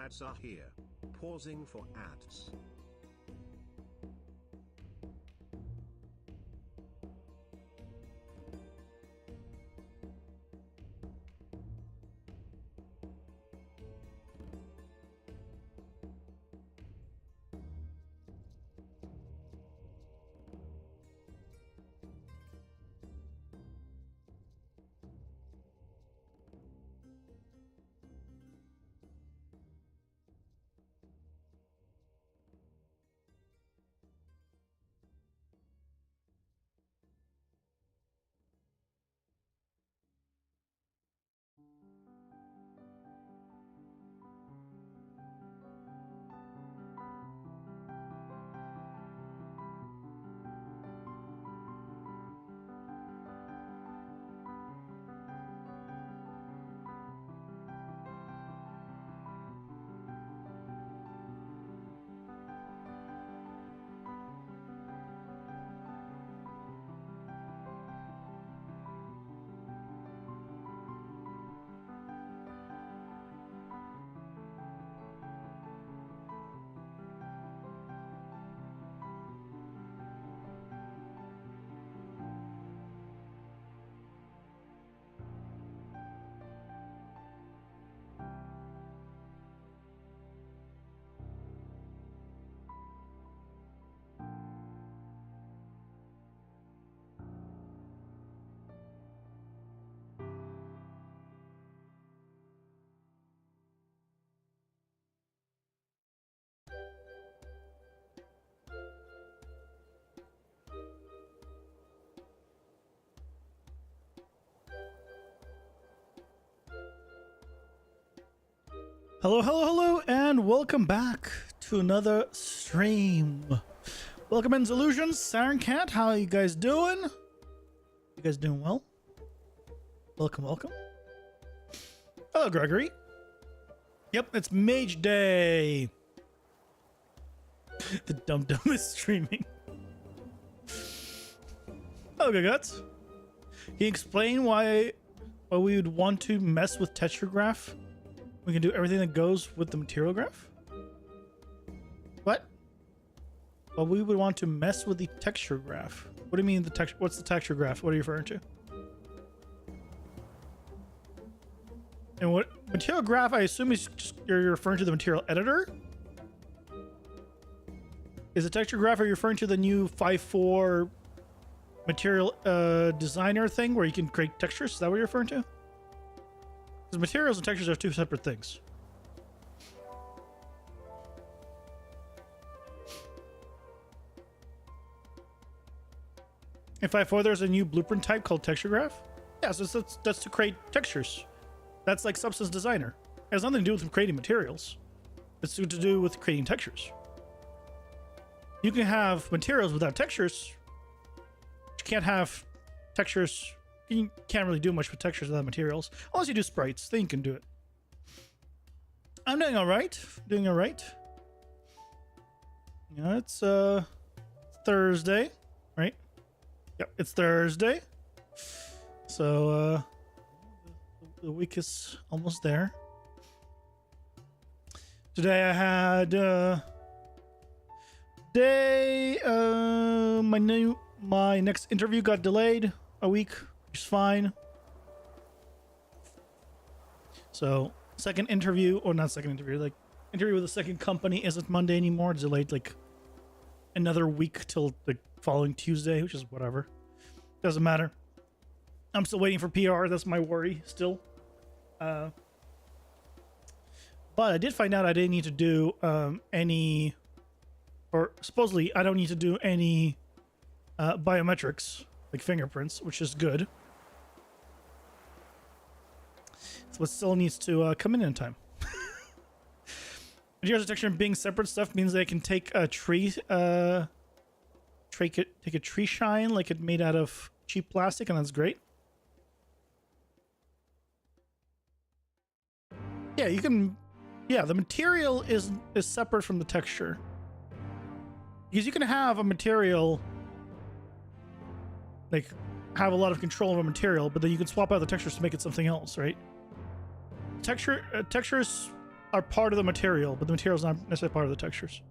Ads are here. Pausing for ads. Hello, hello, hello, and welcome back to another stream. Welcome in Illusions, Siren Cat. How are you guys doing? You guys doing well? Welcome, welcome. Hello, Gregory. Yep, it's Mage Day. The Dum Dum is streaming. Hello, Good Guts. Can you explain why we would want to mess with texture graph? We can do everything that goes with the material graph? What? Well, we would want to mess with the texture graph. What do you mean the texture? What's the texture graph? What are you referring to? And what material graph? I assume is just you're referring to the material editor. Is the texture graph? Are you referring to the new 5.4 material designer thing where you can create textures? Is that what you're referring to? Because materials and textures are two separate things. In 5.4, there's a new blueprint type called texture graph. Yeah, so that's to create textures. That's like Substance Designer. It has nothing to do with creating materials. It's to do with creating textures. You can have materials without textures. You can't have textures. You can't really do much with textures without materials. Unless you do sprites, then you can do it. I'm doing all right. Doing all right. Yeah, it's Thursday, right? Yep, it's Thursday. So the week is almost there. Today I had my next interview got delayed a week. Which is fine. So, second interview, or not second interview, like interview with the second company isn't Monday anymore. It's delayed like another week till the following Tuesday, which is whatever. Doesn't matter. I'm still waiting for PR. That's my worry still. But I did find out I didn't need to do any, or supposedly I don't need to do any biometrics, like fingerprints, which is good. But still needs to come in time. Materials texture and being separate stuff means they can take a tree, take a tree shine like it made out of cheap plastic, and that's great. Yeah, you can. Yeah, the material is separate from the texture, because you can have a material like have a lot of control of a material, but then you can swap out the textures to make it something else, right? Textures are part of the material, but the material is not necessarily part of the textures.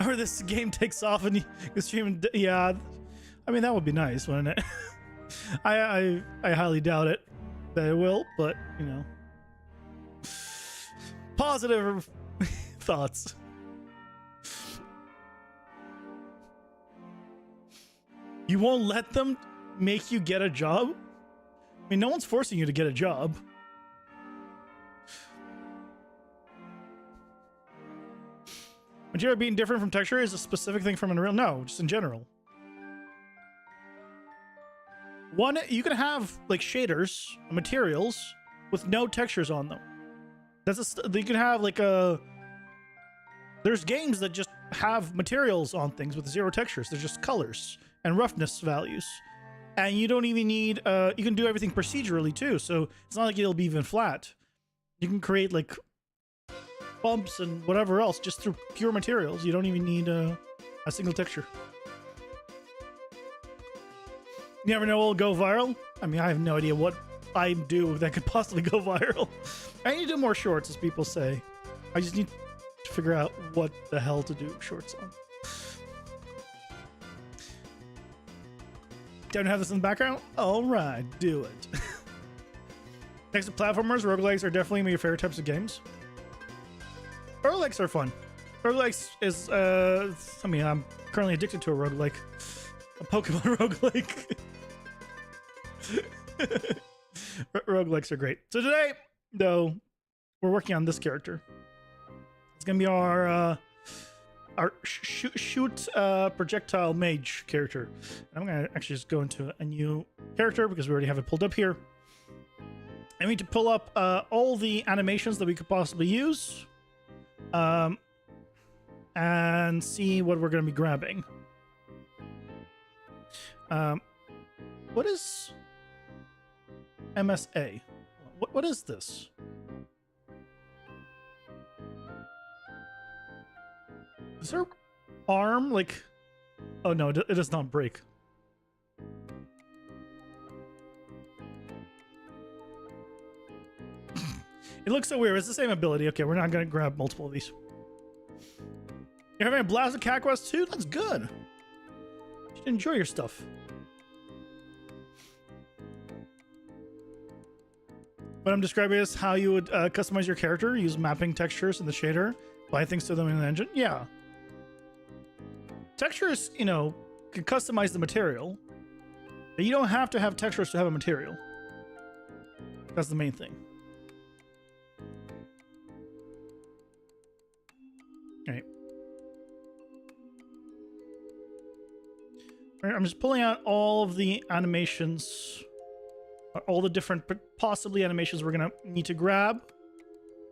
Or this game takes off and you stream. Yeah, I mean that would be nice, wouldn't it? I highly doubt it that it will, but you know, positive thoughts. You won't let them make you get a job? I mean, no one's forcing you to get a job. Material being different from texture is a specific thing from Unreal? No, just in general. One, you can have like shaders, materials with no textures on them. You can have like there's games that just have materials on things with zero textures. They're just colors and roughness values. And you don't even need, you can do everything procedurally too. So it's not like it'll be even flat. You can create like bumps and whatever else just through pure materials. You don't even need a single texture. You never know what'll go viral. I mean, I have no idea what I do that could possibly go viral. I need to do more shorts, as people say. I just need to figure out what the hell to do shorts on. Don't have this in the background? Alright, do it. Next to platformers, roguelikes are definitely my favorite types of games. Roguelikes are fun. Roguelikes is, I mean, I'm currently addicted to a roguelike. A Pokemon roguelike. Roguelikes are great. So today, though, we're working on this character. It's gonna be our shoot projectile mage character. And I'm gonna actually just go into a new character because we already have it pulled up here. I need to pull up all the animations that we could possibly use, and see what we're gonna be grabbing. What is MSA? What is this? Is there arm like? Oh no, it does not break. It looks so weird. It's the same ability. Okay, we're not gonna grab multiple of these. You're having a blast with Cat Quest 2? That's good. You should enjoy your stuff. What I'm describing is how you would customize your character, use mapping textures in the shader, apply things to them in the engine. Yeah. Textures, you know, can customize the material, but you don't have to have textures to have a material. That's the main thing. All right, I'm just pulling out all of the animations, all the different possibly animations we're gonna need to grab.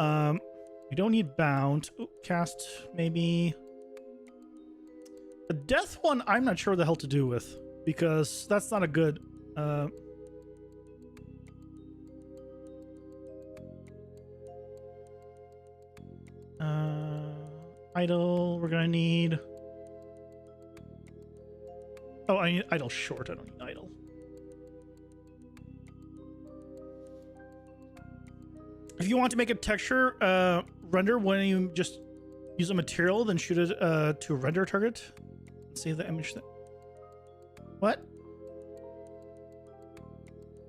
We don't need bound. Ooh, cast maybe. The death one, I'm not sure what the hell to do with because that's not a good. Idle, we're gonna need. Oh, I need idle short. I don't need idle. If you want to make a texture render when you just use a material, then shoot it to a render target. See the image that. What?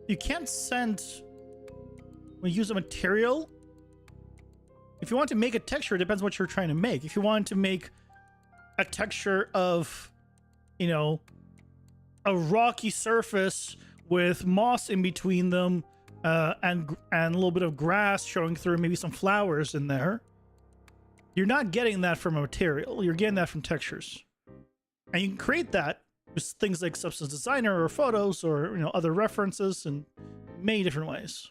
You can't send when you use a material. If you want to make a texture, it depends what you're trying to make. If you want to make a texture of, you know, a rocky surface with moss in between them, and a little bit of grass showing through, maybe some flowers in there, you're not getting that from a material. You're getting that from textures, and you can create that with things like Substance Designer or photos or, you know, other references in many different ways.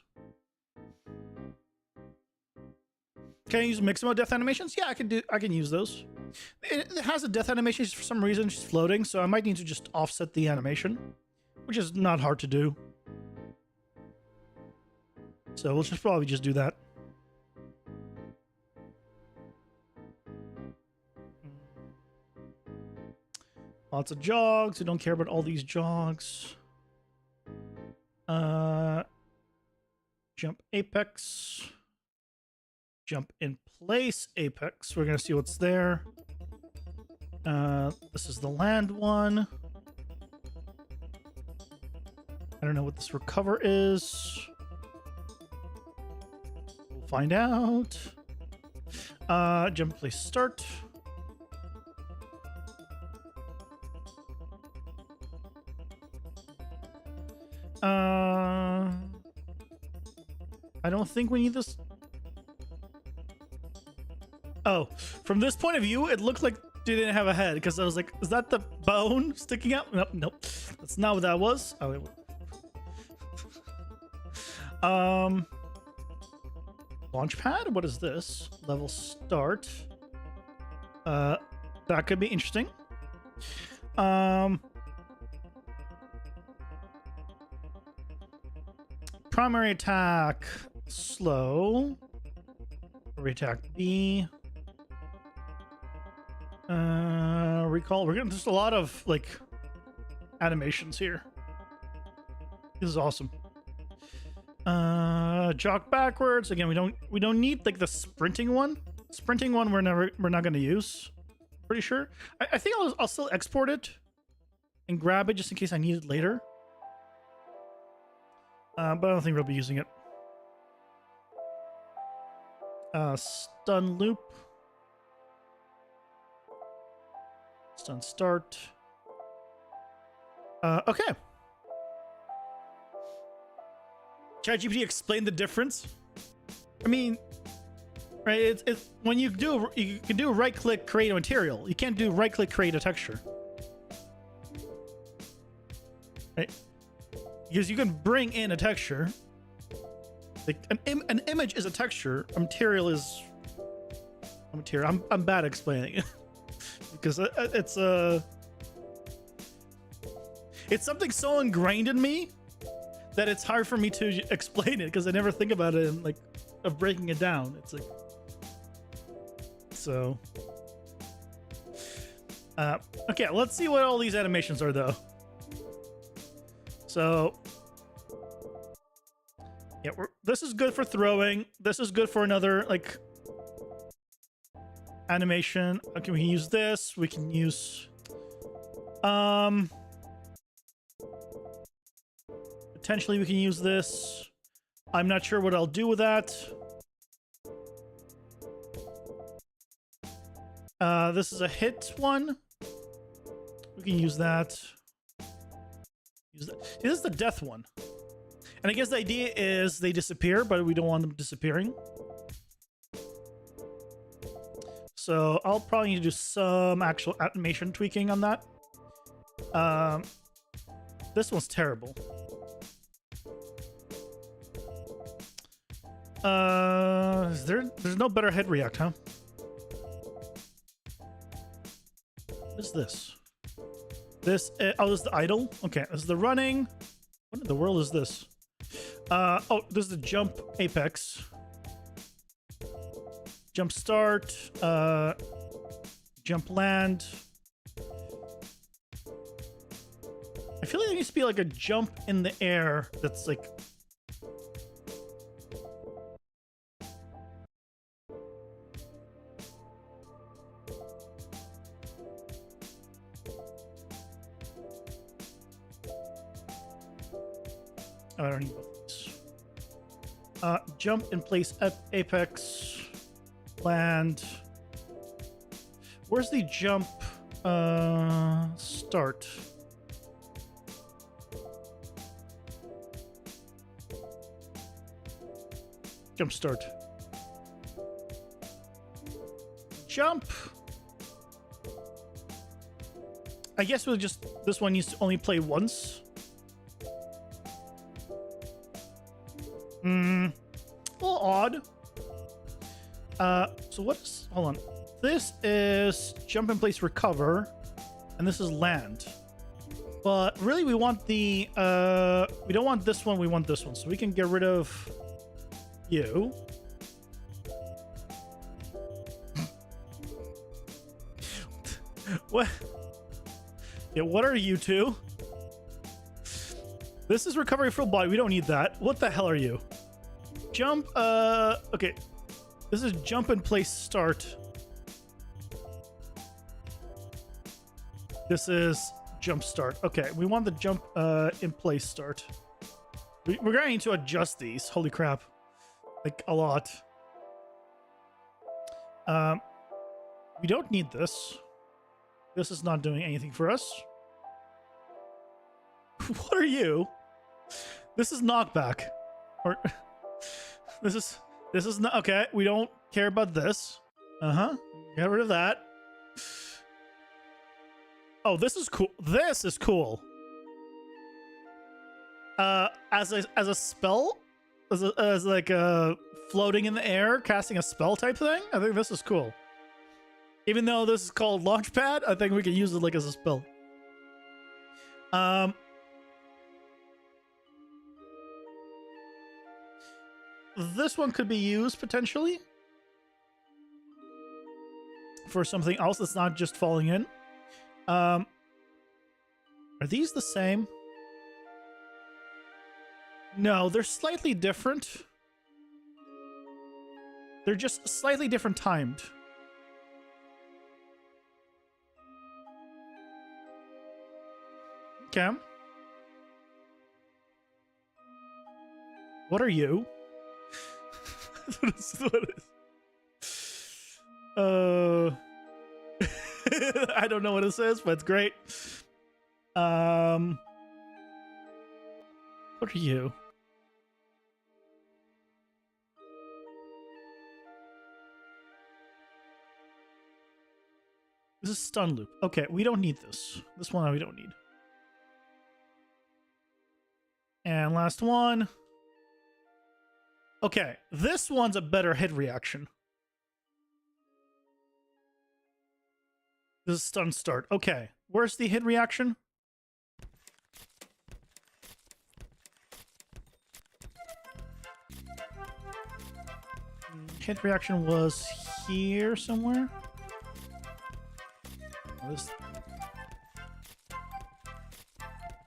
Can I use mix mode death animations? Yeah, I can use those. It has a death animation for some reason. She's floating, so I might need to just offset the animation, which is not hard to do. So we'll probably just do that. Lots of jogs. We don't care about all these jogs. Jump apex. Jump in place apex. We're gonna see what's there. This is the land one. I don't know what this recover is. We'll find out. Jump place start. I don't think we need this. Oh, from this point of view, it looked like they didn't have a head because I was like, is that the bone sticking out? Nope, nope. That's not what that was. Oh, wait. Launch pad? What is this? Level start. That could be interesting. Primary attack, slow. Primary attack B. Recall. We're getting just a lot of like animations here. This is awesome. Jog backwards. Again, we don't need like the sprinting one. Sprinting one we're not gonna use. Pretty sure. I think I'll still export it and grab it just in case I need it later. But I don't think we'll be using it. Stun loop. Stun start. Okay. ChatGPT explained the difference. I mean, right? It's when you can do right click create a material. You can't do right click create a texture. Right? Because you can bring in a texture. Like an image is a texture. A material is a material. I'm bad at explaining it because it's something so ingrained in me that it's hard for me to explain it because I never think about it in, like, of breaking it down. It's like so. Okay, let's see what all these animations are though. So, yeah, this is good for throwing. This is good for another, like, animation. Okay, we can use this. We can use... Potentially we can use this. I'm not sure what I'll do with that. This is a hit one. We can use that. Use that. See, this is the death one. And I guess the idea is they disappear, but we don't want them disappearing. So I'll probably need to do some actual animation tweaking on that. This one's terrible. There's no better head react, huh? What is this? This is the idle. Okay, this is the running. What in the world is this? Oh, this is the jump apex. Jump start. Jump land. I feel like there needs to be like a jump in the air that's like... Oh, I don't need both of these. Jump in place at apex. Land. Where's the jump start? Jump start. Jump. I guess we'll just... This one needs to only play once. A little odd. So what is... Hold on. This is jump in place recover. And this is land. But really we want the... we don't want this one, we want this one. So we can get rid of... you. What? Yeah, what are you two? This is recovery full body. We don't need that. What the hell are you? Jump. Okay. This is jump in place start. This is jump start. Okay, we want the jump in place start. We're gonna need to adjust these. Holy crap. Like a lot. We don't need this. This is not doing anything for us. What are you? This is knockback. Or this is not okay. We don't care about this. Get rid of that. Oh, this is cool. This is cool. As a spell, as like a floating in the air, casting a spell type thing. I think this is cool. Even though this is called Launchpad, I think we can use it like as a spell. This one could be used potentially for something else that's not just falling in. Are these the same? No, they're slightly different. They're just slightly different timed. Okay. What are you? What is I don't know what it says, but it's great. What are you? This is stun loop. Okay, we don't need this. This one we don't need. And last one. Okay, this one's a better hit reaction. This is stun start. Okay, where's the hit reaction? Hit reaction was here somewhere. This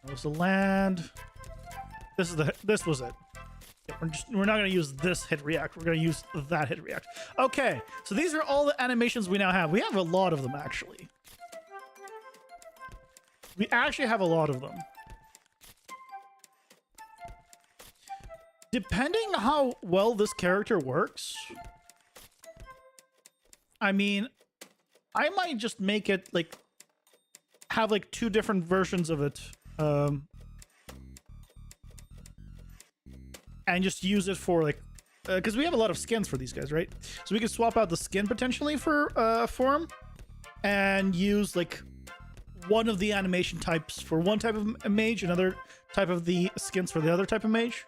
was the land. This was it. We're not going to use this hit react. We're going to use that hit react. Okay, so these are all the animations we now have. We have a lot of them, actually. We actually have a lot of them. Depending on how well this character works, I mean, I might just make it, like, have, like, 2 different versions of it. And just use it for, like, because we have a lot of skins for these guys, right? So we can swap out the skin potentially for him and use, like, one of the animation types for one type of mage, another type of the skins for the other type of mage.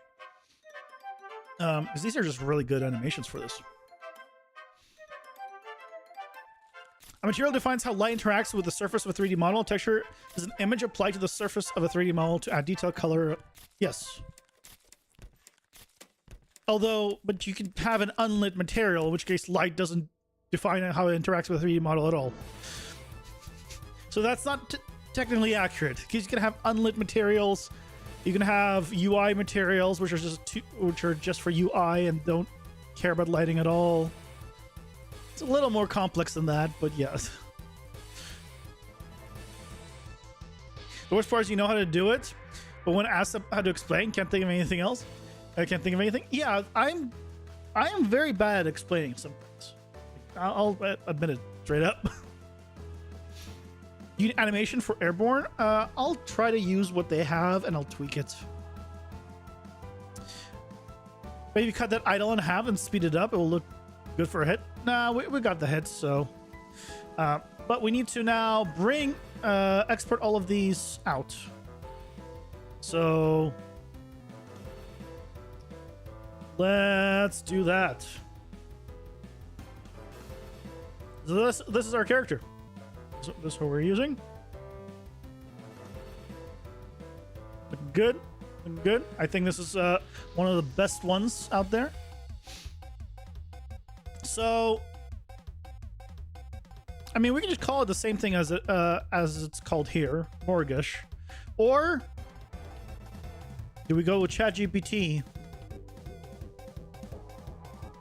Because these are just really good animations for this. A material defines how light interacts with the surface of a 3D model. Texture is an image applied to the surface of a 3D model to add detail, color. Yes. Although, but you can have an unlit material, in which case light doesn't define how it interacts with a 3D model at all. So that's not technically accurate, because you can have unlit materials. You can have UI materials, which are just for UI and don't care about lighting at all. It's a little more complex than that, but yes. The worst part is you know how to do it, but when asked how to explain, can't think of anything else. I can't think of anything. Yeah, I am very bad at explaining some things. I'll admit it straight up. You need animation for airborne? I'll try to use what they have and I'll tweak it. Maybe cut that idle in half and speed it up. It will look good for a hit. Nah, we got the hits, so. But we need to now bring, export all of these out. So let's do that. So this is our character. This is what we're using. Looking good. Looking good. I think this is one of the best ones out there. So, I mean, we can just call it the same thing as it's called here, Morgish, or Do we go with ChatGPT?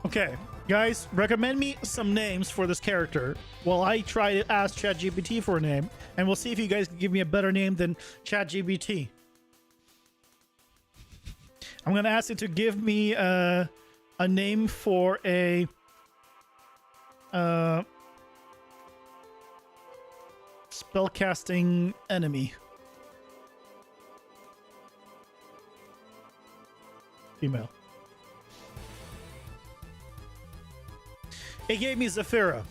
Okay, guys, recommend me some names for this character while I try to ask ChatGPT for a name, and we'll see if you guys can give me a better name than ChatGPT. I'm gonna ask it to give me a name for a spellcasting enemy. Female. It gave me Zephyra.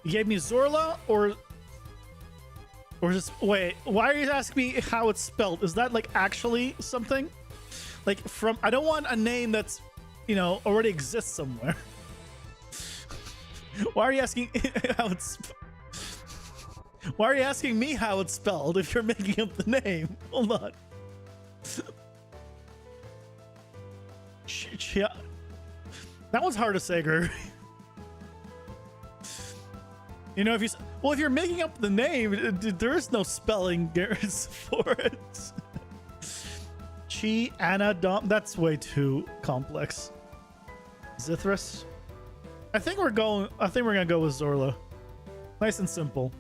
It gave me Zorla or just wait. Why are you asking me how it's spelled? Is that like actually something? Like from I don't want a name that's, you know, already exists somewhere. Why are you asking how it's? Why are you asking me how it's spelled if you're making up the name? Hold on. That one's hard to say, Gregory. You know, if you're making up the name, there is no spelling for it. Chi, Anna, Dom. That's way too complex. Zithris. I think we're gonna go with Zorla. Nice and simple.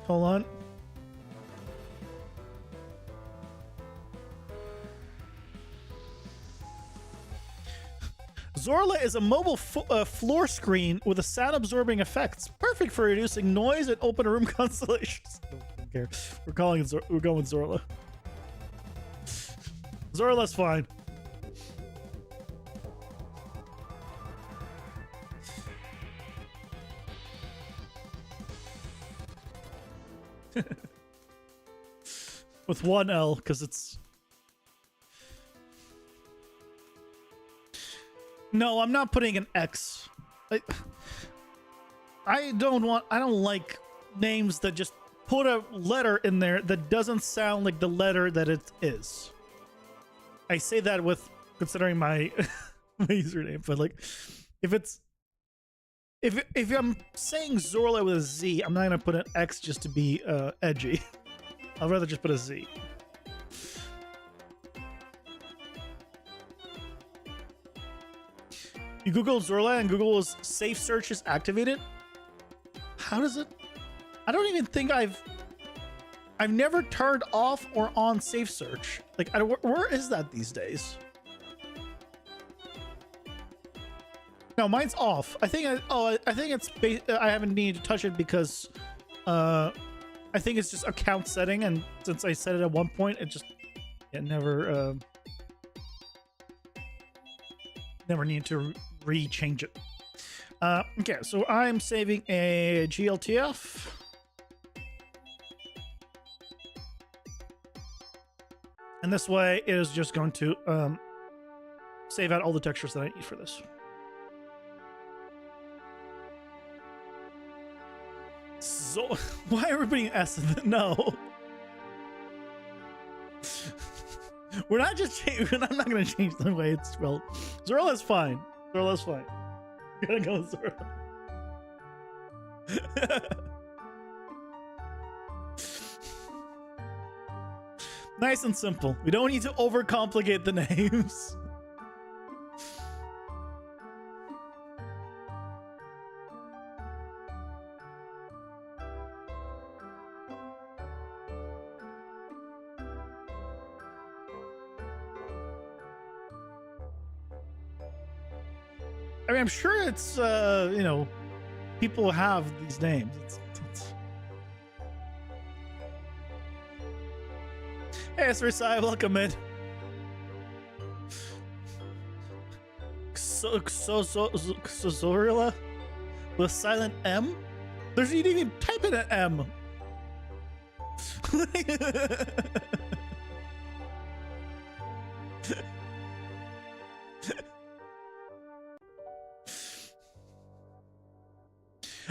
Hold on. Zorla is a mobile floor screen with a sound-absorbing effects, perfect for reducing noise and open room constellations. Don't care. We're going with Zorla. Zorla's fine. With one L, because it's... No, I'm not putting an X. I don't like names that just put a letter in there that doesn't sound like the letter that it is. I say that with considering my, my username, but like, if I'm saying Zorla with a Z, I'm not gonna put an X just to be edgy. I'd rather just put a Z. You Google Zorla and Google's safe search is activated. How does it? I don't even think I've never turned off or on safe search. Like, where is that these days? No, mine's off. I think I think it's I haven't needed to touch it because I think it's just account setting, and since I set it at one point, it never needed to re-change it. Okay, so I'm saving a GLTF. And this way it is just going to save out all the textures that I need for this. So why are we putting S in it? No. We're not just changing. I'm not going to change the way it's spelled. Zorla's fine. Zorla's fine. I'm going to go with Zorla. Nice and simple. We don't need to overcomplicate the names. I mean, I'm sure it's, you know, people have these names. Hey, Sir, welcome in. Xozorilla with silent M? You didn't even type in an M.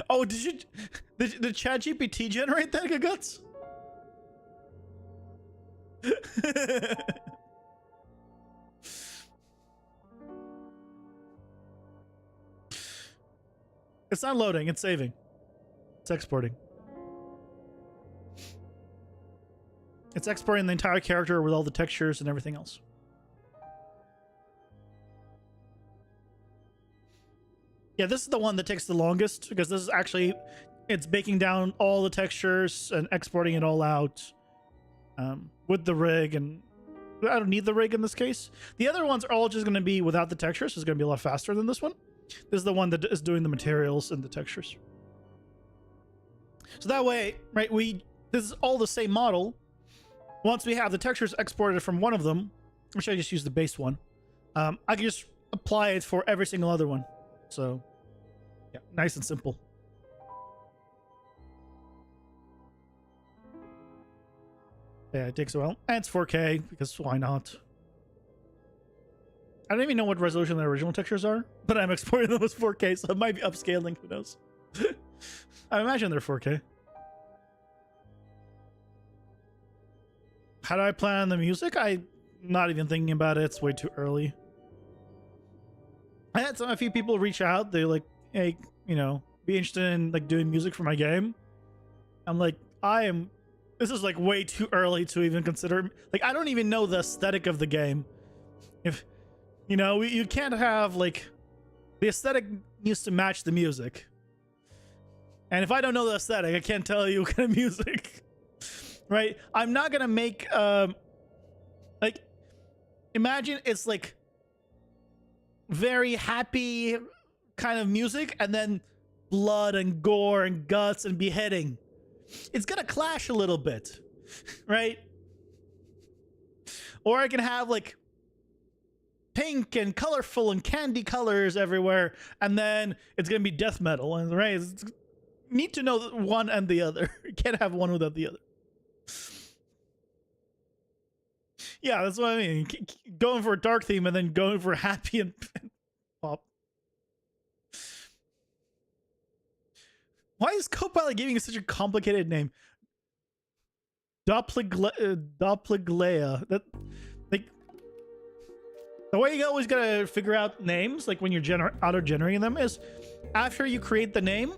Oh, did ChatGPT generate that, Guts? It's not loading, it's saving. It's exporting. It's exporting the entire character with all the textures and everything else. Yeah, this is the one that takes the longest because this is actually, it's baking down all the textures and exporting it all out with the rig. And I don't need the rig in this case. The other ones are all just going to be without the textures. So it's going to be a lot faster than this one. This is the one that is doing the materials and the textures. So that way, right, this is all the same model. Once we have the textures exported from one of them, which I just use the base one, I can just apply it for every single other one. So, yeah, nice and simple. Yeah, it takes a while. And it's 4K, because why not? I don't even know what resolution the original textures are, but I'm exporting them as 4K, so it might be upscaling, who knows? I imagine they're 4K. How do I plan the music? I'm not even thinking about it. It's way too early. I had a few people reach out. They're like, hey, you know, be interested in like doing music for my game. I'm like, this is like way too early to even consider. Like, I don't even know the aesthetic of the game. If, you know, you can't have like, the aesthetic needs to match the music. And if I don't know the aesthetic, I can't tell you what kind of music. Right? I'm not gonna make like, imagine it's like very happy kind of music and then blood and gore and guts and beheading. It's gonna clash a little bit, right? Or I can have like pink and colorful and candy colors everywhere, and then it's gonna be death metal, and right? Need to know one and the other. You can't have one without the other. Yeah, that's what I mean. Going for a dark theme and then going for happy and pop. Why is Copilot giving it such a complicated name? Dopplerglea. That, like, the way you always gotta figure out names, like when you're auto-generating them, is after you create the name,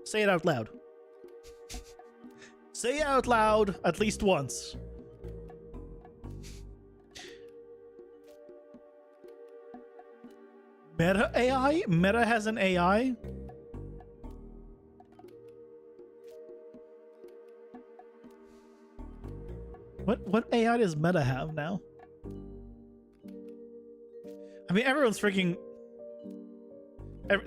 say it out loud. Say it out loud at least once. Meta AI? Meta has an AI? What AI does Meta have now? I mean, everyone's freaking...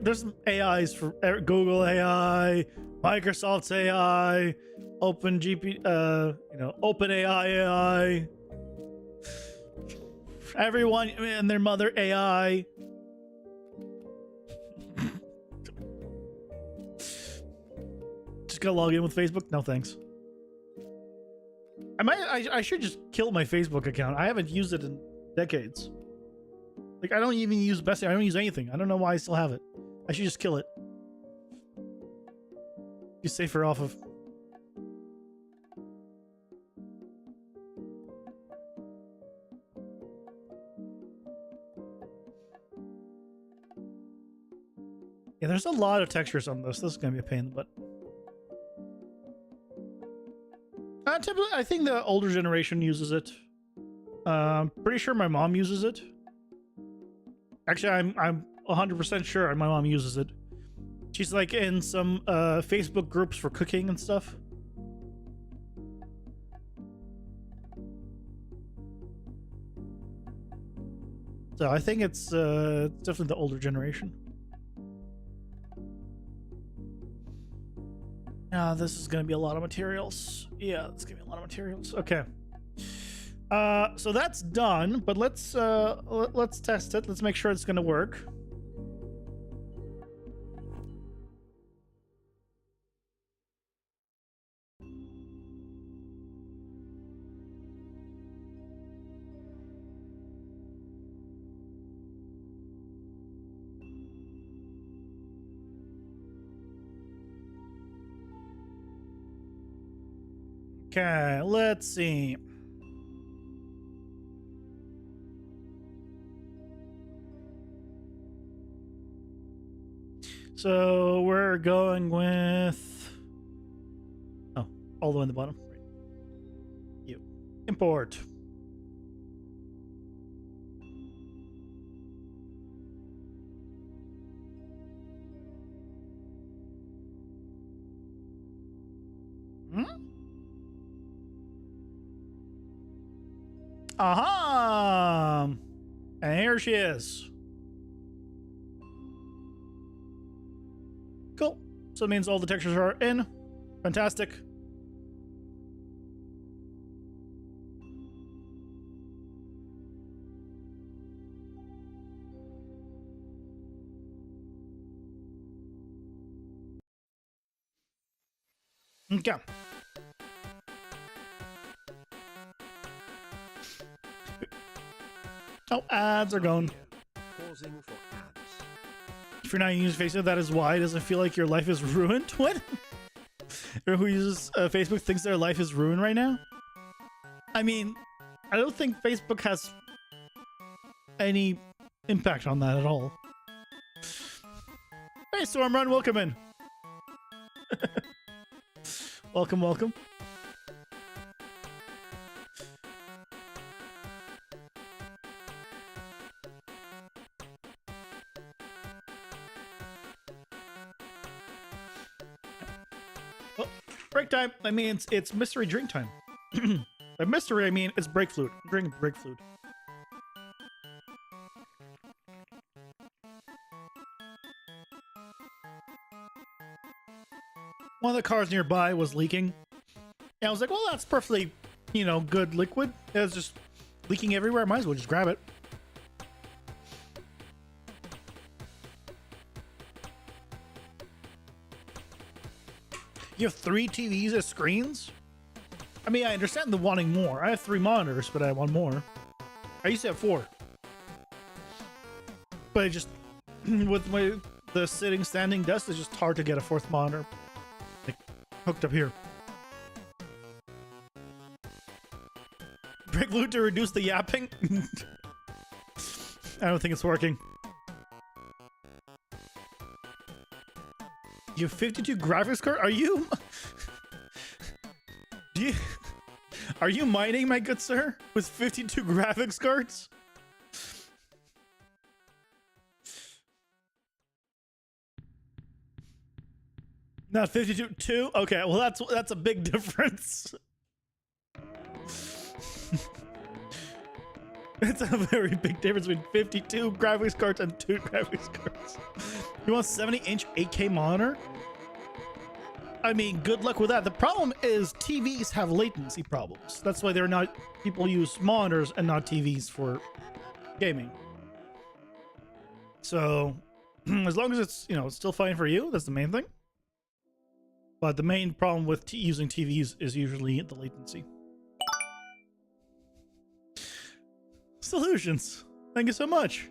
There's AIs for Google AI, Microsoft's AI, OpenAI. Everyone and their mother AI. Just gotta log in with Facebook? No thanks. I should just kill my Facebook account. I haven't used it in decades. Like, I don't even use Bessie. I don't use anything. I don't know why I still have it. I should just kill it. Be safer off of. Yeah, there's a lot of textures on this. This is gonna be a pain in the butt. Typically, I think the older generation uses it. Pretty sure my mom uses it. Actually, I'm 100% sure my mom uses it. She's like in some Facebook groups for cooking and stuff. So I think it's definitely the older generation. This is going to be a lot of materials. Yeah, it's going to be a lot of materials. Okay. So that's done, but let's test it. Let's make sure it's going to work. Okay, let's see. So we're going with, oh, all the way in the bottom. Right. You import. Aha! And here she is. Cool. So it means all the textures are in. Fantastic. Okay. Oh, ads are gone. Pausing for ads. If you're not using Facebook, that is why. It doesn't feel like your life is ruined. What? Everyone who uses Facebook thinks their life is ruined right now? I mean, I don't think Facebook has any impact on that at all. Hey, Storm Run, welcome in. Welcome, welcome. Oh, break time. I mean, it's mystery drink time. By mystery, I mean it's break fluid. Drink break fluid. One of the cars nearby was leaking. And I was like, well, that's perfectly, good liquid. It was just leaking everywhere. I might as well just grab it. You have 3 TVs as screens? I mean, I understand the wanting more. I have 3 monitors, but I want more. I used to have 4. But it just, with the sitting, standing desk, it's just hard to get a 4th monitor hooked up here. Break fluid to reduce the yapping? I don't think it's working. You have 52 graphics cards? Are you? Are you mining, my good sir? With 52 graphics cards? Not 52, 2? Okay, well that's a big difference. It's a very big difference between 52 graphics cards and 2 graphics cards. You want 70-inch 8K monitor? I mean, good luck with that. The problem is TVs have latency problems. That's why people use monitors and not TVs for gaming. So, as long as it's, it's still fine for you, that's the main thing. But the main problem with using TVs is usually the latency. Solutions. Thank you so much.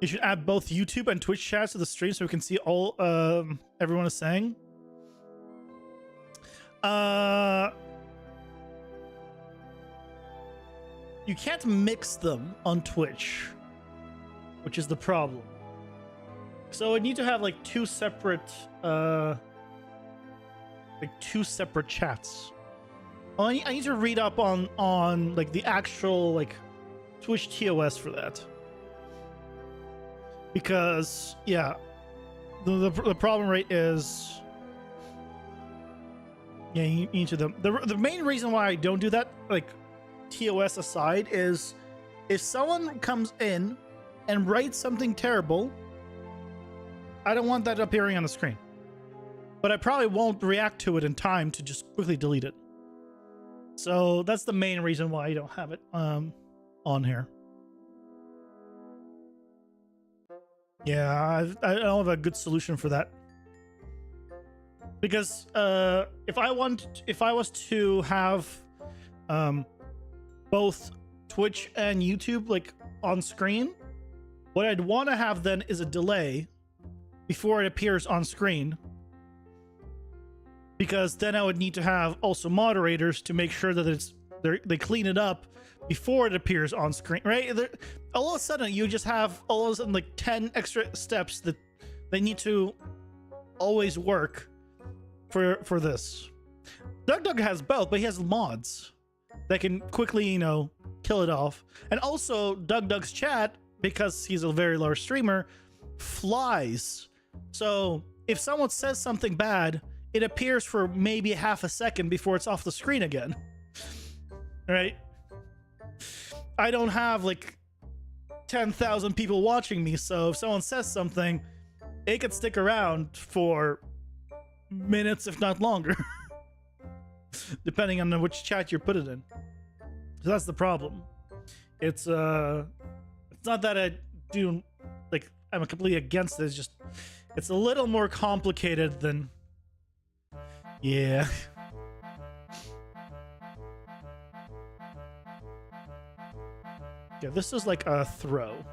You should add both YouTube and Twitch chats to the stream so we can see all everyone is saying. You can't mix them on Twitch, which is the problem. So I need to have like 2 separate chats. I need to read up on like the actual like Twitch TOS for that. Because yeah, the problem rate is each of them. The main reason why I don't do that, like TOS aside, is if someone comes in and writes something terrible, I don't want that appearing on the screen. But I probably won't react to it in time to just quickly delete it. So that's the main reason why I don't have it on here. Yeah, I don't have a good solution for that. Because if I was to have both Twitch and YouTube like on screen, what I'd want to have then is a delay before it appears on screen. Because then I would need to have also moderators to make sure that they clean it up before it appears on screen, right? All of a sudden, you just have all of a sudden like 10 extra steps that they need to always work for this. DuckDuck has both, but he has mods that can quickly, you know, kill it off. And also, DuckDuck's chat, because he's a very large streamer, flies. So if someone says something bad, it appears for maybe half a second before it's off the screen again. Right? I don't have like 10,000 people watching me, so if someone says something, it could stick around for minutes, if not longer. Depending on which chat you put it in. So that's the problem. It's not that I do, like, I'm completely against it. It's just, it's a little more complicated than, yeah. Yeah, this is like a throw.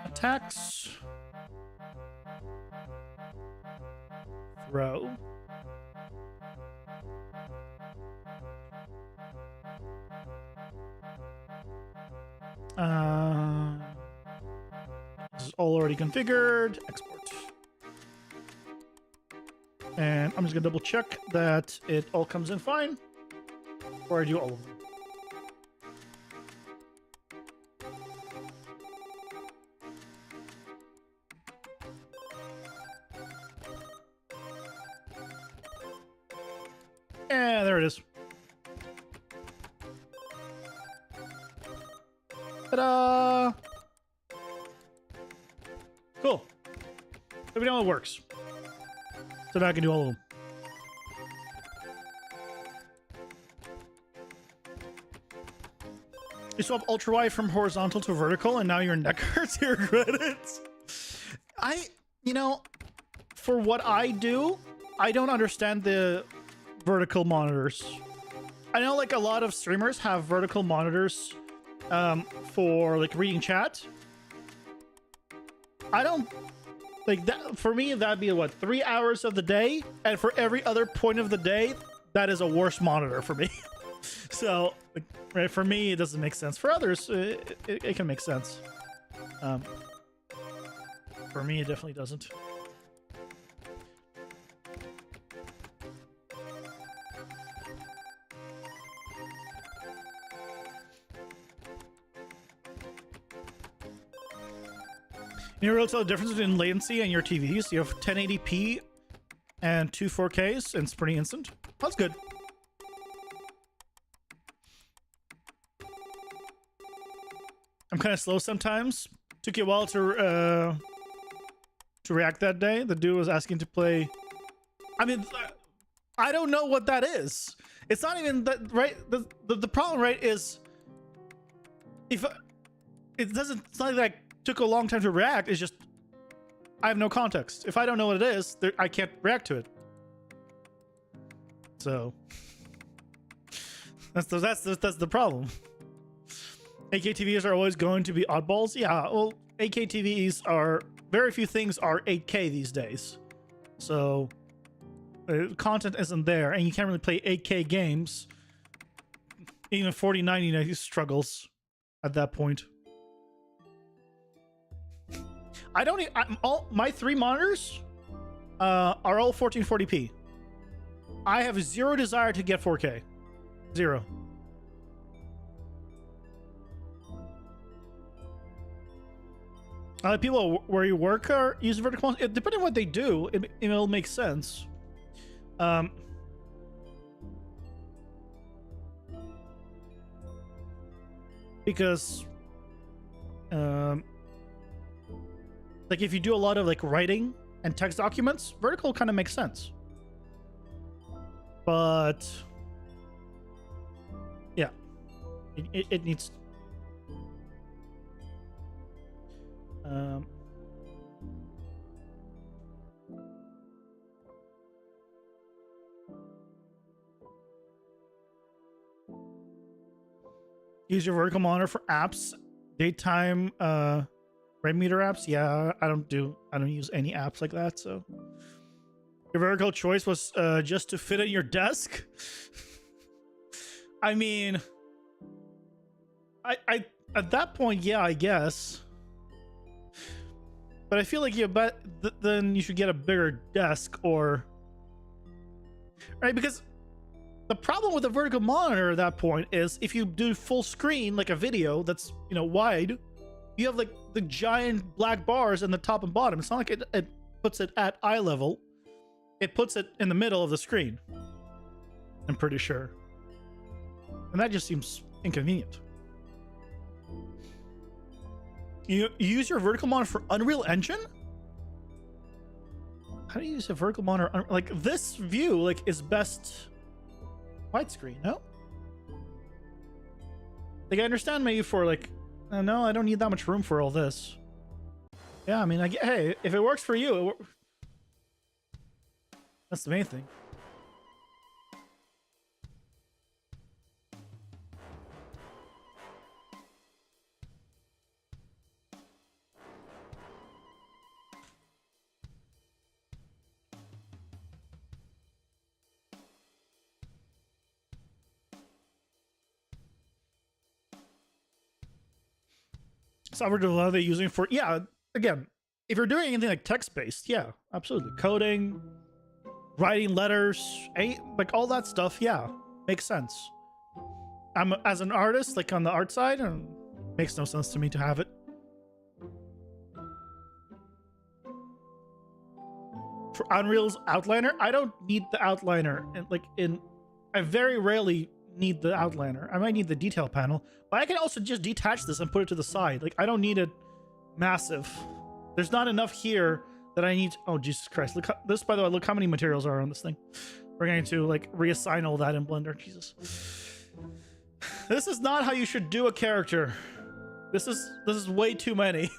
Attacks. Throw. This is all already configured. Export. And I'm just gonna double check that it all comes in fine before I do all of them. Yeah, there it is. Ta-da! Cool. So we know it works. So now I can do all of them. You swap ultra wide from horizontal to vertical, and now your neck hurts. You regret it. You know, for what I do, I don't understand the vertical monitors. I know like a lot of streamers have vertical monitors for like reading chat. I don't like that. For me, that'd be what, 3 hours of the day, and for every other point of the day, that is a worse monitor for me. So like, right, for me, it doesn't make sense. For others, it can make sense. For me, it definitely doesn't. You really tell the difference between latency and your TVs. You have 1080p and two 4Ks, and it's pretty instant. That's good. I'm kind of slow sometimes. Took you a while to react that day. The dude was asking to play. I mean, I don't know what that is. It's not even that, right? The problem, right, is if it doesn't. It's not like took a long time to react. It's just I have no context. If I don't know what it is, I can't react to it. So that's the problem. AKTVs are always going to be oddballs. Yeah, well, AKTVs are very few things are 8K these days, so content isn't there, and you can't really play 8K games. Even 4090 struggles at that point. I don't. My 3 monitors are all 1440p. I have zero desire to get 4K. Zero. People where you work are using vertical. Depending on what they do, it'll make sense. Because, like if you do a lot of like writing and text documents, vertical kind of makes sense. But yeah, it needs. Use your vertical monitor for apps, daytime red meter apps. Yeah, I don't use any apps like that. So Your vertical choice was just to fit in your desk. I mean, I at that point, yeah, I guess. But I feel like then you should get a bigger desk, or right, because the problem with a vertical monitor at that point is if you do full screen like a video that's, you know, wide, you have like the giant black bars in the top and bottom. It's not like it puts it at eye level. It puts it in the middle of the screen, I'm pretty sure. And that just seems inconvenient. You use your vertical monitor for Unreal Engine? How do you use a vertical monitor? Like, this view, like, is best widescreen, no? Like, I understand maybe for, like, no, I don't need that much room for all this. Yeah, I mean, hey, if it works for you, that's the main thing. Software development they're using for, yeah, again, if you're doing anything like text-based, yeah, absolutely. Coding, writing letters, like all that stuff, yeah, makes sense. As an artist, like on the art side, makes no sense to me to have it. For Unreal's outliner, I don't need the outliner. And I very rarely need the outliner. I might need the detail panel, but I can also just detach this and put it to the side. Like, I don't need it massive. There's not enough here that I need. Oh, Jesus Christ. Look, this, by the way, look how many materials are on this thing. We're going to like reassign all that in Blender. Jesus. This is not how you should do a character. This is way too many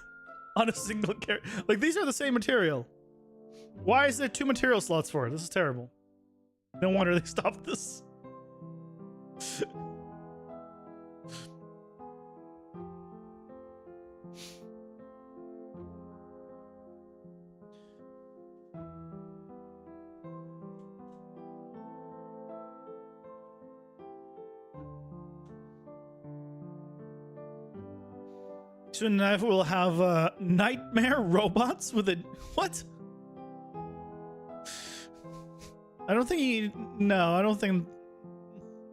on a single character. Like, these are the same material. Why is there 2 material slots for it? This is terrible. No wonder they stopped this. Soon enough, we'll have nightmare robots with a what? I don't think I don't think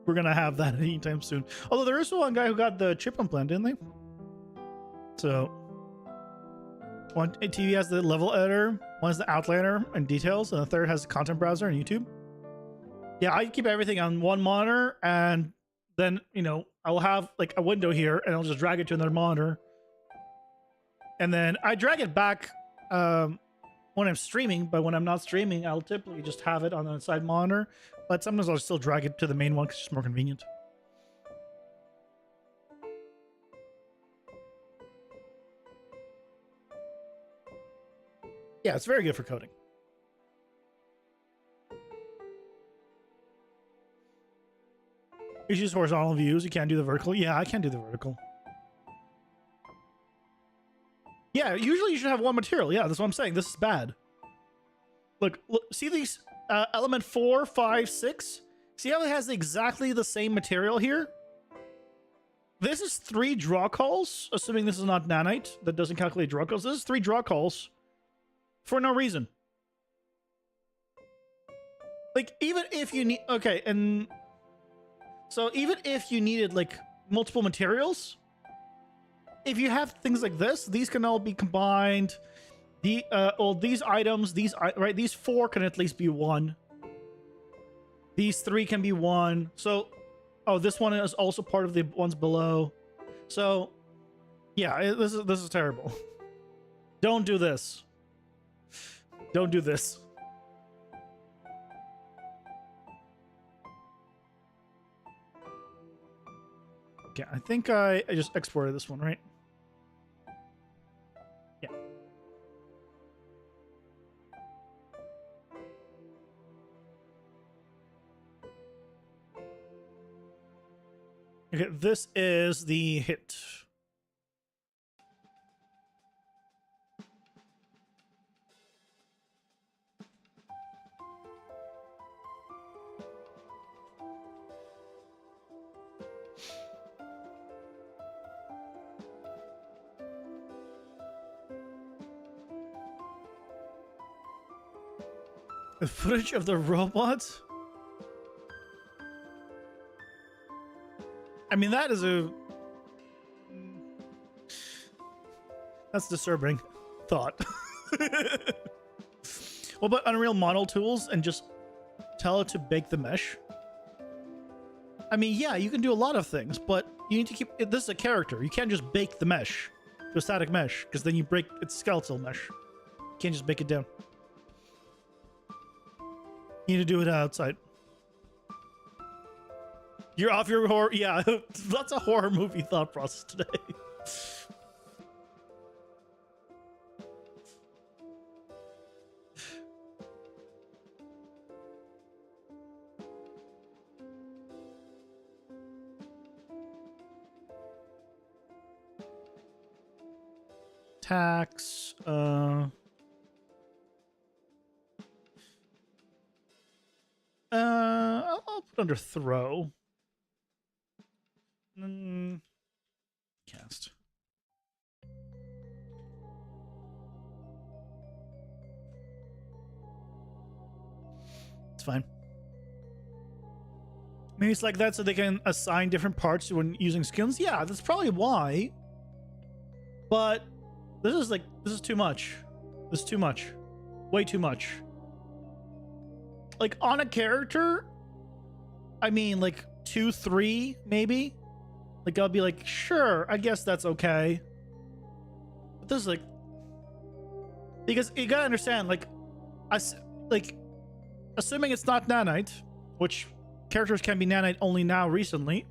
we're gonna have that anytime soon. Although there is one guy who got the chip implant, didn't they? So one TV has the level editor, one has the outliner and details, and the third has the content browser and YouTube. Yeah, I keep everything on one monitor, and then, you know, I'll have like a window here, and I'll just drag it to another monitor. And then I drag it back when I'm streaming, but when I'm not streaming, I'll typically just have it on the side monitor. But sometimes I'll still drag it to the main one because it's just more convenient. Yeah, it's very good for coding. You use horizontal views. You can't do the vertical. Yeah, I can't do the vertical. Yeah, usually you should have one material. Yeah, that's what I'm saying. This is bad. Look, see these element 4, 5, 6? See how it has exactly the same material here? This is 3 draw calls, assuming this is not nanite that doesn't calculate draw calls. This is 3 draw calls for no reason. Like, even if you need... Okay, and... So even if you needed, like, multiple materials... If you have things like this, these can all be combined. All these items, right? These 4 can at least be 1. These 3 can be 1. So, oh, this one is also part of the ones below. So, yeah, this is terrible. Don't do this. Don't do this. Okay, I think I just exported this one, right? Yeah. Okay, this is the hit. The footage of the robots? I mean, that is a... That's disturbing thought. What about Unreal Model Tools and just tell it to bake the mesh? I mean, yeah, you can do a lot of things, but you need to keep... This is a character. You can't just bake the mesh to a static mesh, because then you break its skeletal mesh. You can't just bake it down. You need to do it outside. You're off your horror... Yeah, that's a horror movie thought process today. Tax, I'll put under throw. Cast. It's fine. Maybe it's like that so they can assign different parts when using skills. Yeah, that's probably why. But this is too much. This is too much. Way too much. Like on a character, I mean like 2, 3 maybe. Like I'll be like, sure, I guess that's okay. But this is like, because you gotta understand, like assuming it's not nanite, which characters can be nanite only now recently.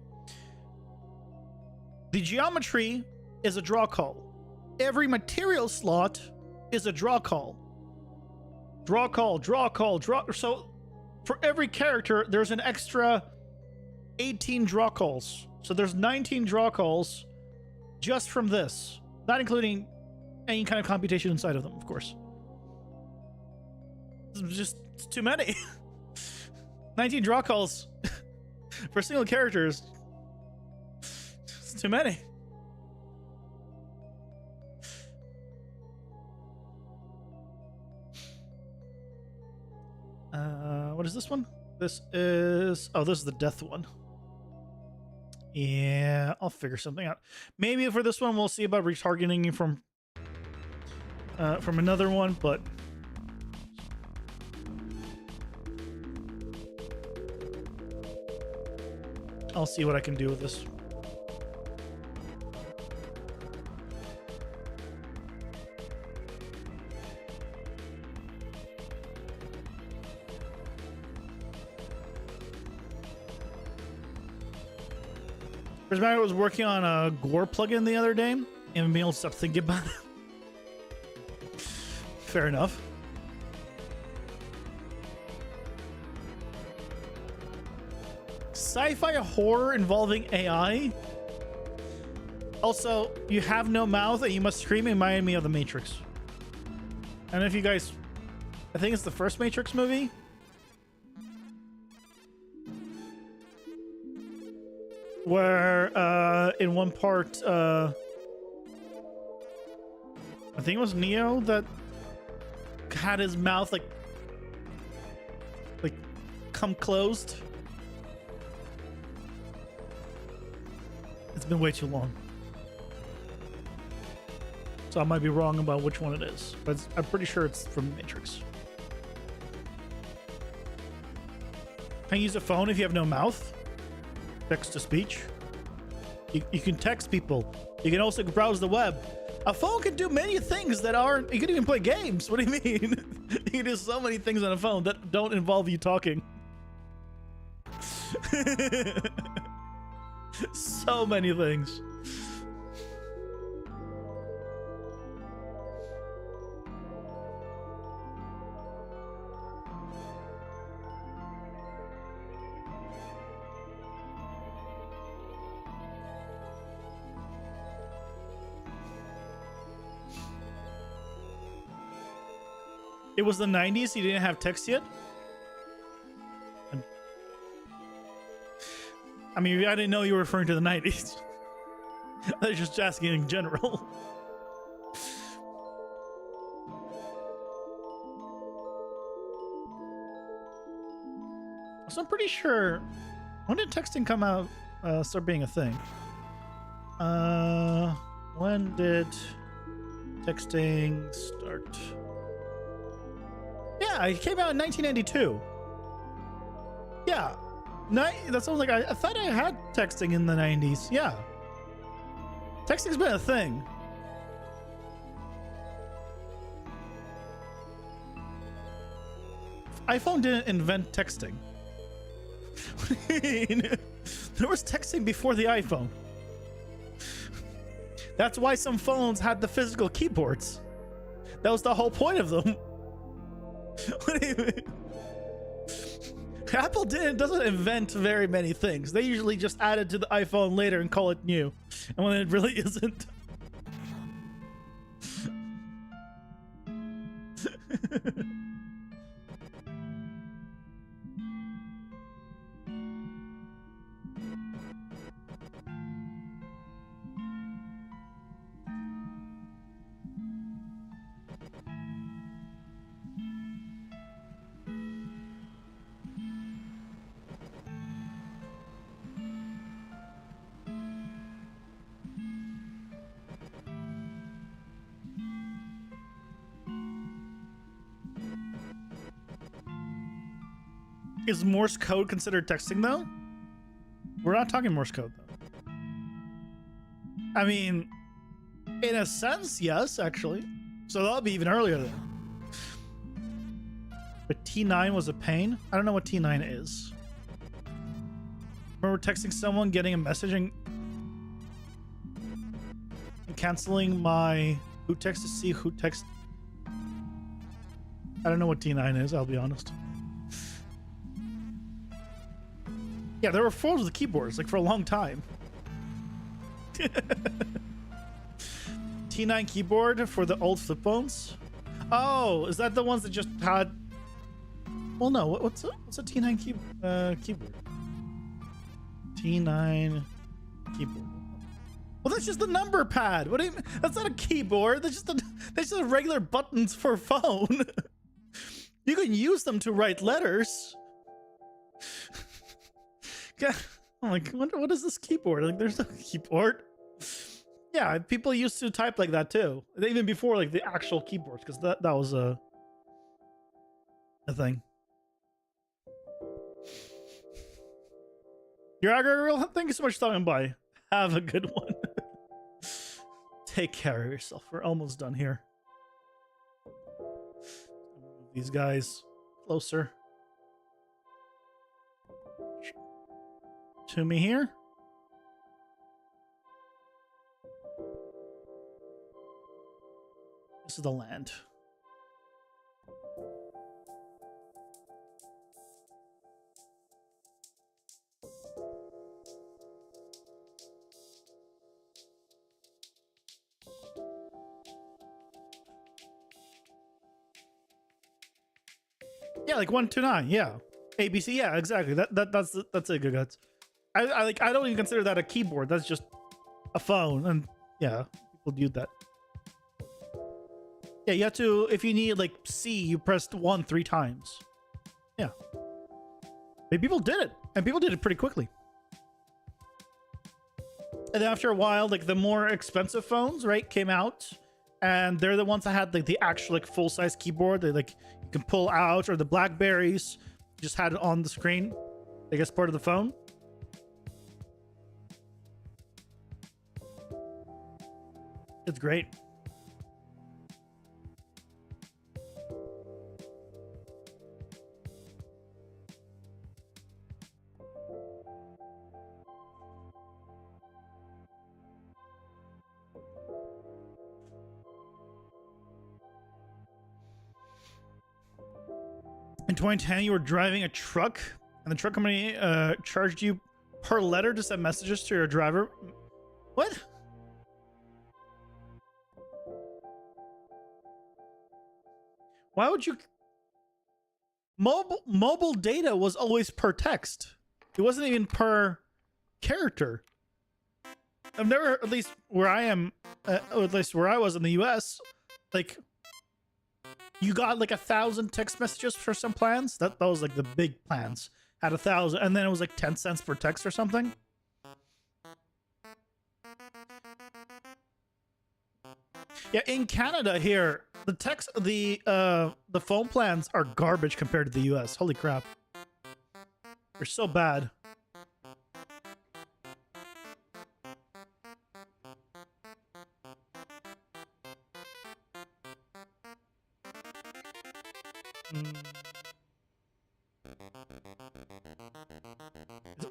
The geometry is a draw call. Every material slot is a draw call. Draw call, draw call, draw. So for every character, there's an extra 18 draw calls. So there's 19 draw calls just from this, not including any kind of computation inside of them, of course. It's just too many. 19 draw calls for single characters. It's too many. What is this one? This is... Oh, this is the death one. Yeah, I'll figure something out. Maybe for this one, we'll see about retargeting from another one, but... I'll see what I can do with this. I was working on a Gore plugin the other day and being able to stop thinking about it. Fair enough. Sci-fi horror involving AI. Also, you have no mouth and you must scream. Remind me of the Matrix. I don't know if you guys... I think it's the first Matrix movie. Where in one part I think it was Neo that had his mouth like come closed. It's been way too long, so I might be wrong about which one it is, but I'm pretty sure it's from Matrix. Can you use a phone if you have no mouth? Text to speech. You can text people. You can also browse the web. A phone can do many things that aren't... You can even play games. What do you mean? You can do so many things on a phone that don't involve you talking. So many things. It was the 90s. You didn't have text yet. I mean, I didn't know you were referring to the 90s. I was just asking in general. So I'm pretty sure. When did texting come out? Start being a thing. When did texting start? Yeah, it came out in 1992. Yeah, that sounds like I thought I had texting in the 90s. Yeah, texting's been a thing. iPhone didn't invent texting. What do you mean? There was texting before the iPhone. That's why some phones had the physical keyboards. That was the whole point of them. What do you mean? Apple doesn't invent very many things. They usually just add it to the iPhone later and call it new. And when it really isn't. Is Morse code considered texting though? We're not talking Morse code though. I mean, in a sense, yes, actually. So that'll be even earlier then. But T9 was a pain. I don't know what T9 is. Remember texting someone, getting a message and canceling my who text to see who text. I don't know what T9 is, I'll be honest. Yeah, there were phones with keyboards, like, for a long time. T9 keyboard for the old flip phones? Oh, is that the ones that just had... Well, no, what's a T9 keyboard? T9 keyboard. Well, that's just the number pad. What do you mean? That's not a keyboard. That's just regular buttons for a phone. You can use them to write letters. I'm like, what is this keyboard? Like, there's no keyboard. Yeah, people used to type like that too, even before like the actual keyboards, because that was a thing. Your Agriel, thank you so much for stopping by. Have a good one. Take care of yourself. We're almost done here. Move these guys closer to me here. This is the land. Yeah, like 129. Yeah, ABC. Yeah, exactly. That's a good guts. I don't even consider that a keyboard. That's just a phone, and yeah, people do that. Yeah, you have to, if you need like C, you pressed 1 3 times. Yeah, but people did it, and people did it pretty quickly. And then after a while, like the more expensive phones, right, came out, and they're the ones that had like the actual like full size keyboard. They like you can pull out, or the Blackberries just had it on the screen, I guess part of the phone. It's great. In 2010, you were driving a truck, and the truck company charged you per letter to send messages to your driver. What? Why would you? Mobile data was always per text. It wasn't even per character. I've never, at least where I am, at least where I was in the US, like you got like 1,000 text messages for some plans. That was like the big plans. had 1,000, and then it was like 10 cents per text or something. Yeah, in Canada here, the phone plans are garbage compared to the US. Holy crap. They're so bad.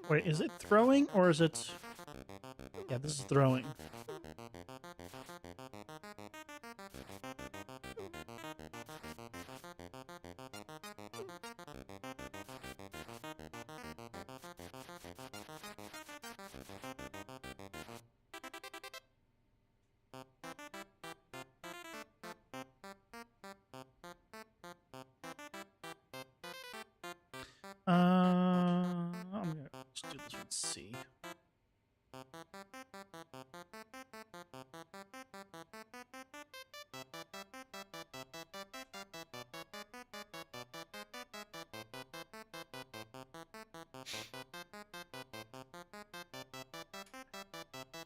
Wait, is it throwing or is it... Yeah, this is throwing. I'm gonna just do this one C.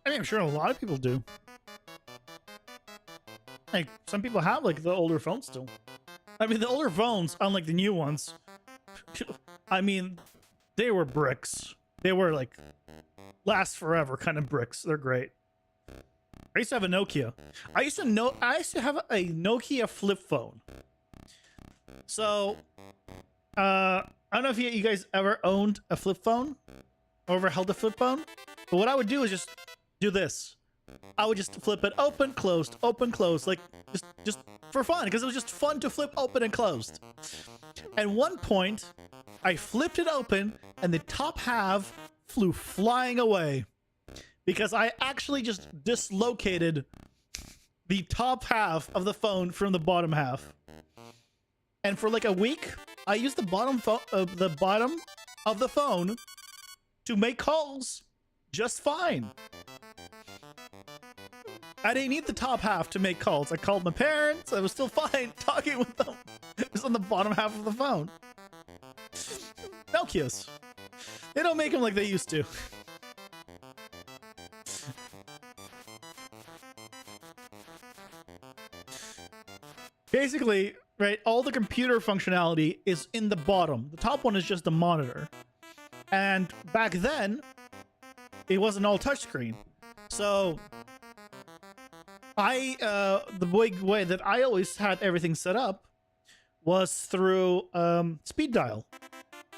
I mean, I'm sure a lot of people do. Like, some people have, like, the older phones still. I mean, the older phones, unlike the new ones, I mean, they were bricks. They were, like, last forever kind of bricks. They're great. I used to have a Nokia. I used to have a Nokia flip phone. So, I don't know if you guys ever owned a flip phone or ever held a flip phone, but what I would do is just do this. I would just flip it open, closed, like just for fun, because it was just fun to flip open and closed. At one point, I flipped it open and the top half flew flying away because I actually just dislocated the top half of the phone from the bottom half. And for like a week, I used the bottom of the phone to make calls just fine. I didn't need the top half to make calls. I called my parents. I was still fine talking with them. It was on the bottom half of the phone. Nokias. They don't make them like they used to. Basically, right, all the computer functionality is in the bottom. The top one is just the monitor. And back then, it wasn't all touchscreen. So the big way that I always had everything set up was through speed dial.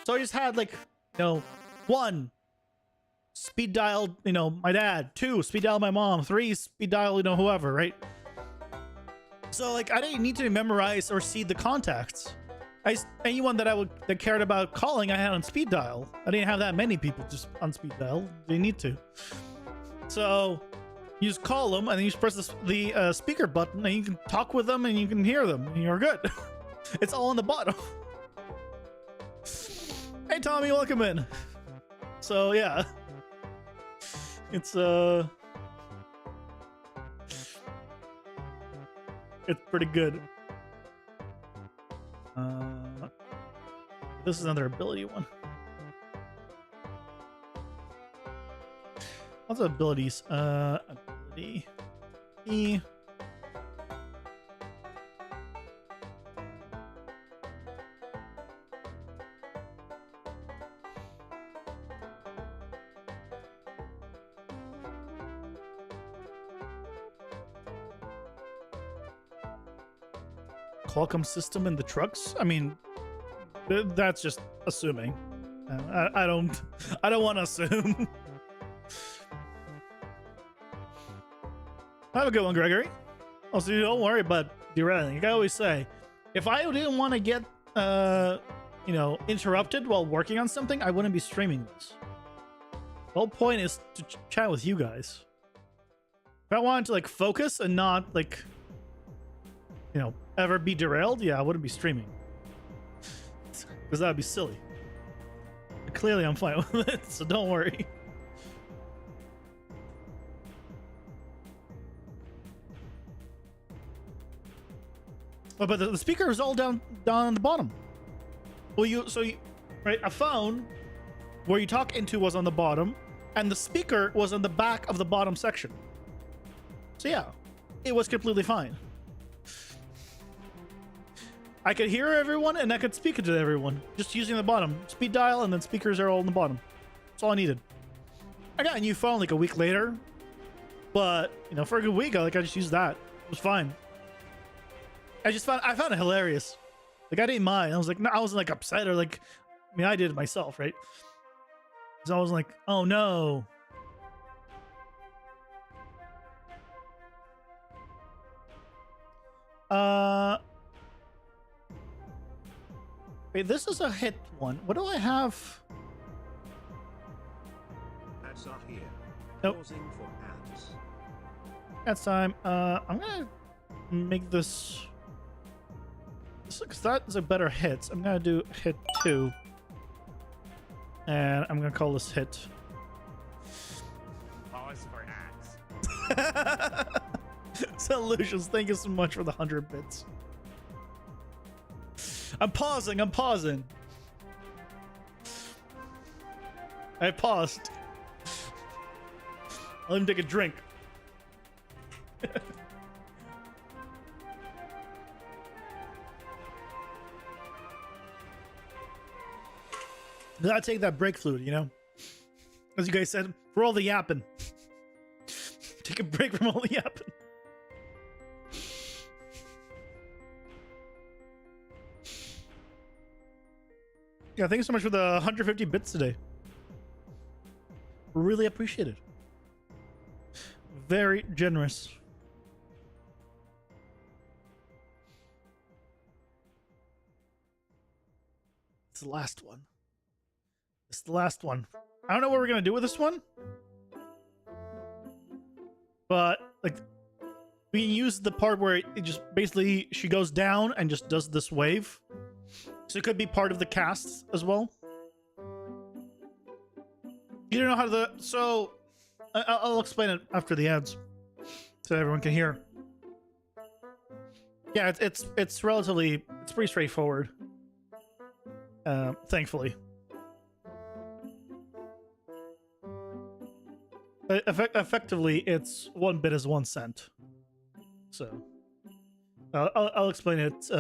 So I just had, like, 1 speed dial, my dad, 2 speed dial my mom, 3 speed dial, whoever, right? So, like, I didn't need to memorize or see the contacts. Anyone that cared about calling, I had on speed dial. I didn't have that many people just on speed dial. Didn't need to. So you just call them, and then you just press the speaker button, and you can talk with them, and you can hear them, and you're good. It's all on the bottom. Hey, Tommy, welcome in. So, yeah. It's pretty good. This is another ability one. Lots of abilities. Ability E. Qualcomm system in the trucks? I mean, that's just assuming. I don't want to assume. Have a good one, Gregory. Also, don't worry about derailing. Like I always say, if I didn't want to get interrupted while working on something, I wouldn't be streaming this. The whole point is to chat with you guys. If I wanted to, like, focus and not, like, ever be derailed, yeah, I wouldn't be streaming. Because that would be silly. But clearly, I'm fine with it, so don't worry. Oh, but the speaker is all down on the bottom. Well, right? A phone where you talk into was on the bottom, and the speaker was on the back of the bottom section. So yeah, it was completely fine. I could hear everyone, and I could speak to everyone just using the bottom speed dial, and then speakers are all on the bottom. That's all I needed. I got a new phone like a week later, but you know, for a good week, I just used that. It was fine. I found it hilarious. Like I didn't mind. I was like, no, I wasn't like upset or like, I mean, I did it myself, right? So I was like, oh no. Wait, this is a hit one. What do I have? Ads are here. Nope. Pausing for ads. That's time. I'm gonna make this. Because that is a better hit. I'm gonna do hit 2. And I'm gonna call this hit. Pause for ads. So Lucius, thank you so much for the 100 bits. I'm pausing. I paused. I'll even take a drink. Gotta take that break fluid, you know? As you guys said, for all the yapping. Take a break from all the yapping. Yeah, thank you so much for the 150 bits today. Really appreciate it. Very generous. It's the last one. It's the last one. I don't know what we're gonna do with this one. But like we can use the part where it just basically she goes down and just does this wave. So it could be part of the cast as well. You don't know how to so I'll explain it after the ads so everyone can hear. Yeah, it's relatively pretty straightforward. Thankfully. Effectively, it's 1 bit is 1 cent. So I'll explain it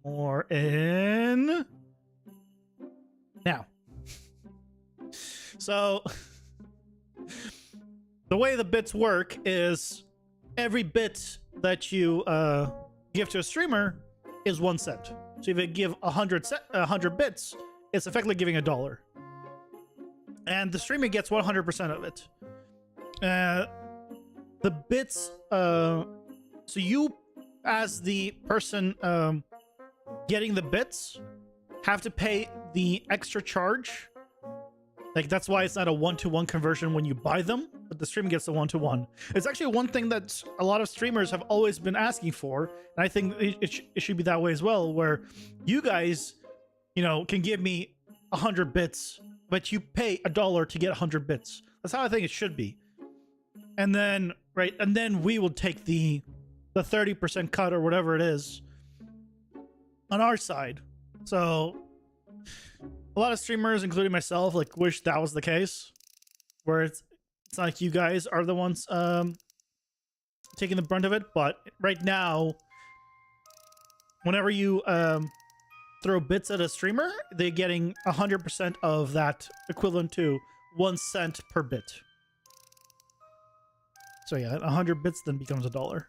more in now. So the way the bits work is every bit that you give to a streamer is 1 cent. So if you give 100 bits, it's effectively giving $1. And the streamer gets 100% of it. The bits, so you, as the person getting the bits, have to pay the extra charge. Like, that's why it's not a 1-to-1 conversion when you buy them, but the streamer gets a 1-to-1. It's actually one thing that a lot of streamers have always been asking for, and I think it should be that way as well, where you guys, you know, can give me 100 bits, but you pay $1 to get 100 bits. That's how I think it should be. And then, right, and then we will take the 30% cut or whatever it is on our side. So a lot of streamers, including myself, like wish that was the case, where it's not like you guys are the ones taking the brunt of it. But right now, whenever you throw bits at a streamer, they're getting 100% of that, equivalent to 1 cent per bit. So yeah, 100 bits then becomes $1.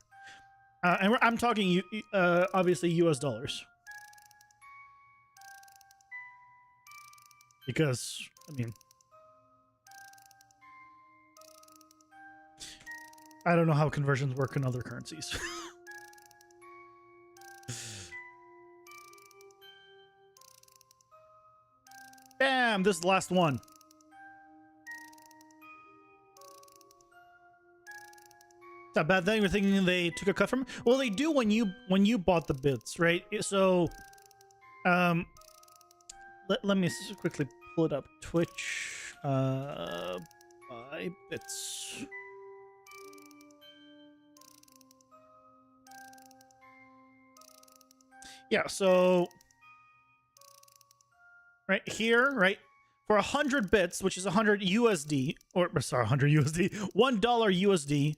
And I'm talking obviously US dollars. Because, I mean, I don't know how conversions work in other currencies. Bam! This is the last one. It's not a bad thing. We're thinking they took a cut from. Well, they do when you bought the bits, right? So, let me quickly pull it up. Twitch, buy bits. Yeah. So, right here, right, for 100 bits, which is 100 USD, or sorry, 100 USD, $1 USD,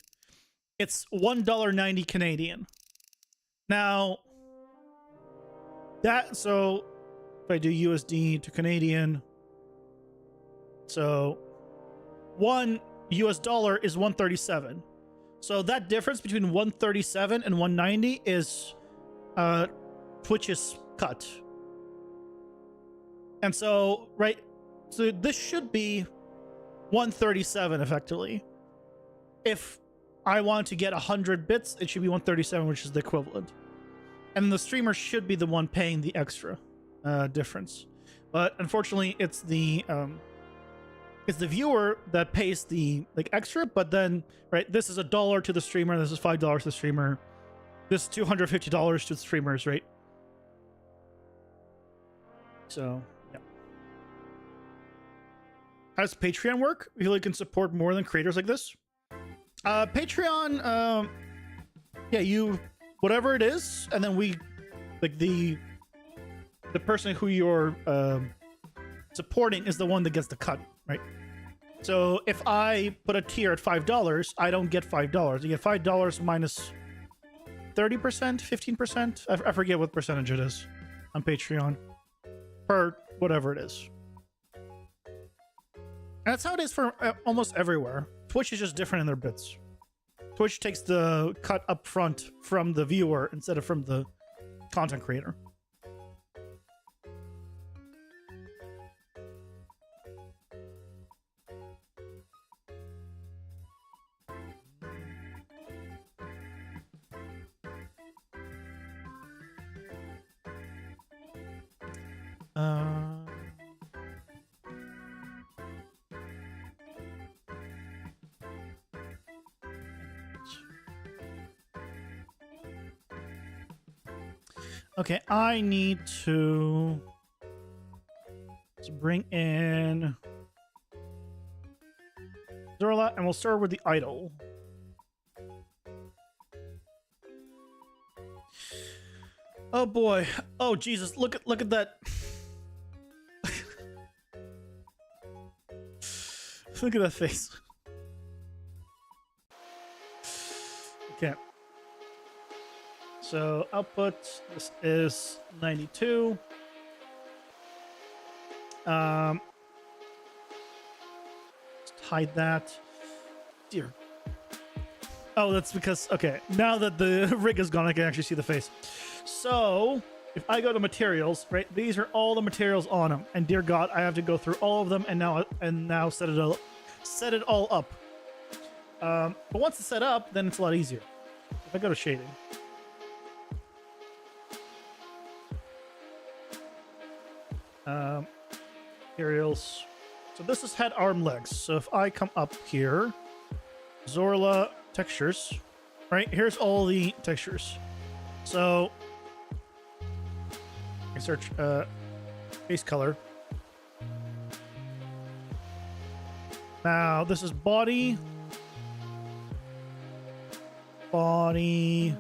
it's $1.90 Canadian. Now, so if I do USD to Canadian, so $1 is 137. So that difference between 137 and 190 is Twitch's cut. And so, right, so this should be 137 effectively. If I want to get 100 bits, it should be 137, which is the equivalent. And the streamer should be the one paying the extra difference. But unfortunately, it's the viewer that pays the extra. But then, right, this is $1 to the streamer, this is $5 to the streamer, this is $250 to the streamers, right? So yeah. How does Patreon work? You feel you can support more than creators like this? Patreon, yeah, you whatever it is, and then we the person who you're supporting is the one that gets the cut, right? So if I put a tier at $5, I don't get $5. You get $5 minus 30%, 15%. I forget what percentage it is on Patreon per whatever it is. And that's how it is for almost everywhere. Twitch is just different in their bits. Twitch takes the cut up front from the viewer instead of from the content creator. Okay, I need to bring in Zorla, and we'll start with the idol. Oh boy! Oh Jesus! Look at that! Look at that face. Okay. So output, this is 92. Just hide that. Dear. Oh, that's because, okay, now that the rig is gone, I can actually see the face. So if I go to materials, right, these are all the materials on them, and dear God, I have to go through all of them and now set it all up. But once it's set up, then it's a lot easier. If I go to shading. Materials. So this is head, arm, legs. So if I come up here, Zorla textures, right? Here's all the textures. So I search face color. Now this is body. Body.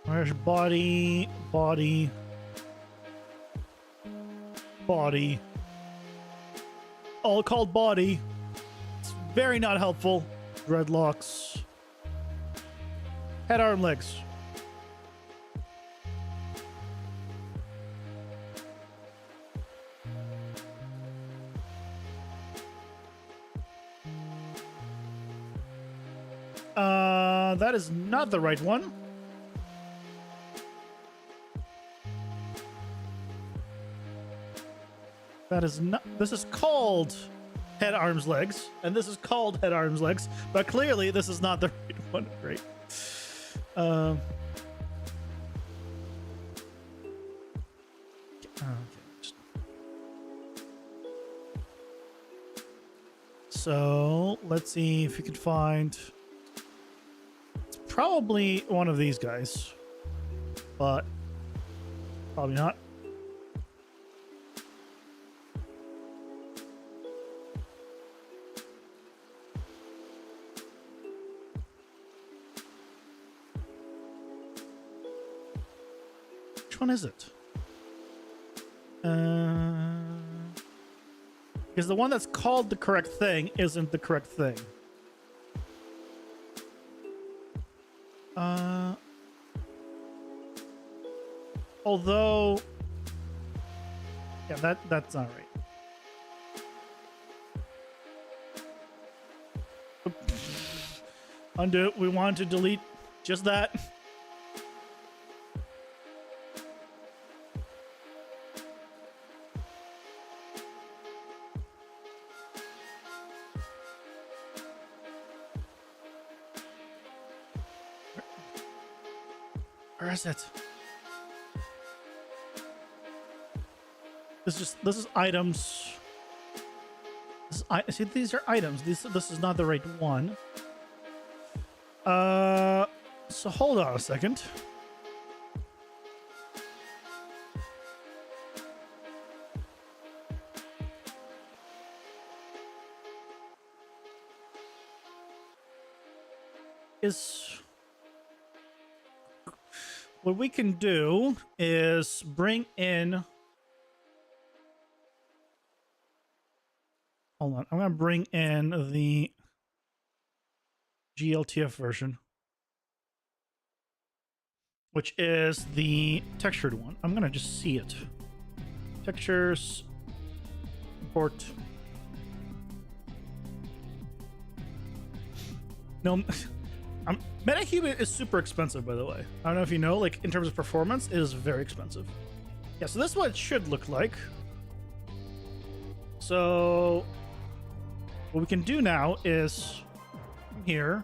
Where's body? Body. Body. All called body. It's very not helpful. Dreadlocks. Head, arm, legs. That is not the right one. That is not. This is called head, arms, legs, and this is called head, arms, legs. But clearly, this is not the right one. Great. Okay. So let's see if you can find. It's probably one of these guys, but probably not. Which one is it? Because the one that's called the correct thing isn't the correct thing. Although, yeah, that's not right. Undo. We want to delete just that. Where is it? This is items. See, these are items. This is not the right one. So hold on a second. What we can do is bring in. Hold on, I'm gonna bring in the GLTF version, which is the textured one. I'm gonna just see it. Textures, import. No, MetaHuman is super expensive, by the way. I don't know if you know, like in terms of performance, it is very expensive. Yeah, so this is what it should look like. So what we can do now is here.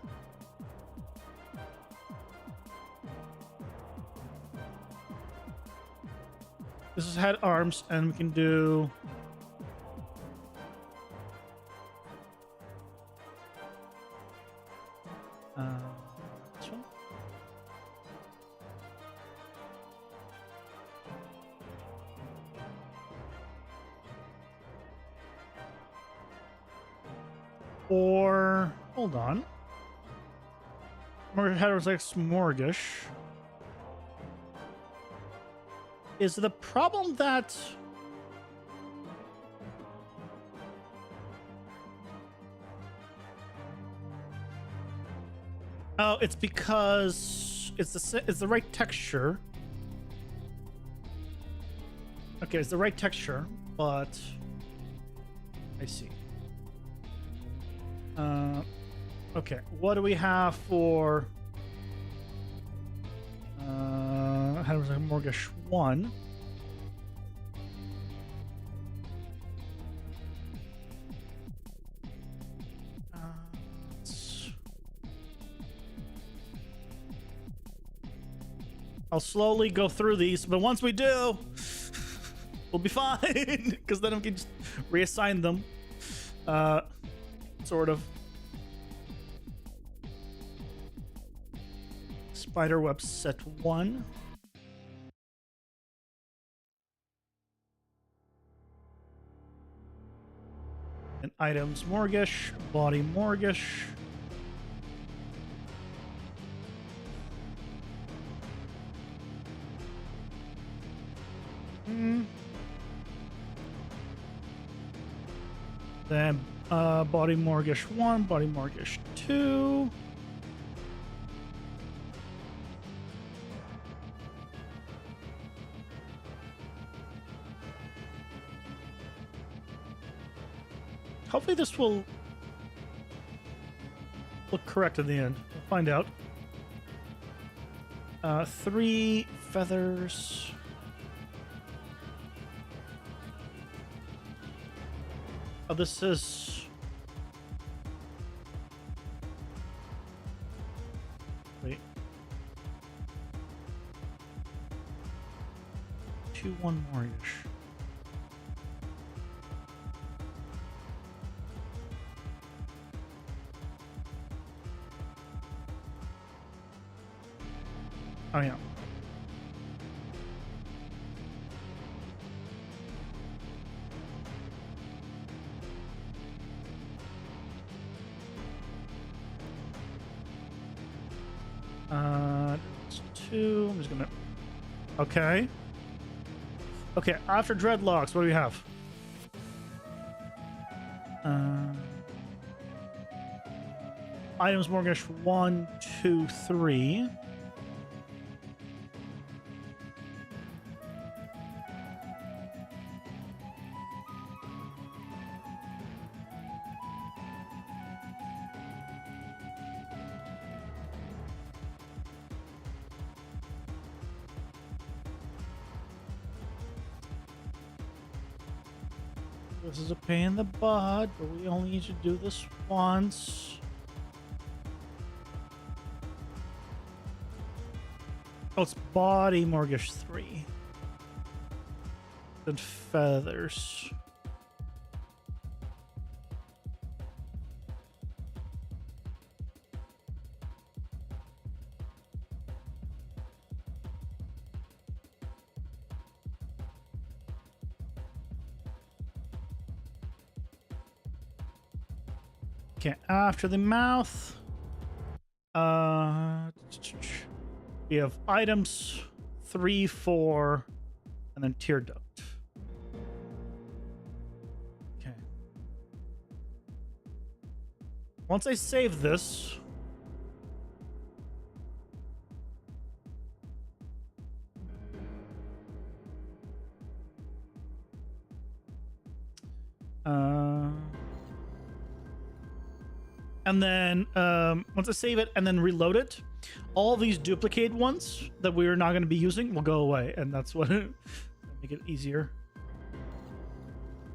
This is head, arms, and we can do this one. Or hold on. Heterosexual mortgage. Is the problem that oh, it's because it's the right texture. Okay, it's the right texture, but I see. Okay, what do we have for heterosexual mortgage 1? I'll slowly go through these, but once we do, we'll be fine, because then we can just reassign them. Sort of. Spiderweb set 1. And items mortgage, body mortgage. Then body mortgage 1, body mortgage 2. Hopefully this will look correct in the end. We'll find out. 3 feathers. Oh, this is... Wait. 2-1 mortgage. Oh, yeah. It's 2. I'm just gonna... Okay. Okay, after dreadlocks, what do we have? Items mortgage 1, 2, 3. This is a pain in the butt, but we only need to do this once. Oh, it's body mortgage 3. And feathers. Okay, after the mouth, we have items 3, 4, and then tear duct. Okay. Once I save this, and then once I save it and then reload it, all these duplicate ones that we're not going to be using will go away, and that's what make it easier.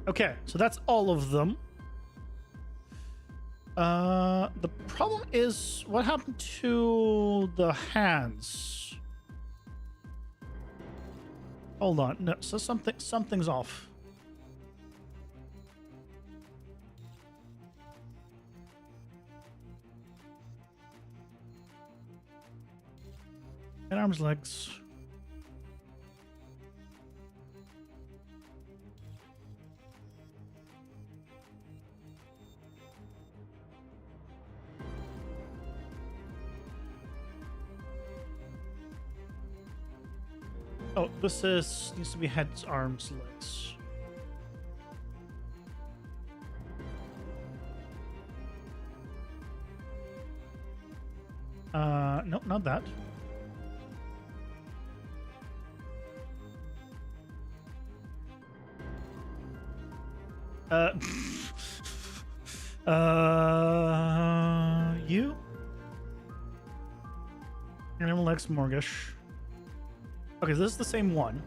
Okay, so that's all of them. The problem is what happened to the hands. Hold on, no, so something's off. And arms, legs. Oh, this needs to be heads, arms, legs. No, not that. You? Animal legs, mortgage. Okay, this is the same one.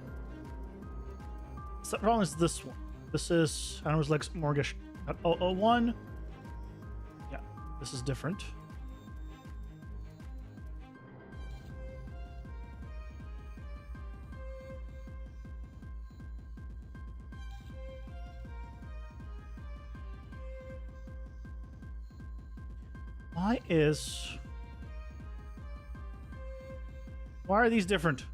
So the problem is this one. This is animals legs, mortgage. 001. Yeah, this is different. Why are these different?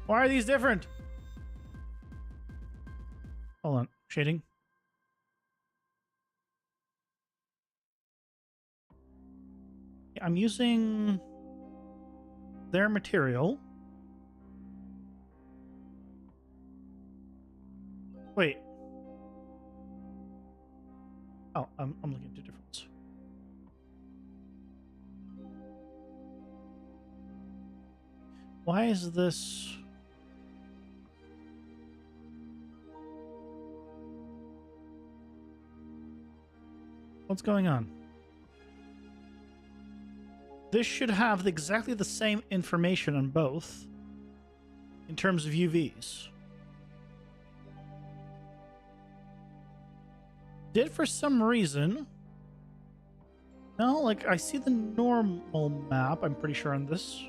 Why are these different? Hold on, shading. I'm using their material. Wait. Oh, I'm looking at the difference. Why is this? What's going on? This should have exactly the same information on both in terms of UVs. Did for some reason. No, like I see the normal map, I'm pretty sure on this.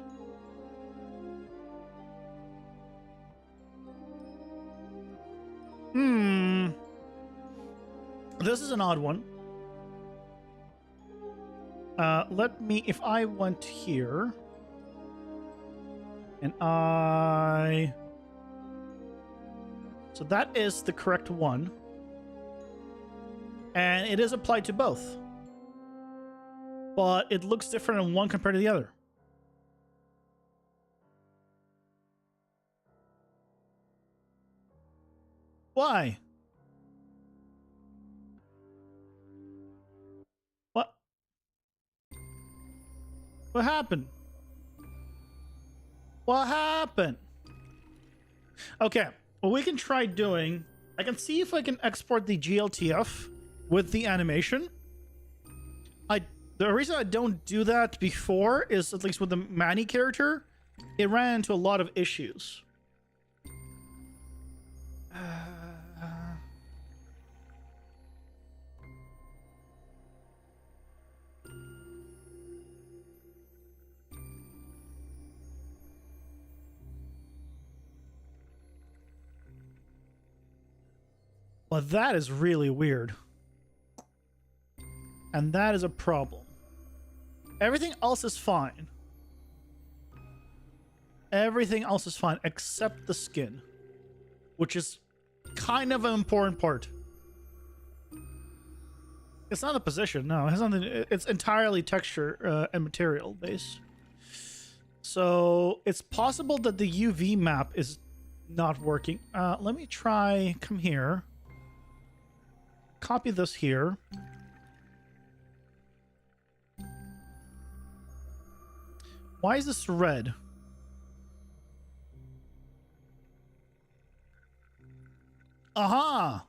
This is an odd one. Let me, if I went here and so that is the correct one. And it is applied to both. But it looks different in one compared to the other. Why? What? What happened? What happened? Okay, what we can try doing, I can see if I can export the GLTF with the animation. The reason I don't do that before is, at least with the Manny character, it ran into a lot of issues. Well, that is really weird. And that is a problem. Everything else is fine. Everything else is fine except the skin, which is kind of an important part. It's not the position, no. It has nothing. It's entirely texture and material based. So it's possible that the UV map is not working. Let me try. Come here. Copy this here. Why is this red? Aha!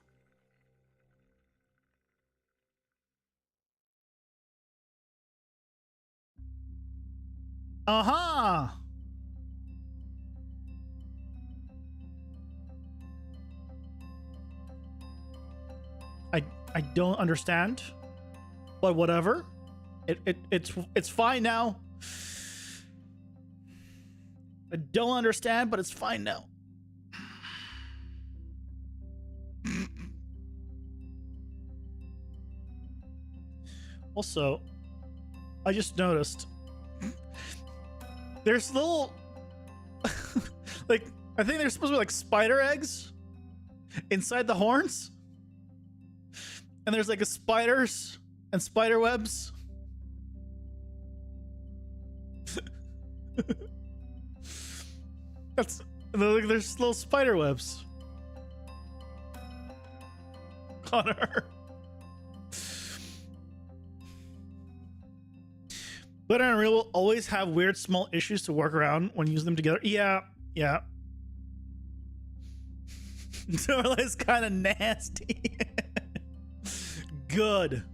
Aha! I don't understand, but whatever. It's fine now. I don't understand, but it's fine now. Also, I just noticed there's little like, I think there's supposed to be like spider eggs inside the horns, and there's like a spiders and spider webs. There's little spider webs on her. But Unreal will always have weird small issues to work around when using them together. Yeah. Zorla is kind of nasty. Good.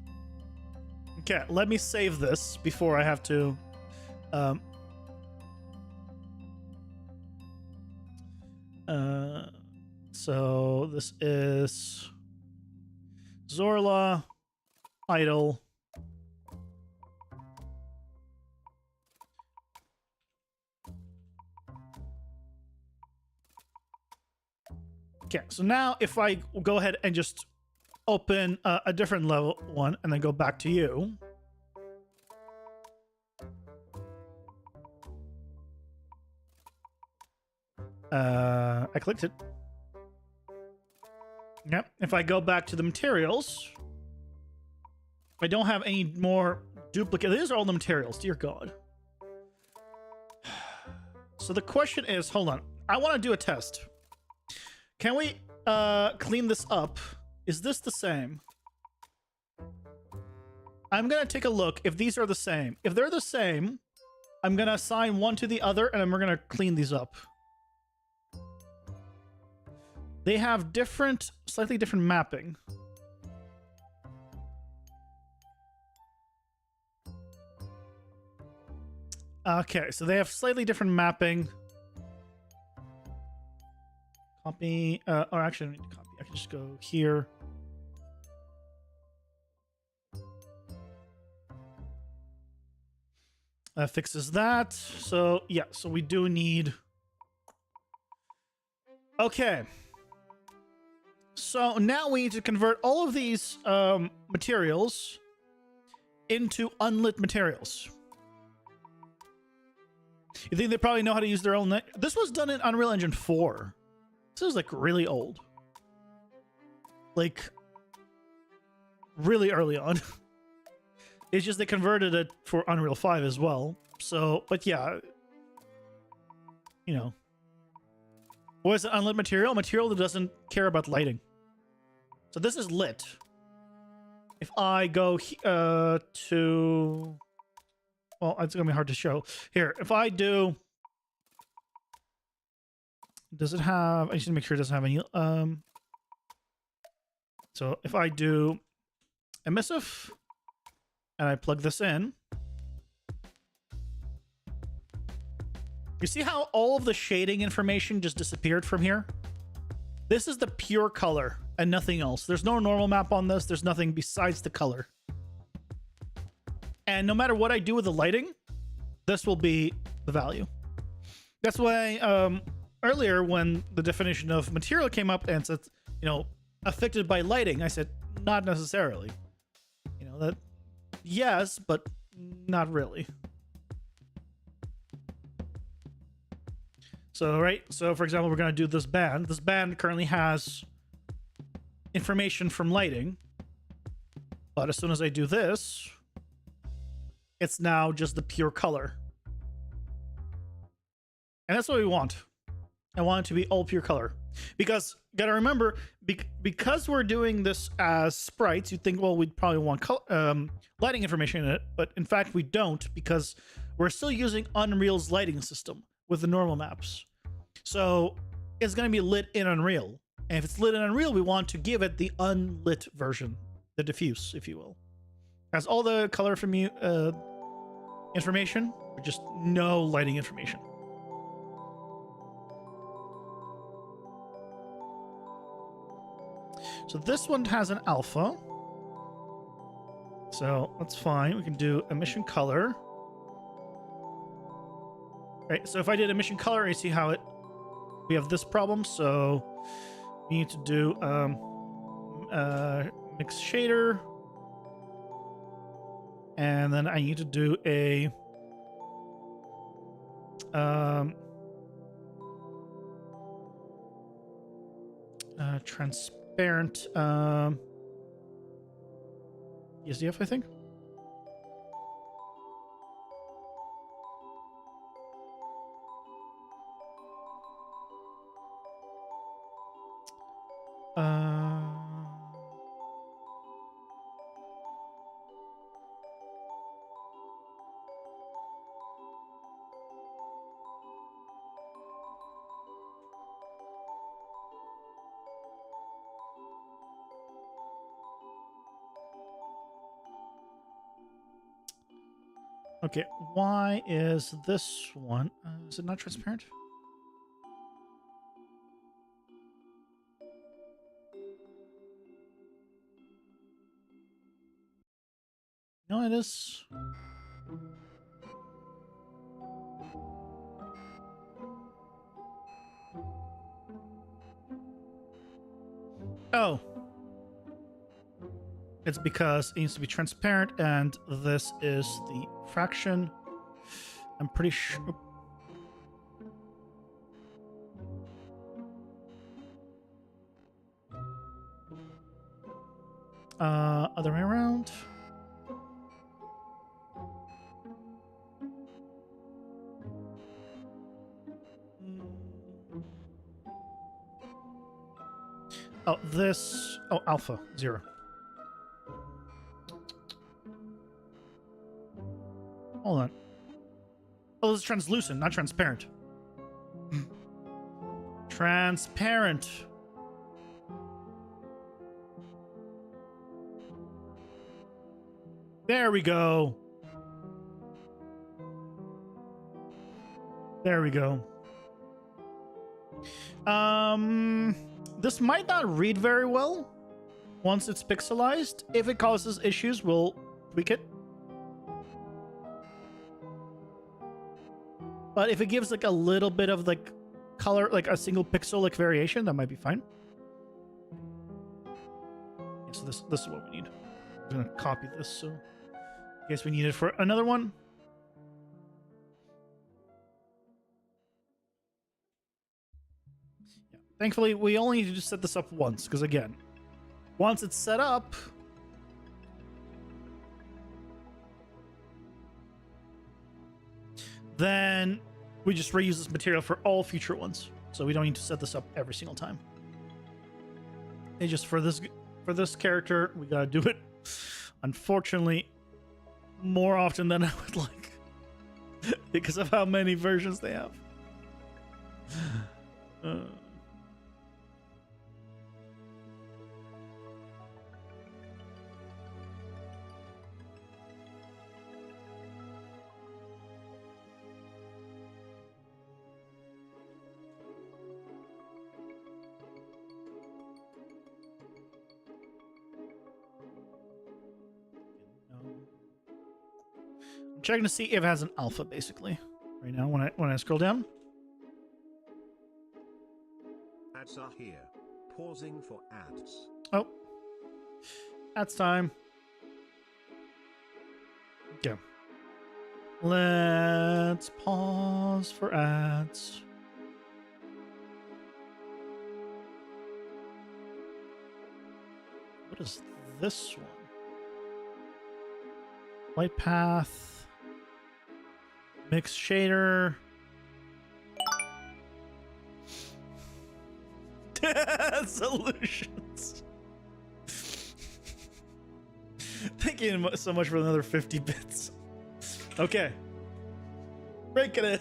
Okay, let me save this before I have to so this is Zorla idle. Okay, so now if I go ahead and just open a different level one and then go back to you. I clicked it. Yep. If I go back to the materials, I don't have any more duplicate. These are all the materials, dear God. So the question is, hold on. I want to do a test. Can we clean this up? Is this the same? I'm going to take a look if these are the same. If they're the same, I'm going to assign one to the other and then we're going to clean these up. They have different, slightly different mapping. Okay, so they have slightly different mapping. Copy, or actually I don't need to copy. I can just go here. That fixes that. So yeah, so we do need. Okay. So now we need to convert all of these materials into unlit materials. You think they probably know how to use their own? This was done in Unreal Engine 4. This is like really old. Like really early on. It's just they converted it for Unreal 5 as well. So, but yeah. You know. What is an unlit material? A material that doesn't care about lighting. So this is lit. If I go to... Well, it's going to be hard to show. Here, if I do... Does it have... I just need to make sure it doesn't have any... So if I do emissive, and I plug this in, you see how all of the shading information just disappeared from here? This is the pure color and nothing else. There's no normal map on this. There's nothing besides the color. And no matter what I do with the lighting, this will be the value. That's why earlier when the definition of material came up and said, you know, affected by lighting, I said, not necessarily. You know, that, yes, but not really. So, right, so for example, we're going to do this band. This band currently has information from lighting, but as soon as I do this, it's now just the pure color. And that's what we want. I want it to be all pure color. Because, gotta remember, because we're doing this as sprites, you'd think, well, we'd probably want lighting information in it, but in fact we don't, because we're still using Unreal's lighting system with the normal maps. So it's going to be lit in Unreal. And if it's lit in Unreal, we want to give it the unlit version, the diffuse, if you will. Has all the color from you information, but just no lighting information. So this one has an alpha. So that's fine. We can do emission color. Right, so if I did emission color, you see how it... We have this problem, so we need to do mix shader. And then I need to do a... transparent ESDF, I think. Okay, why is this one? Is it not transparent? No, it is. Oh. It's because it needs to be transparent, and this is the fraction. I'm pretty sure. Other way around. Oh, this. Oh, alpha 0. Hold on. Oh, this is translucent, not transparent. Transparent. There we go. There we go. This might not read very well once it's pixelized. If it causes issues, we'll tweak it. But if it gives like a little bit of like color, like a single pixel like variation, that might be fine. Yeah, so this is what we need. I'm gonna copy this so in case we need it for another one. Yeah. Thankfully, we only need to set this up once, because again, once it's set up, then we just reuse this material for all future ones. So we don't need to set this up every single time. It's just for this for this character. We gotta do it, unfortunately, more often than I would like because of how many versions they have. I'm checking to see if it has an alpha, basically. Right now, when I scroll down. Ads are here. Pausing for ads. Oh, ads time. Okay. Let's pause for ads. What is this one? White path. Mix shader. Solutions. Thank you so much for another 50 bits. Okay. Break it is.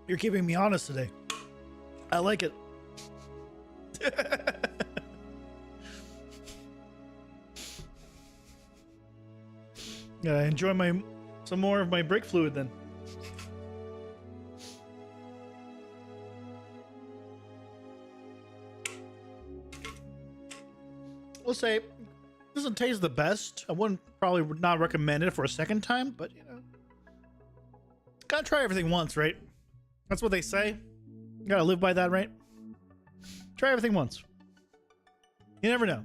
You're keeping me honest today. I like it. Yeah, enjoy some more of my brake fluid then. We'll say it doesn't taste the best. I probably would not recommend it for a second time, but you know, gotta try everything once, right? That's what they say. You gotta live by that, right? Try everything once. You never know.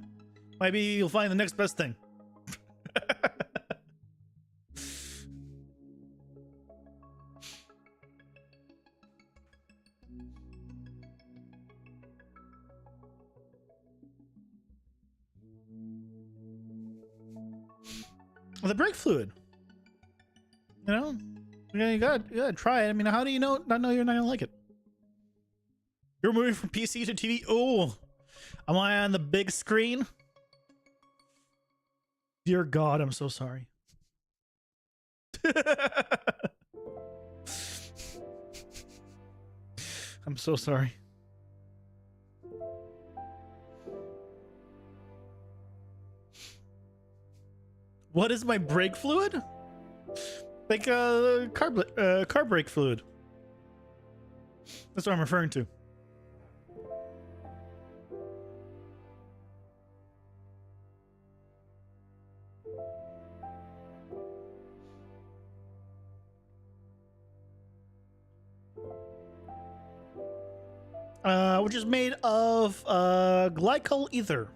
Maybe you'll find the next best thing. The brake fluid. You know? You gotta try it. I mean, how do you not know you're not gonna like it? You're moving from PC to TV? Oh, am I on the big screen? Dear God, I'm so sorry. I'm so sorry. What is my brake fluid? Like car brake fluid. That's what I'm referring to. Which is made of glycol ether,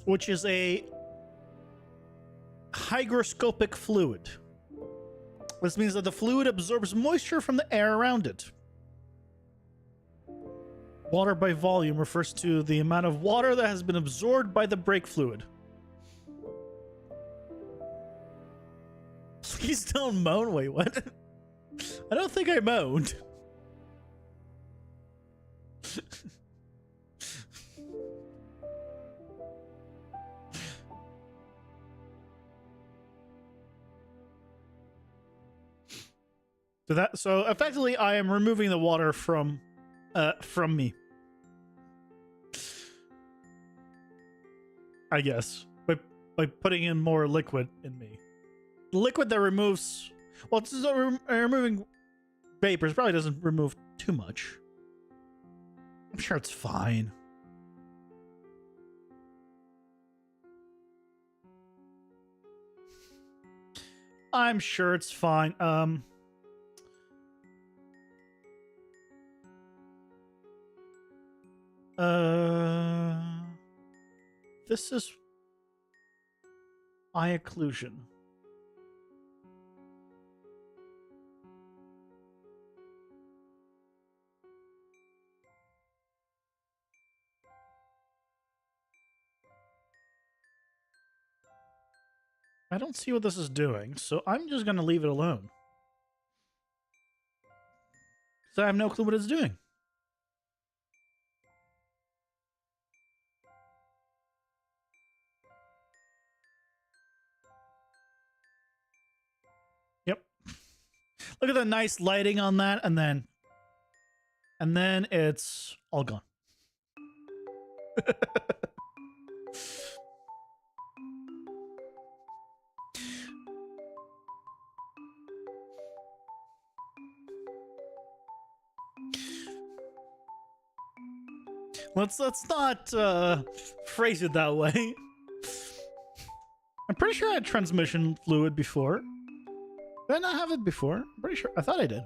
which is a hygroscopic fluid. This means that the fluid absorbs moisture from the air around it. Water by volume refers to the amount of water that has been absorbed by the brake fluid. Please don't moan. Wait, what? I don't think I moaned. So effectively I am removing the water from me. I guess by putting in more liquid in me. The liquid that removes, well, it's removing vapors, probably doesn't remove too much. I'm sure it's fine. I'm sure it's fine. This is eye occlusion. I don't see what this is doing, so I'm just gonna leave it alone. So I have no clue what it's doing. Yep. Look at the nice lighting on that, and then it's all gone. Let's not phrase it that way. I'm pretty sure I had transmission fluid before. Did I not have it before? I'm pretty sure. I thought I did.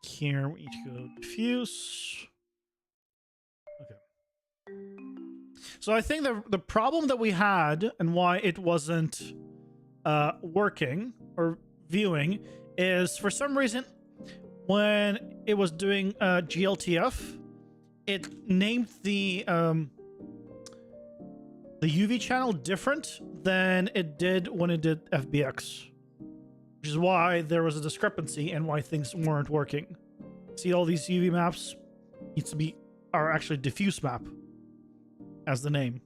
Here we need to go diffuse. Okay. So I think the problem that we had and why it wasn't working or viewing is for some reason when it was doing GLTF, it named the UV channel different than it did when it did FBX, which is why there was a discrepancy and why things weren't working. See, all these UV maps are actually diffuse map as the name.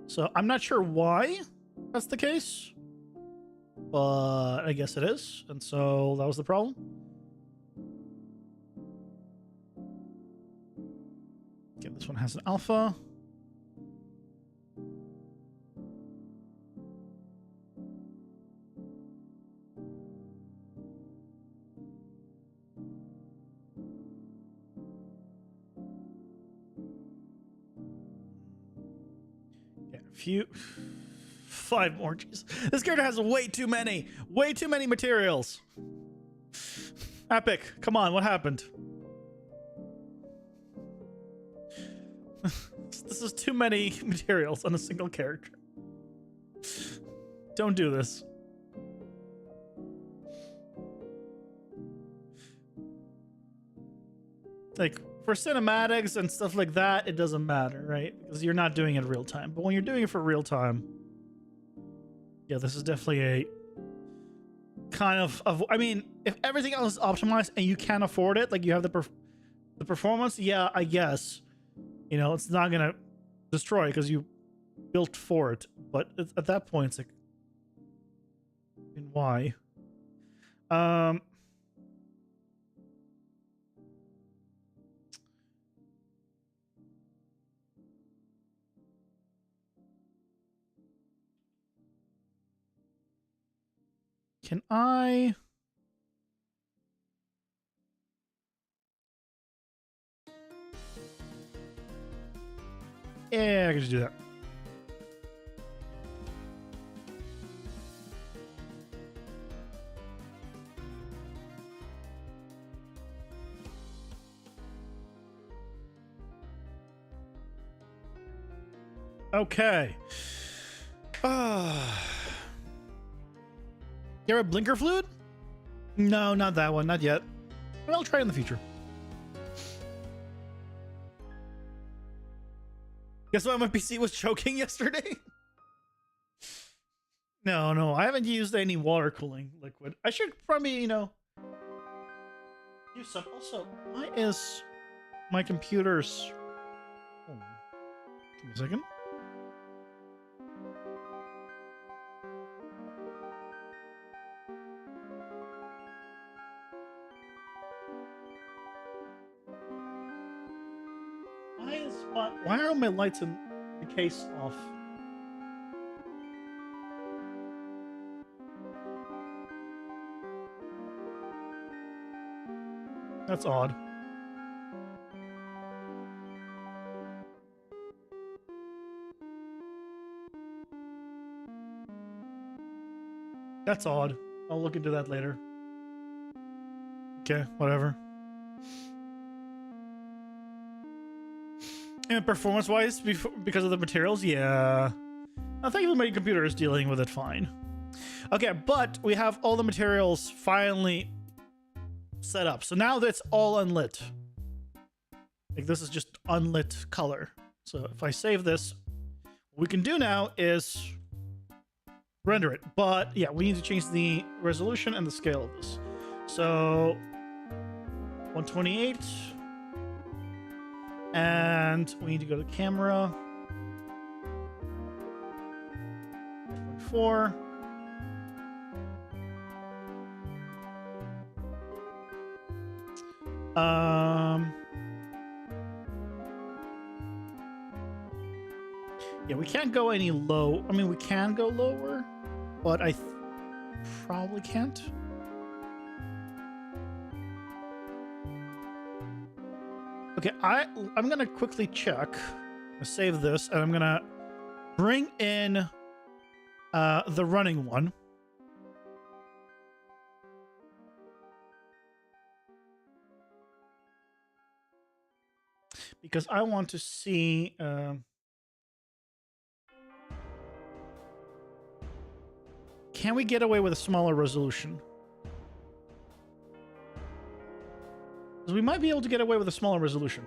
So I'm not sure why that's the case, but I guess it is. And so that was the problem. Okay, this one has an alpha. Few 5 more. Jeez. This character has way too many materials. Epic, come on, what happened? This is too many materials on a single character. Don't do this. Like, for cinematics and stuff like that, it doesn't matter, right? Because you're not doing it real time. But when you're doing it for real time, yeah, this is definitely a kind of I mean, if everything else is optimized and you can't afford it, like you have the performance, yeah, I guess, you know, it's not gonna destroy because you built for it. But at that point, it's like, I mean, why? Can I? Yeah, I can just do that. Okay. You have a blinker fluid? No, not that one. Not yet. But I'll try in the future. Guess why my PC was choking yesterday? No, I haven't used any water cooling liquid. I should probably, you know, use some. Also, why is my computer's... Hold on. Give me a second. Why are all my lights in the case off? That's odd. That's odd. I'll look into that later. Okay, whatever. And performance-wise, because of the materials, yeah. I think my computer is dealing with it fine. Okay, but we have all the materials finally set up. So now that's all unlit. Like this is just unlit color. So if I save this, what we can do now is render it. But yeah, we need to change the resolution and the scale of this. So 128. And we need to go to camera. 4. Yeah, we can't go any low. I mean, we can go lower, but I probably can't. Okay, I'm gonna quickly check. Save this, and I'm gonna bring in the running one. Because I want to see can we get away with a smaller resolution? Because we might be able to get away with a smaller resolution.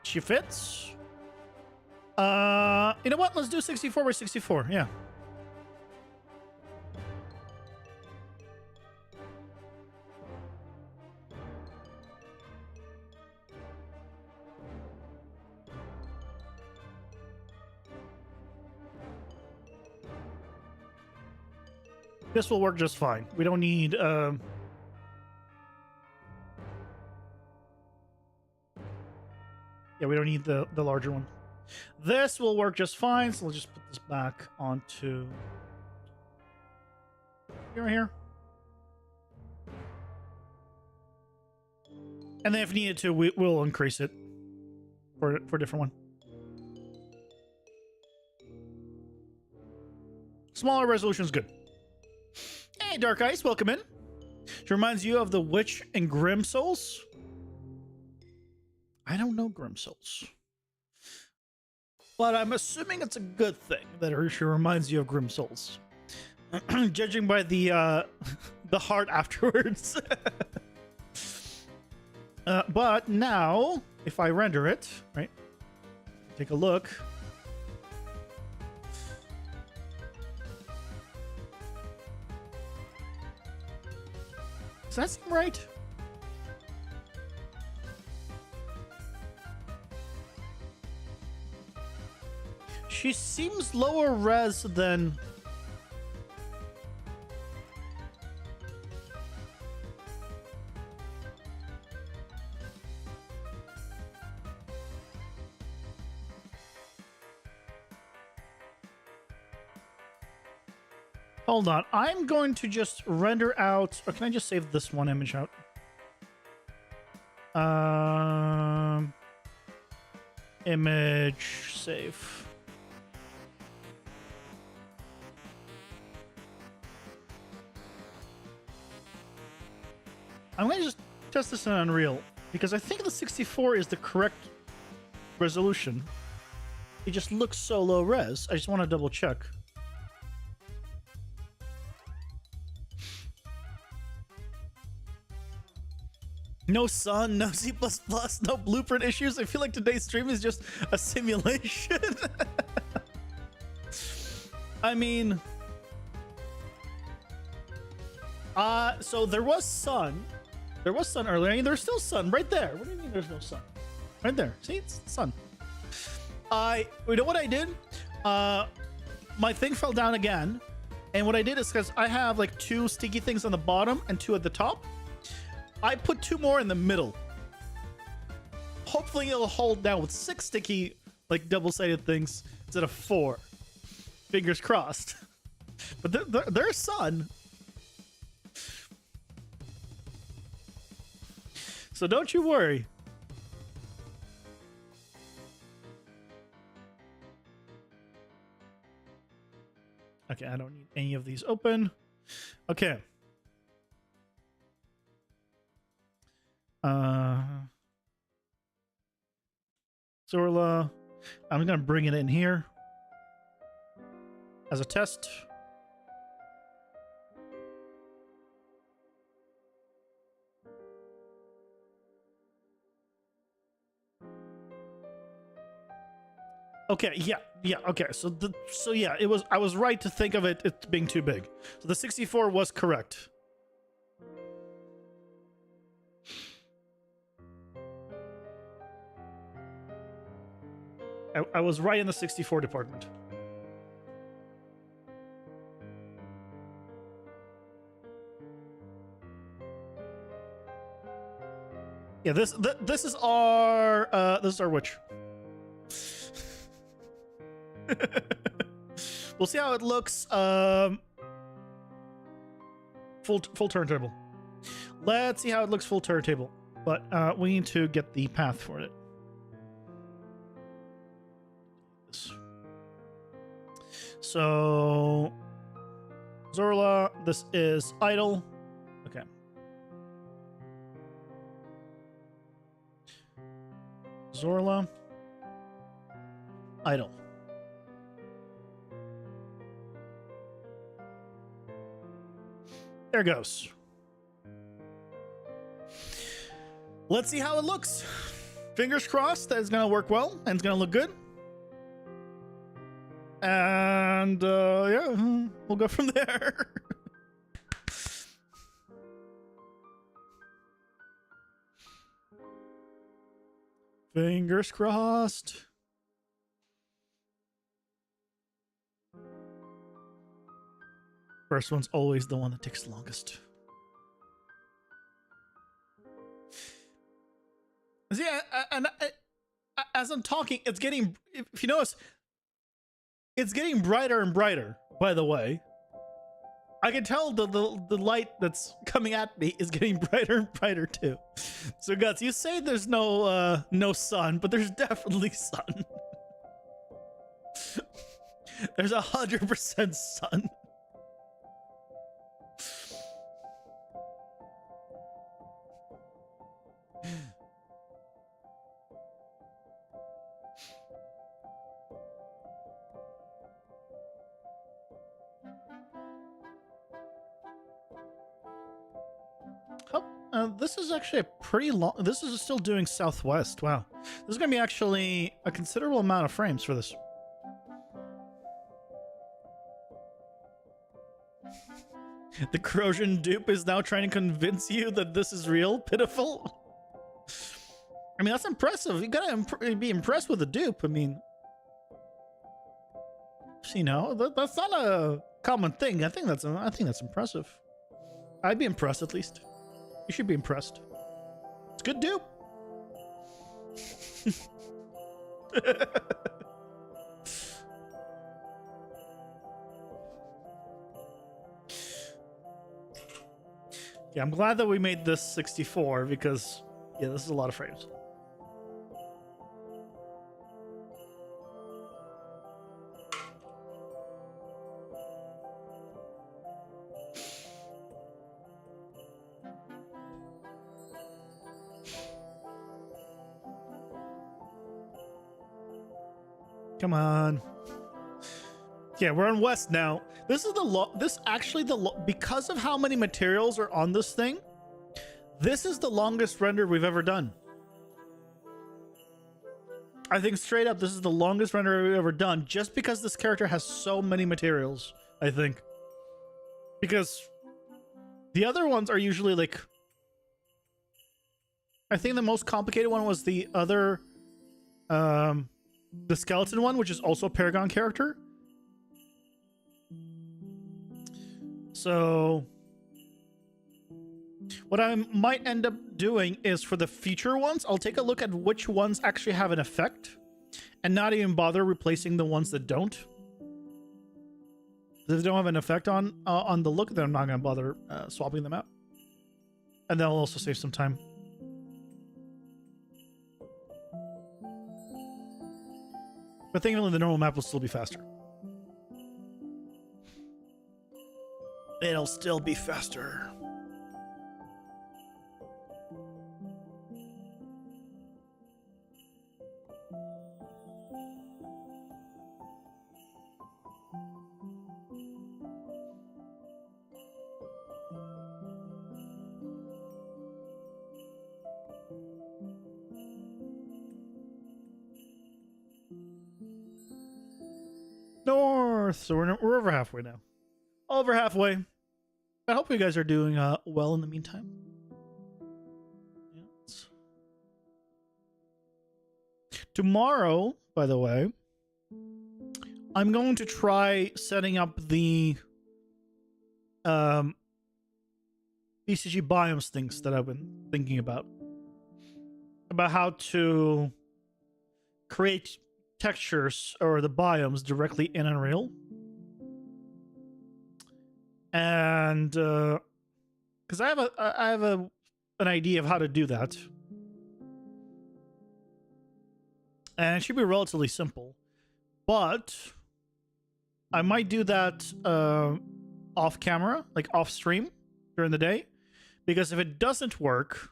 She fits. You know what? Let's do 64 by 64. Yeah. This will work just fine. We don't need yeah, we don't need the larger one. This will work just fine, so we'll just put this back onto here. And then if needed to, we'll increase it for a different one. Smaller resolution is good. Hey, Dark Ice, welcome in. It reminds you of the Witch and Grim Souls. I don't know Grim Souls, but I'm assuming it's a good thing that she reminds you of Grim Souls, judging by the heart afterwards. But now, if I render it, right, take a look. Does that seem right? She seems lower res than... Hold on. I'm going to just render out... Or can I just save this one image out? Image save. I'm going to just test this in Unreal, because I think the 64 is the correct resolution. It just looks so low res. I just want to double check. No sun, no C++, no blueprint issues. I feel like today's stream is just a simulation. I mean... so there was sun. There was sun earlier. I mean, there's still sun right there. What do you mean there's no sun? Right there. See, it's sun. You know what I did? My thing fell down again. And what I did is, because I have like 2 sticky things on the bottom and 2 at the top, I put 2 more in the middle. Hopefully it'll hold down with 6 sticky, like double-sided things instead of 4. Fingers crossed. But there's sun. So don't you worry. Okay, I don't need any of these open. Okay. Zorla. I'm gonna bring it in here as a test. Okay, yeah, okay. So yeah, I was right to think of it being too big. So the 64 was correct. I was right in the 64 department. Yeah, this is our witch. We'll see how it looks. Full turntable. Let's see how it looks full turntable. But we need to get the path for it. So Zorla, this is idle. Okay. Zorla, idle. There goes. Let's see how it looks. Fingers crossed that it's gonna work well and it's gonna look good. And yeah, we'll go from there. Fingers crossed. First one's always the one that takes the longest. See, and as I'm talking, it's getting, if you notice, it's getting brighter and brighter, by the way. I can tell the light that's coming at me is getting brighter and brighter too. So Guts, you say there's no sun, but there's definitely sun. There's 100% sun. This is actually a pretty long... This is still doing southwest. Wow. This is going to be actually a considerable amount of frames for this. The corrosion dupe is now trying to convince you that this is real? Pitiful? I mean, that's impressive. You gotta be impressed with the dupe. I mean... You know, that's not a common thing. I think that's impressive. I'd be impressed at least. You should be impressed. It's good dupe. Yeah, I'm glad that we made this 64 because, yeah, this is a lot of frames. Come on. Yeah, we're on west now. This is because of how many materials are on this thing, this is the longest render we've ever done. I think straight up, this is the longest render we've ever done just because this character has so many materials, I think. Because the other ones are usually like... I think the most complicated one was the other... the skeleton one, which is also a Paragon character. So what I might end up doing is for the future ones, I'll take a look at which ones actually have an effect and not even bother replacing the ones that don't. If they don't have an effect on the look, then I'm not going to bother swapping them out. And that'll also save some time. But thankfully the normal map will still be faster. it'll still be faster. North. So we're over halfway now. Over halfway. I hope you guys are doing well in the meantime. Yes. Tomorrow, by the way, I'm going to try setting up the BCG biomes things that I've been thinking about how to create textures or the biomes directly in Unreal. And because I have an idea of how to do that, and it should be relatively simple, but I might do that off camera, like off stream during the day, because if it doesn't work,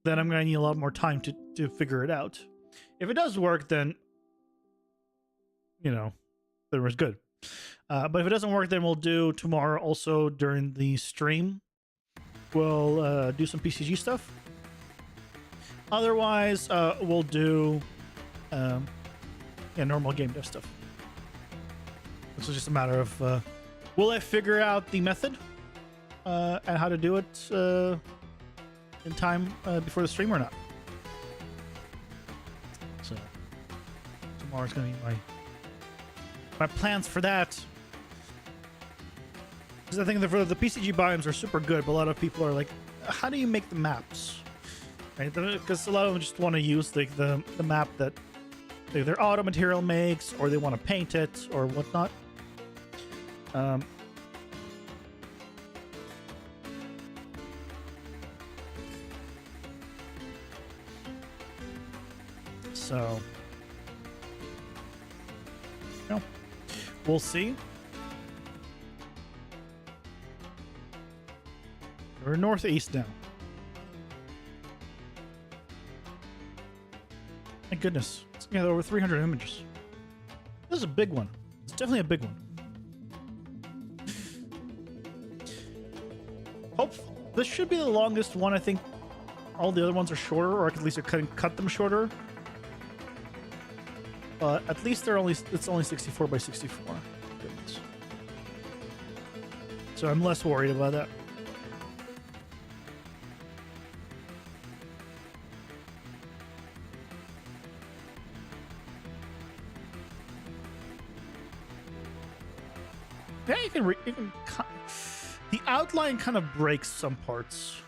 then I'm going to need a lot more time to figure it out. If it does work, then then it's good. But if it doesn't work, then we'll do tomorrow also during the stream. We'll do some PCG stuff. Otherwise, we'll do normal game dev stuff. This is just a matter of will I figure out the method and how to do it in time before the stream or not. So tomorrow's going to be my plans for that. Because I think the PCG biomes are super good, but a lot of people are like, how do you make the maps? Right? Because a lot of them just want to use the map that their auto material makes, or they want to paint it, or whatnot. So we'll see. We're northeast now. Thank goodness. It's got over 300 images. This is a big one. It's definitely a big one. This should be the longest one. I think all the other ones are shorter, or at least I couldn't cut them shorter. But at least it's only 64 by 64. Goodness. So I'm less worried about that. Yeah, you can the outline kind of breaks some parts.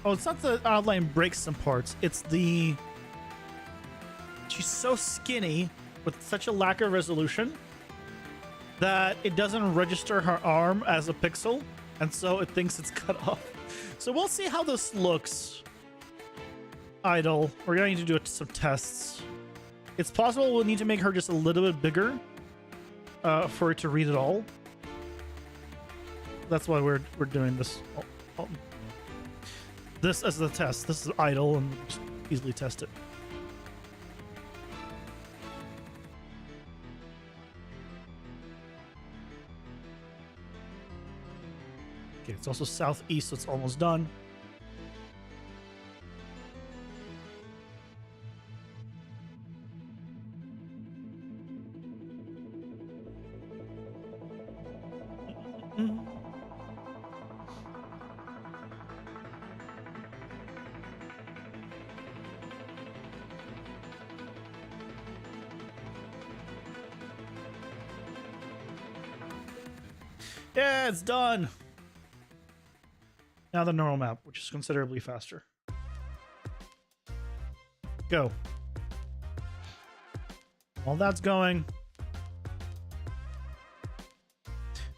Oh, it's not the outline breaks some parts. It's she's so skinny with such a lack of resolution that it doesn't register her arm as a pixel, and so it thinks it's cut off. So we'll see how this looks. Idle. We're going to need to do some tests. It's possible we'll need to make her just a little bit bigger for it to read it all. That's why we're doing this. This as the test. This is idle, and just easily test it. Okay, it's also southeast, so it's almost done. Yeah, it's done. Now the normal map, which is considerably faster. Go. While that's going,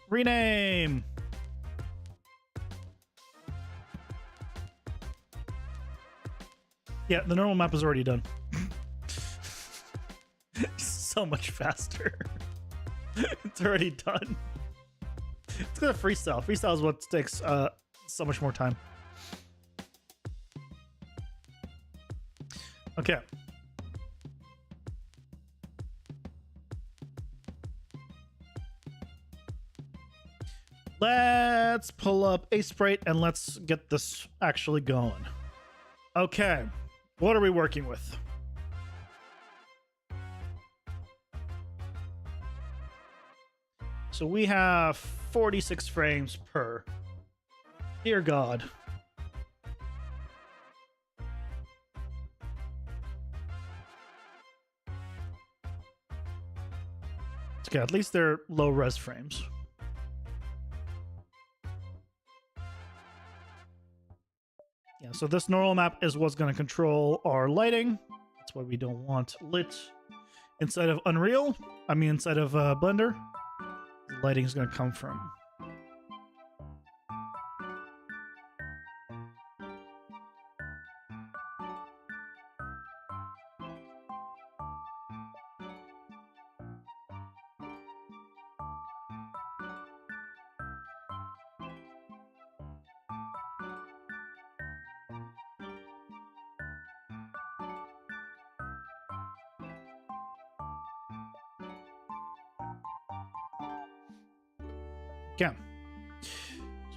rename. Yeah, the normal map is already done. so much faster. It's already done. It's gonna freestyle. Freestyle is what takes so much more time. Okay. Let's pull up a sprite and let's get this actually going. Okay. What are we working with? So we have 46 frames per. Dear God. Okay, at least they're low res frames. Yeah, so this normal map is what's going to control our lighting. That's why we don't want lit inside of Unreal. I mean, inside of Blender. The lighting is going to come from. Okay.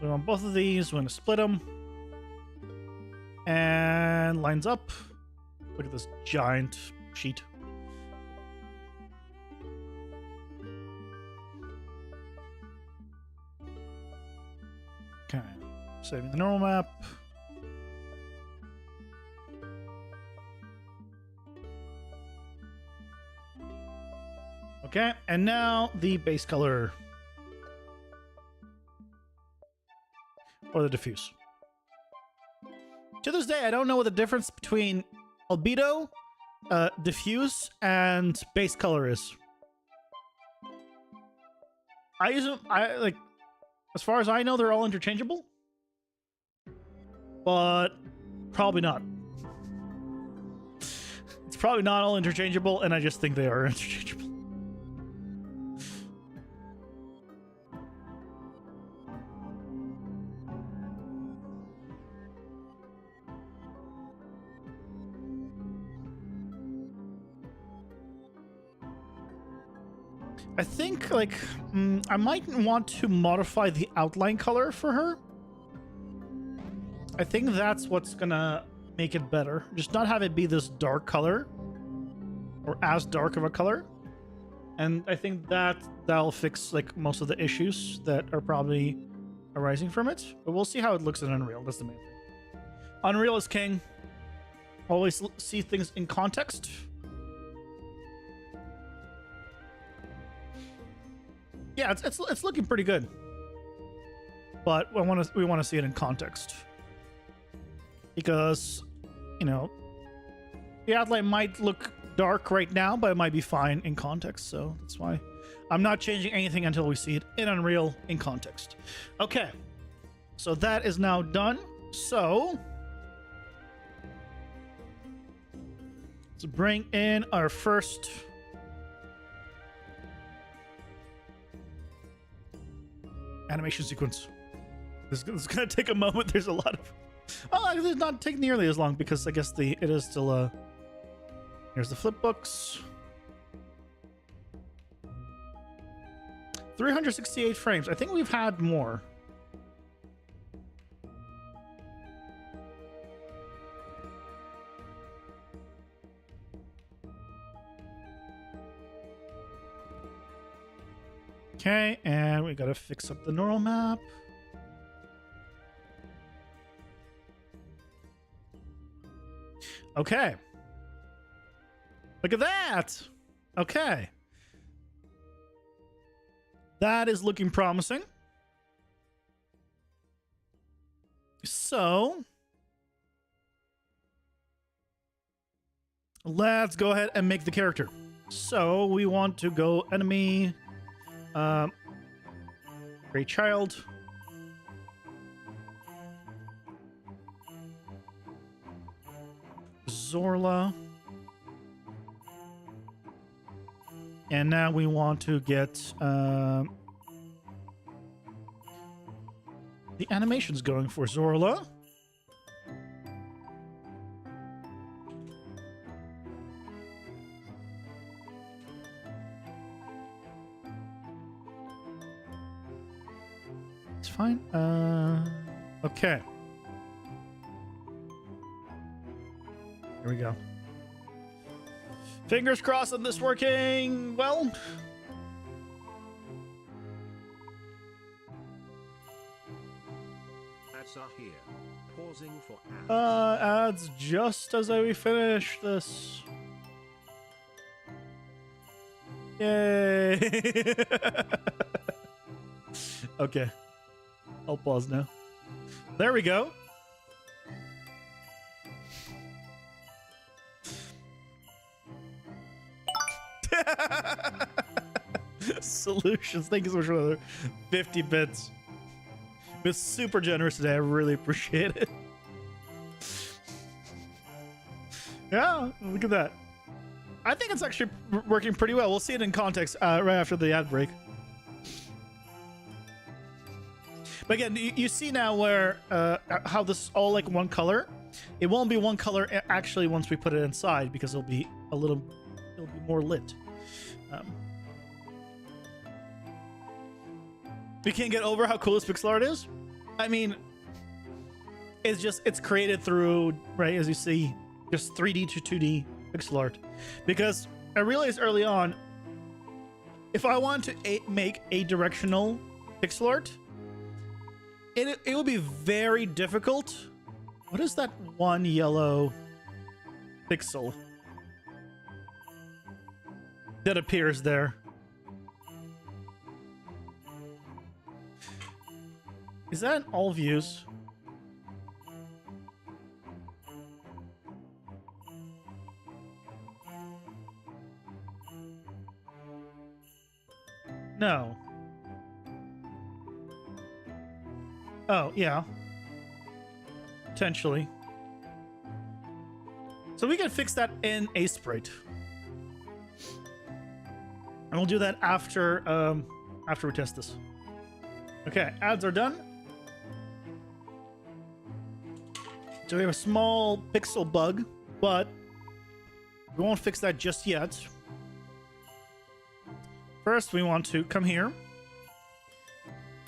So on both of these, we're going to split them. And lines up. Look at this giant sheet. Okay. Saving the normal map. Okay. And now the base color. Or the diffuse. To this day, I don't know what the difference between albedo, diffuse, and base color is. I use them. I like, as far as I know, they're all interchangeable, but probably not. It's probably not all interchangeable, and I just think they are interchangeable. I think, like, I might want to modify the outline color for her. I think that's what's gonna make it better. Just not have it be this dark color, or as dark of a color. And I think that'll fix, like, most of the issues that are probably arising from it. But we'll see how it looks in Unreal. That's the main thing. Unreal is king. Always see things in context. Yeah, it's looking pretty good, but we want to see it in context, because, you know, the outline might look dark right now, but it might be fine in context. So that's why I'm not changing anything until we see it in Unreal in context. Okay, so that is now done. So let's bring in our first. Animation sequence. This is gonna take a moment. There's a lot of. Oh, it does not take nearly as long because I guess it is still. Here's the flip books. 368 frames. I think we've had more. Okay, and we gotta fix up the normal map. Okay. Look at that! Okay. That is looking promising. So let's go ahead and make the character. So we want to go enemy. Great child. Zorla. And now we want to get the animations going for Zorla. It's fine. Okay. Here we go. Fingers crossed on this working well. Ads are here. Pausing for ads. Ads just as we finish this. Yay! Okay. I'll pause now. There we go. Solutions. Thank you so much for another 50 bits. It was super generous today. I really appreciate it. Yeah, look at that. I think it's actually working pretty well. We'll see it in context right after the ad break. But again, you see now where how this is all like one color. It won't be one color actually once we put it inside because it'll be more lit. We can't get over how cool this pixel art is. I mean, it's created through, right, as you see, just 3D to 2D pixel art. Because I realized early on, if I want to make a directional pixel art, it would be very difficult. What is that one yellow pixel that appears there? Is that in all views? No. Oh, yeah. Potentially. So we can fix that in Sprite. And we'll do that after we test this. Okay, ads are done. So we have a small pixel bug, but we won't fix that just yet. First, we want to come here,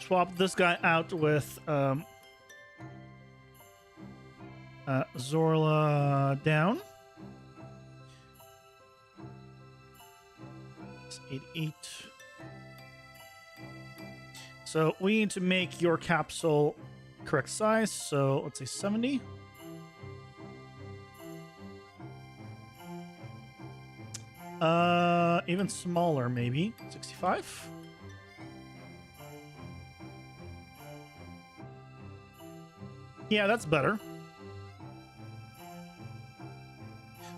swap this guy out with Zorla down. It's 88. So we need to make your capsule correct size. So let's say 70. Even smaller, maybe 65. Yeah, that's better.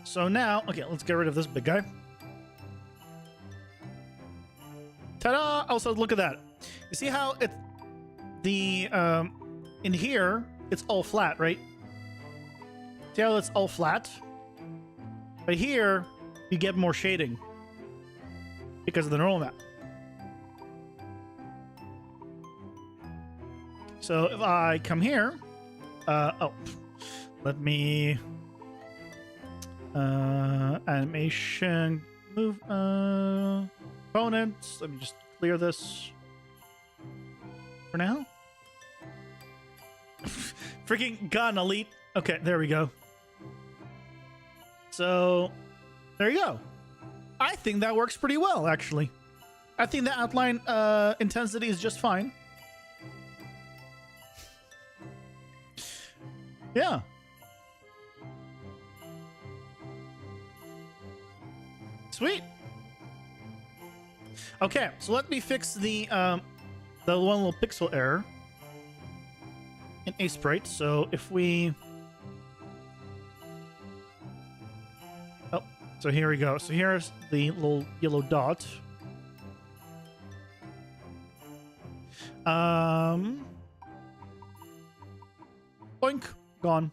So now, okay, let's get rid of this big guy. Ta-da! Also, look at that. You see how in here, it's all flat, right? See how it's all flat? But here, you get more shading because of the normal map. So if I come here, let me animation move components. Let me just clear this for now. Freaking gun elite. Okay, there we go. So there you go. I think that works pretty well, actually. I think the outline intensity is just fine. Yeah. Sweet. Okay, so let me fix the one little pixel error in Sprite. So if we... Oh, so here we go. So here's the little yellow dot. Boink. Gone.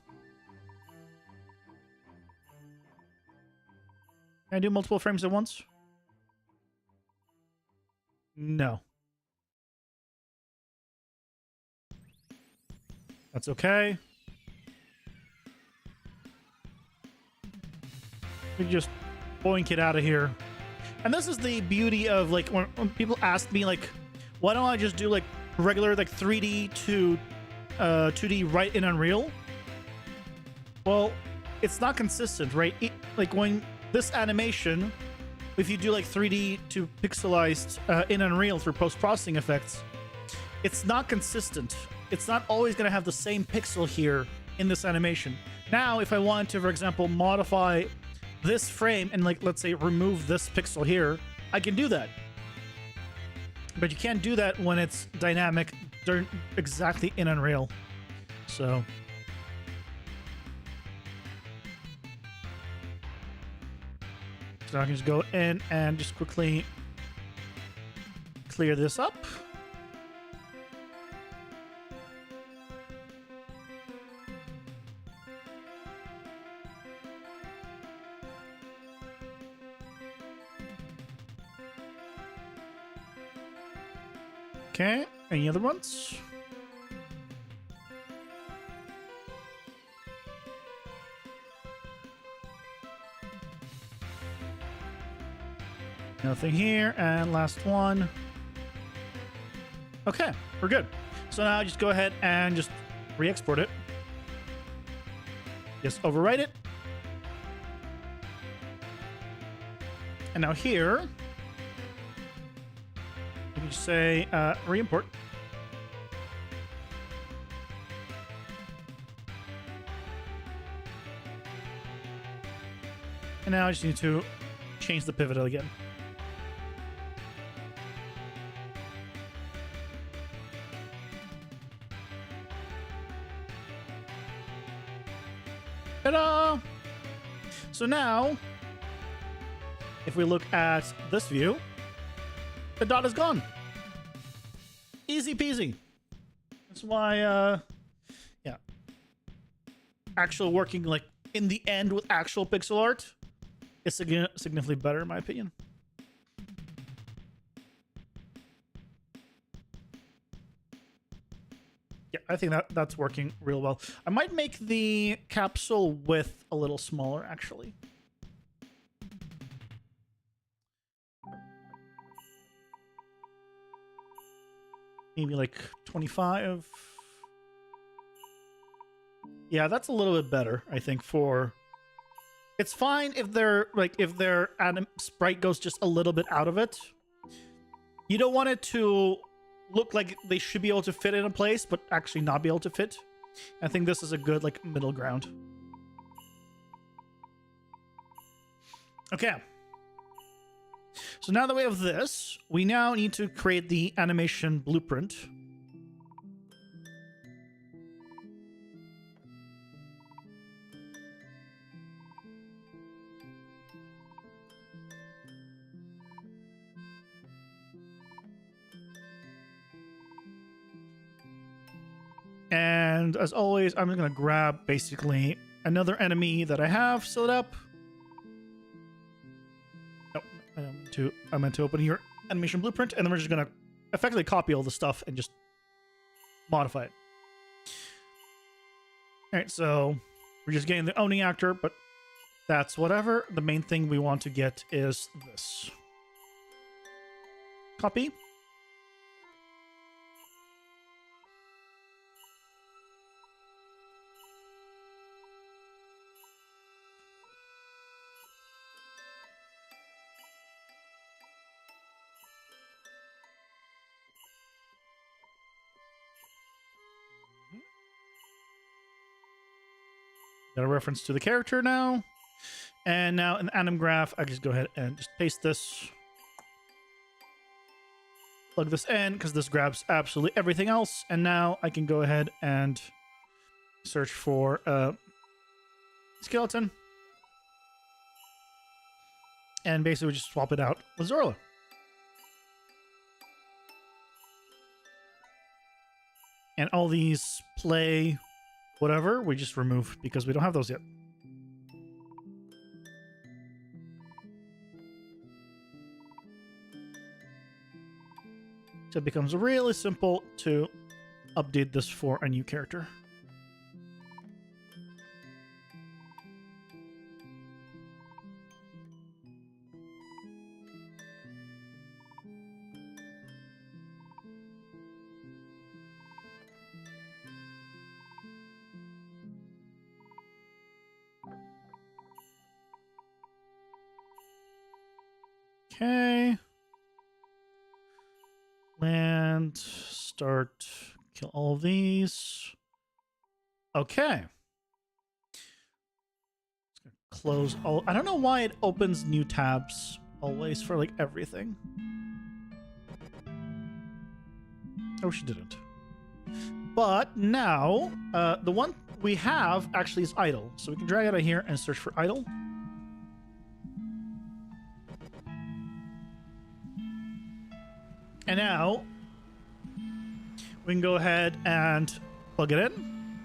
Can I do multiple frames at once? No. That's okay. We can just boink it out of here. And this is the beauty of like when people ask me like, why don't I just do like regular like 3D to 2D right in Unreal? Well, it's not consistent, right? Like when this animation, if you do like 3D to pixelized in Unreal through post-processing effects, it's not consistent. It's not always going to have the same pixel here in this animation. Now, if I wanted to, for example, modify this frame and like, let's say remove this pixel here, I can do that. But you can't do that when it's dynamic exactly in Unreal. So I can just go in and just quickly clear this up. Okay, any other ones? Nothing here, and last one. Okay, we're good. So now just go ahead and just re-export it. Just overwrite it. And now here, you can just say re-import. And now I just need to change the pivot again. Ta-da! So now, if we look at this view, the dot is gone. Easy peasy. That's why, yeah. Actual working like in the end with actual pixel art is significantly better in my opinion. Yeah, I think that's working real well. I might make the capsule width a little smaller, actually. Maybe like 25. Yeah, that's a little bit better, I think, for... It's fine if they're like if their sprite goes just a little bit out of it. You don't want it to look like they should be able to fit in a place, but actually not be able to fit. I think this is a good like middle ground. Okay. So now that we have this, we now need to create the animation blueprint. And as always, I'm going to grab basically another enemy that I have set up. No, I meant to open your animation blueprint, and then we're just going to effectively copy all the stuff and just modify it. All right, so we're just getting the owning actor, but that's whatever. The main thing we want to get is this. Copy. Got a reference to the character now. And now in the anim graph, I just go ahead and just paste this. Plug this in because this grabs absolutely everything else. And now I can go ahead and search for skeleton. And basically we just swap it out with Zorla. And all these play whatever, we just remove because we don't have those yet. So it becomes really simple to update this for a new character. Okay. Land, start, kill all of these. Okay. Close all. I don't know why it opens new tabs always for like everything. Oh, she didn't. But now, the one we have actually is idle. So we can drag it out of here and search for idle. And now we can go ahead and plug it in.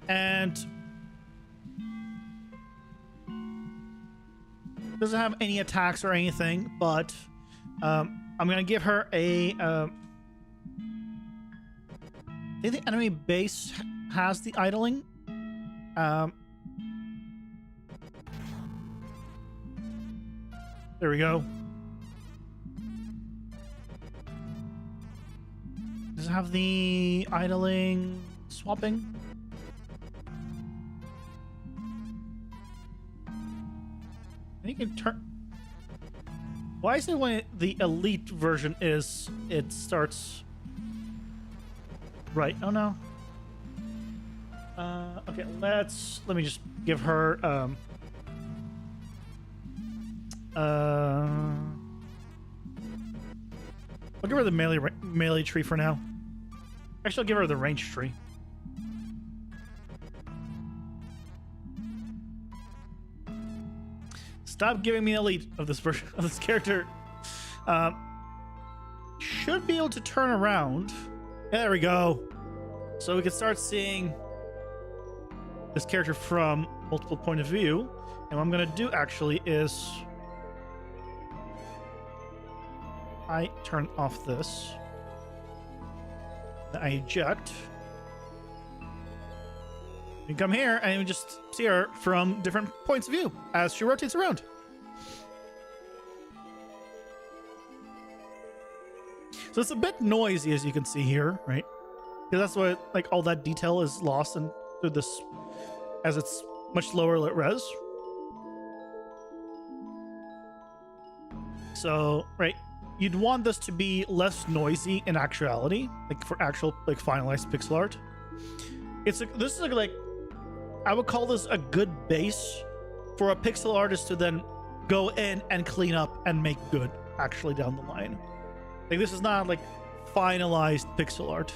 And doesn't have any attacks or anything, but I'm going to give her a... I think the enemy base has the idling. There we go. Does it have the idling swapping? And you can turn... Why is it when the elite version is, it starts... Right, oh no. Okay, let me just give her, I'll give her the melee tree for now. Actually, I'll give her the range tree. Stop giving me elite of this version of this character. Should be able to turn around. There we go. So we can start seeing this character from multiple point of view. And what I'm going to do actually is I turn off this. I eject. You come here and you just see her from different points of view as she rotates around. So it's a bit noisy, as you can see here, right? Because that's why, like, all that detail is lost in through this, as it's much lower lit res. So, right, you'd want this to be less noisy in actuality, like for actual, like, finalized pixel art. This is like I would call this a good base for a pixel artist to then go in and clean up and make good actually down the line. Like, this is not like finalized pixel art,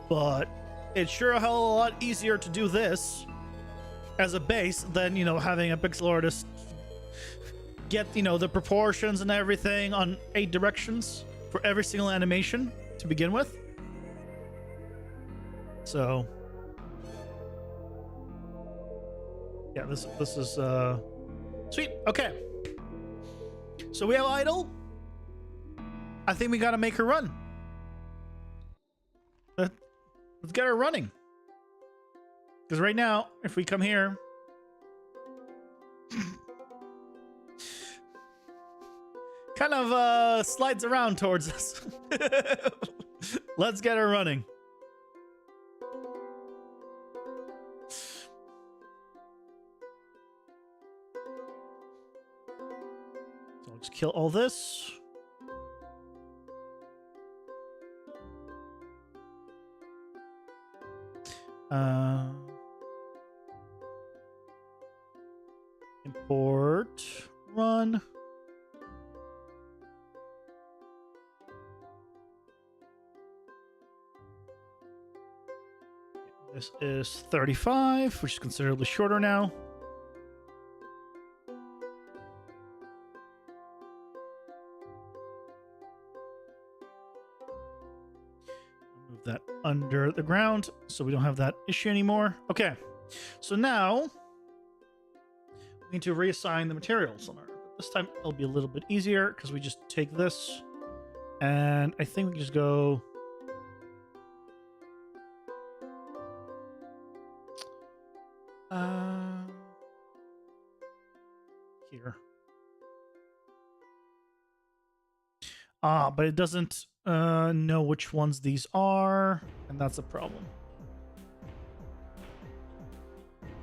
but it's sure a hell of a lot easier to do this as a base than, you know, having a pixel artist get, you know, the proportions and everything on 8 directions for every single animation to begin with. So yeah, this is sweet. Okay, so we have idle. I think we gotta make her run. Let's get her running, because right now, if we come here, kind of slides around towards us. Let's get her running. So let's kill all this. Import, run. This is 35, which is considerably shorter now. Move that under the ground so we don't have that issue anymore. Okay, so now we need to reassign the materials on our This time it'll be a little bit easier because we just take this, and I think we can just go. Here. But it doesn't know which ones these are, and that's a problem.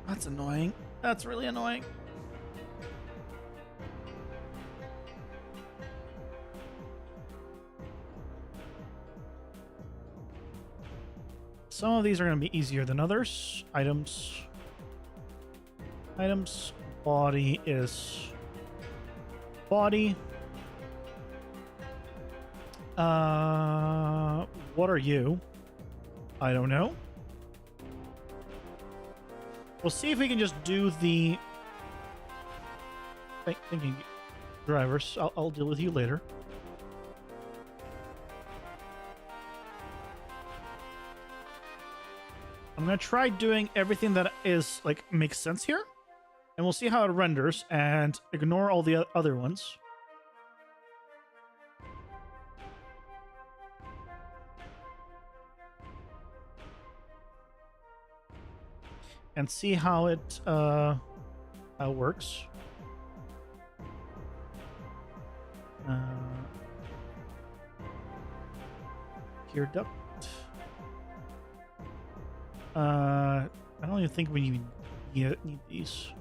That's annoying. That's really annoying. Some of these are going to be easier than others. Items. Items. Body is body. What are you? I don't know. We'll see if we can just do the thinking drivers. I'll deal with you later. I'm gonna try doing everything that is like makes sense here, and we'll see how it renders and ignore all the other ones. And see how it works. Gear duct. I don't even think we need these.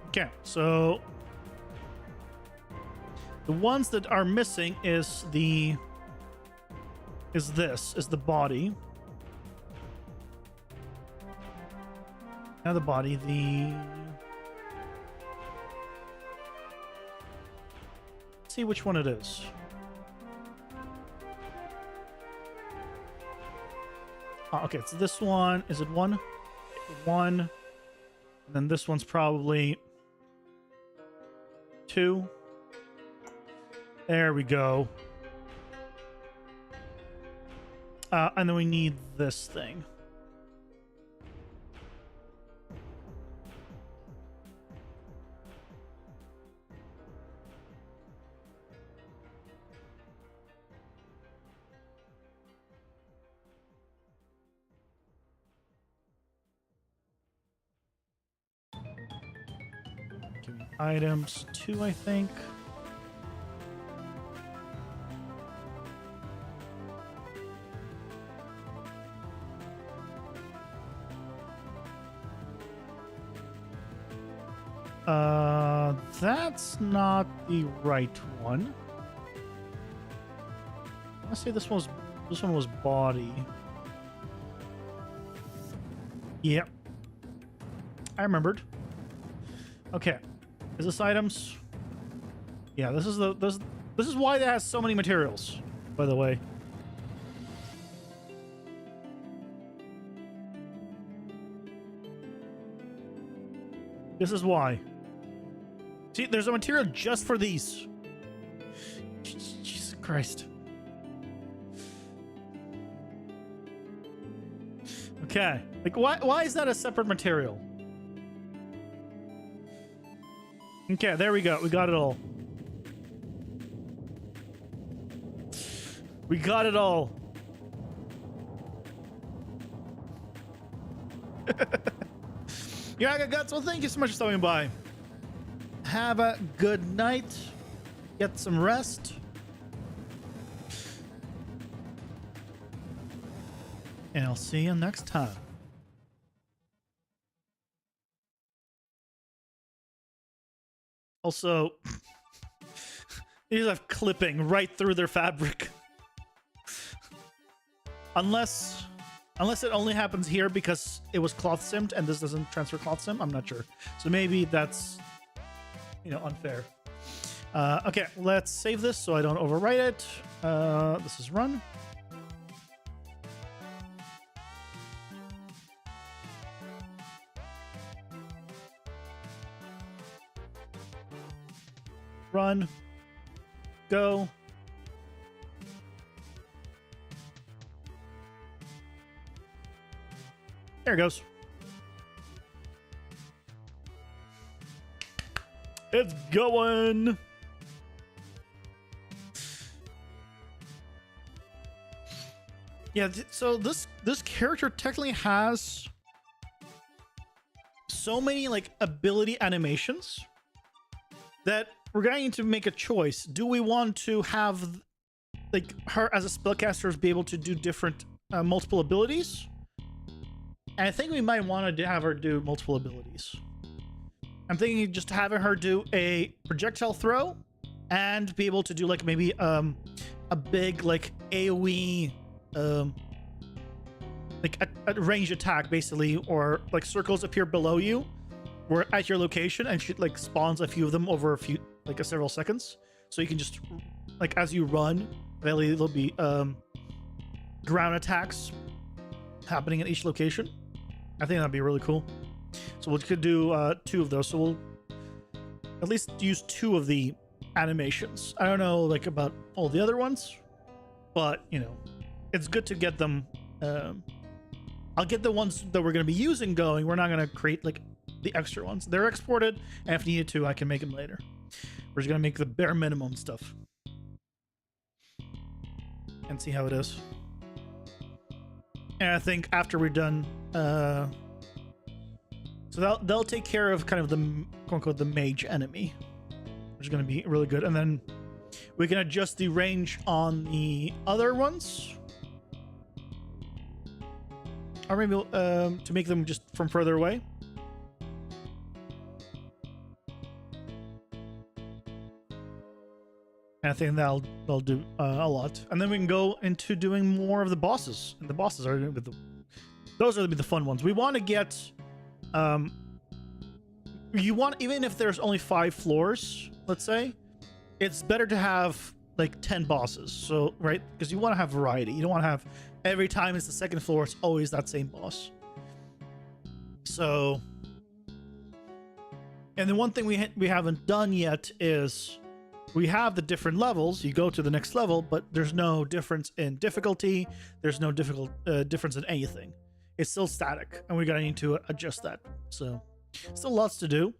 Okay, so the ones that are missing is the body. Now the body, let's see which one it is. Oh, okay, it's this one. Is it one? One. And then this one's probably 2. There we go. And then we need this thing. Give me items 2, I think. That's not the right one. I want to say this one was body. Yep. I remembered. Okay. Is this items? Yeah, this is this is why it has so many materials, by the way. This is why. See, there's a material just for these. Jesus Christ. Okay. Like, why is that a separate material? Okay, there we go. We got it all. We got it all. Yaga Guts, well, thank you so much for stopping by. Have a good night. Get some rest. And I'll see you next time. Also, these have clipping right through their fabric. Unless it only happens here because it was cloth simmed and this doesn't transfer cloth sim. I'm not sure. So maybe that's, unfair. Okay, let's save this so I don't overwrite it. This is run. Run. Go. There it goes. It's going. Yeah, so this character technically has so many like ability animations that we're going to make a choice. Do we want to have like her as a spellcaster be able to do different multiple abilities? And I think we might want to have her do multiple abilities. I'm thinking just having her do a projectile throw and be able to do like maybe a big like AoE like a ranged attack basically, or like circles appear below you or at your location and she like spawns a few of them over a few like several seconds, so you can just like as you run there'll be ground attacks happening at each location. I think that'd be really cool. So we could do 2 of those, so we'll at least use 2 of the animations. I don't know like about all the other ones, but you know, it's good to get them. I'll get the ones that we're going to be using going. We're not going to create like the extra ones. They're exported, and if needed to, I can make them later. We're just going to make the bare minimum stuff and see how it is. And I think after we're done, so they'll take care of kind of the quote unquote the mage enemy, which is going to be really good. And then we can adjust the range on the other ones. Or maybe to make them just from further away. And I think they'll do a lot. And then we can go into doing more of the bosses. And the bosses are those are the fun ones. We want to get you want, even if there's only 5 floors, let's say, it's better to have like 10 bosses. So right, because you want to have variety. You don't want to have every time it's the second floor, it's always that same boss. So, and the one thing we haven't done yet is we have the different levels. You go to the next level, but there's no difference in difficulty. There's no difference in anything. It's still static, and we're gonna need to adjust that. So, still lots to do.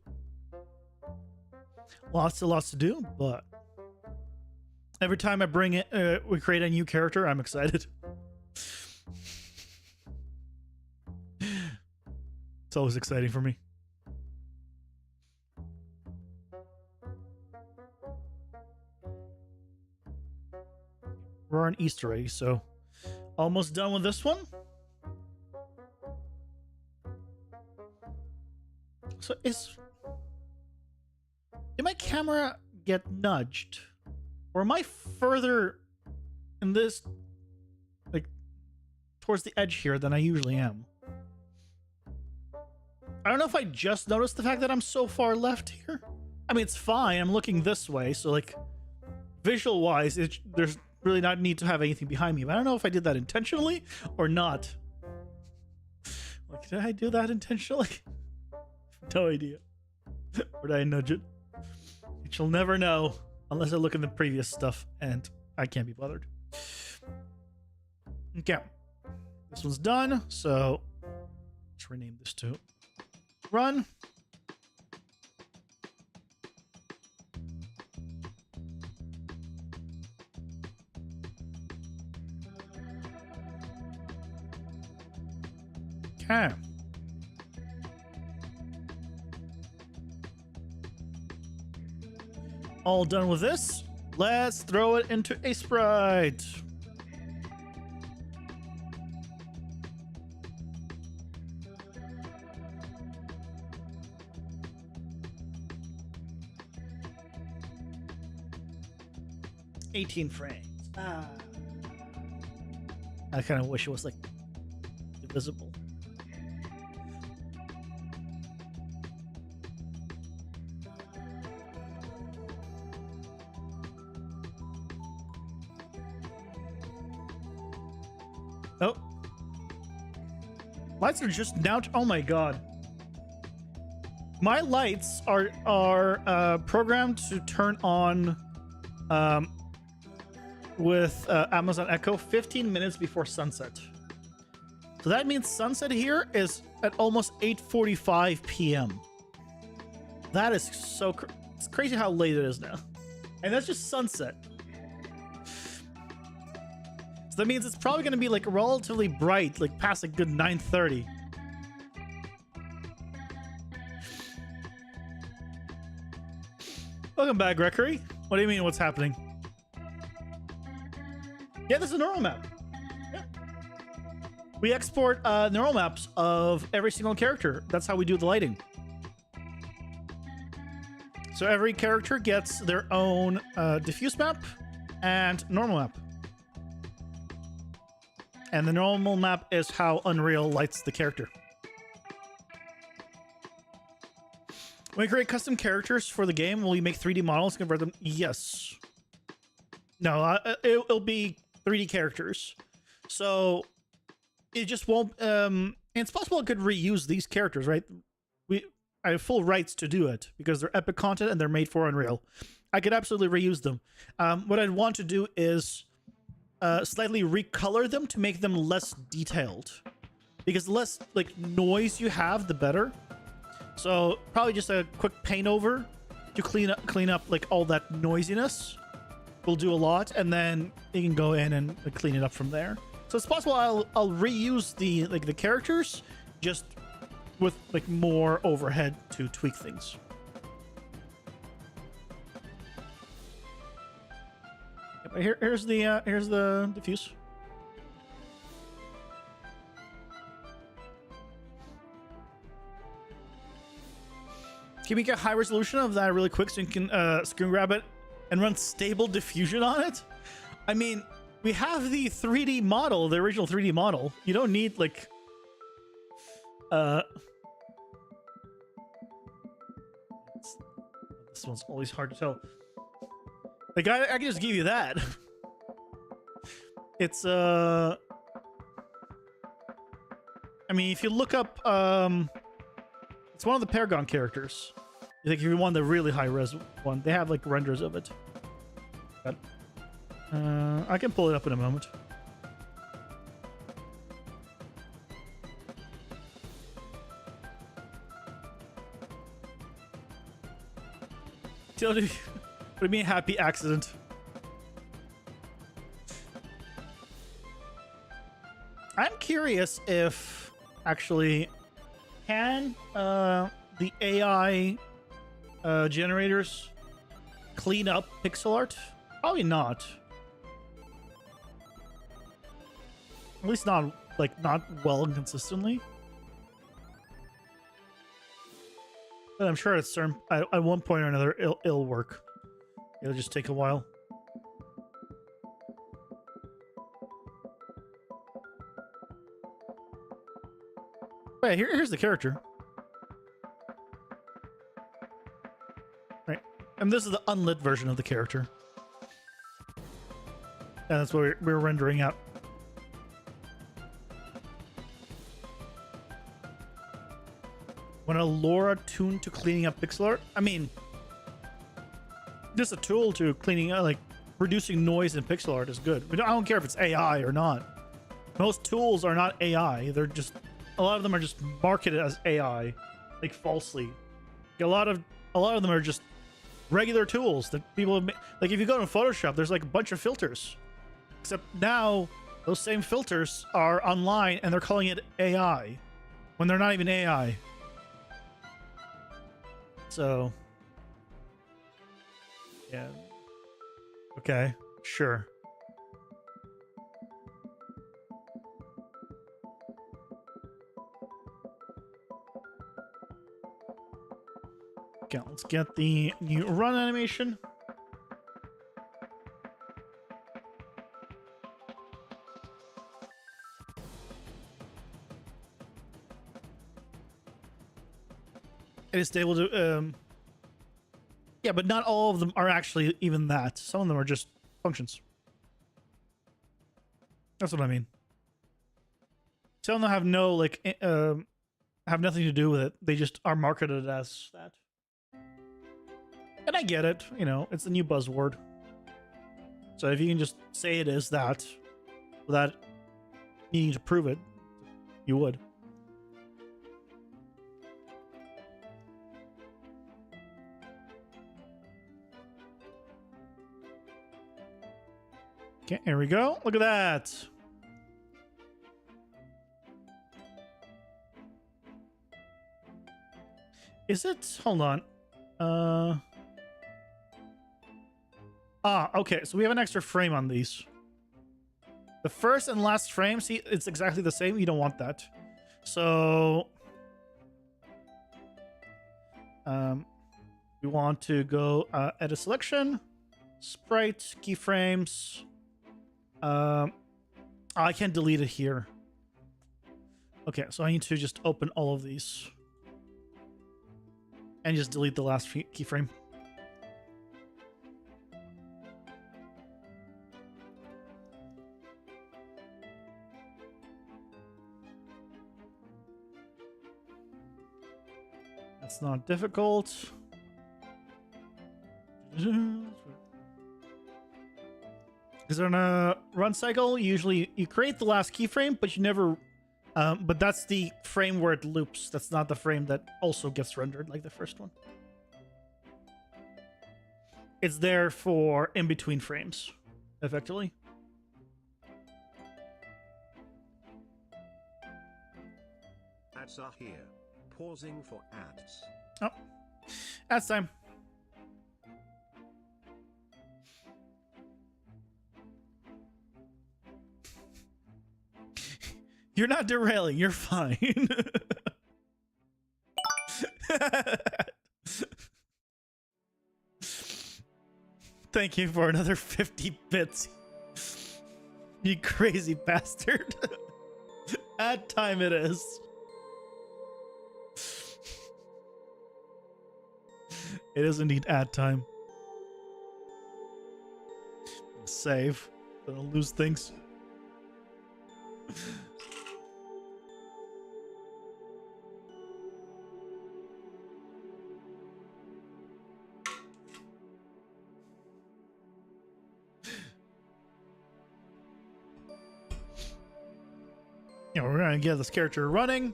Lots to do, but every time I bring it, we create a new character, I'm excited. It's always exciting for me. We're on Easter egg, so almost done with this one. So did my camera get nudged? Or am I further in this, like, towards the edge here than I usually am? I don't know if I just noticed the fact that I'm so far left here. I mean, it's fine. I'm looking this way, so, like, visual-wise, there's really not need to have anything behind me. But I don't know if I did that intentionally or not. Like, did I do that intentionally? No idea. Or did I nudge it? You'll never know unless I look in the previous stuff, and I can't be bothered. Okay. This one's done, so let's rename this to Run. Okay. All done with this. Let's throw it into a sprite. $18 frames. I kind of wish it was like visible. Oh. Lights are just now. Oh my god. My lights are programmed to turn on with Amazon Echo 15 minutes before sunset. So that means sunset here is at almost 8:45 p.m. That is so It's crazy how late it is now. And that's just sunset. So that means it's probably going to be like relatively bright, like past a good 9:30. Welcome back, Gregory. What do you mean, what's happening? Yeah, this is a neural map. Yeah. We export neural maps of every single character. That's how we do the lighting. So every character gets their own diffuse map and normal map. And the normal map is how Unreal lights the character. When we create custom characters for the game, will you make 3D models and convert them? Yes. No, it'll be 3D characters. So it just won't... and it's possible I could reuse these characters, right? I have full rights to do it because they're epic content and they're made for Unreal. I could absolutely reuse them. What I'd want to do is slightly recolor them to make them less detailed. Because the less like noise you have, the better. So probably just a quick paint over to clean up like all that noisiness will do a lot, and then you can go in and clean it up from there. So it's possible I'll reuse the characters just with like more overhead to tweak things. Yep, here's the diffuse. Can we get high resolution of that really quick so you can screen grab it and run stable diffusion on it? I mean, we have the 3D model, the original 3D model. You don't need like this one's always hard to tell. Like I can just give you that. It's I mean, if you look up it's one of the Paragon characters. I think if you want the really high res one, they have like renders of it. But, I can pull it up in a moment. What do you mean happy accident? I'm curious if actually can the AI generators clean up pixel art? Probably not. At least not well and consistently. But I'm sure at one point or another it'll work. It'll just take a while. Wait, here's the character. Right. And this is the unlit version of the character. And that's what we're rendering out. When a LoRa tuned to cleaning up pixel art? I mean, just a tool to cleaning up, like reducing noise in pixel art is good. I don't care if it's AI or not. Most tools are not AI. They're just, a lot of them are just marketed as AI, like falsely. A lot of them are just regular tools that people have made. Like if you go to Photoshop, there's like a bunch of filters. Except now those same filters are online and they're calling it AI when they're not even AI. So, yeah. Okay, sure. Okay, let's get the new run animation. It is stable to yeah, but not all of them are actually even that. Some of them are just functions. That's what I mean. Some of them have no like have nothing to do with it. They just are marketed as that. And I get it, you know, it's a new buzzword. So if you can just say it is that without needing to prove it, you would. Okay, here we go. Look at that. Is it? Hold on. Okay. So we have an extra frame on these. The first and last frame, see, it's exactly the same. You don't want that. So, we want to go edit selection, sprite, keyframes. I can't delete it here. Okay, so I need to just open all of these and just delete the last keyframe. That's not difficult. Because on a run cycle, usually you create the last keyframe, but you never. But that's the frame where it loops. That's not the frame that also gets rendered like the first one. It's there for in between frames, effectively. Ads are here. Pausing for ads. Oh, ads time. You're not derailing. You're fine. Thank you for another 50 bits. You crazy bastard. Ad time it is. It is indeed ad time. Save. Don't lose things. We're gonna get this character running.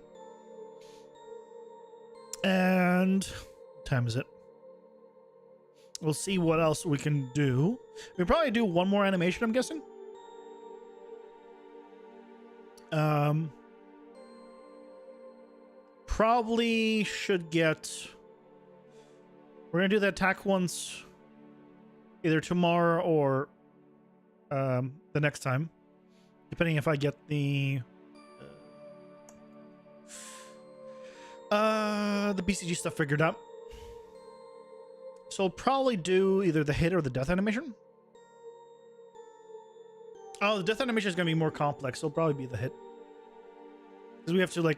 And what time is it? We'll see what else we can do. We'll probably do one more animation, I'm guessing. Probably should get... We're gonna do the attack once either tomorrow or the next time, depending if I get the BCG stuff figured out. So I'll probably do either the hit or the death animation. Oh, the death animation is going to be more complex. So it'll probably be the hit. Because we have to, like,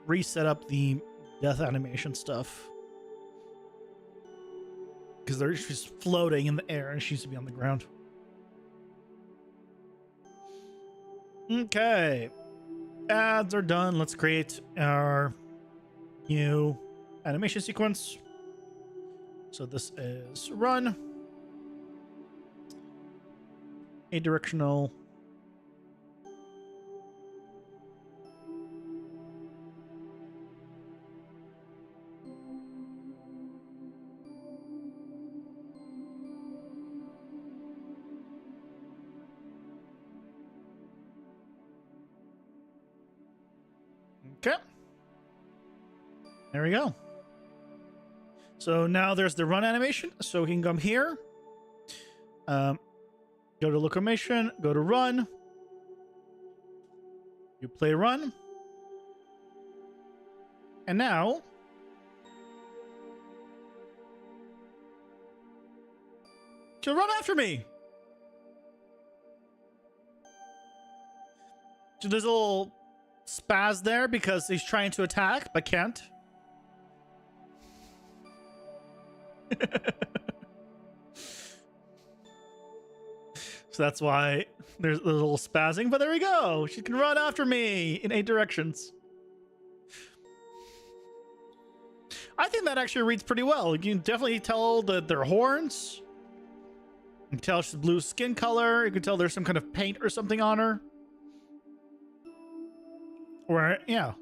reset up the death animation stuff. Because she's floating in the air and she needs to be on the ground. Okay. Ads are done. Let's create our new animation sequence. So this is run. A directional. Okay. There we go. So now there's the run animation. So we can come here. Go to locomotion. Go to run. You play run. And now... to run after me. So there's a little spaz there because he's trying to attack but can't. So that's why there's a little spazzing, but there we go. She can run after me in 8 directions. I think that actually reads pretty well. You can definitely tell that they're horns. You can tell she's blue skin color. You can tell there's some kind of paint or something on her. Or, yeah.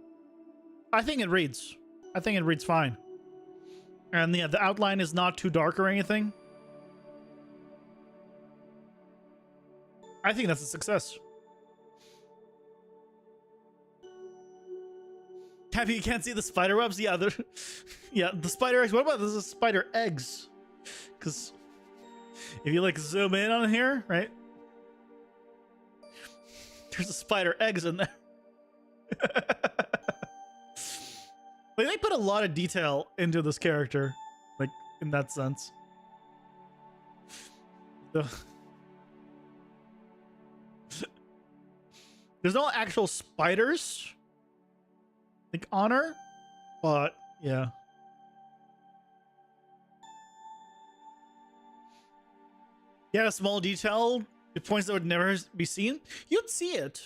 I think it reads. I think it reads fine. And yeah, the outline is not too dark or anything. I think that's a success. Happy you can't see the spider webs? Yeah, yeah, the spider eggs. What about the spider eggs? Because if you like zoom in on here, right? There's a spider eggs in there. Like, they put a lot of detail into this character, like in that sense. There's no actual spiders like on her, but yeah. Yeah, a small detail, the points that would never be seen. You'd see it.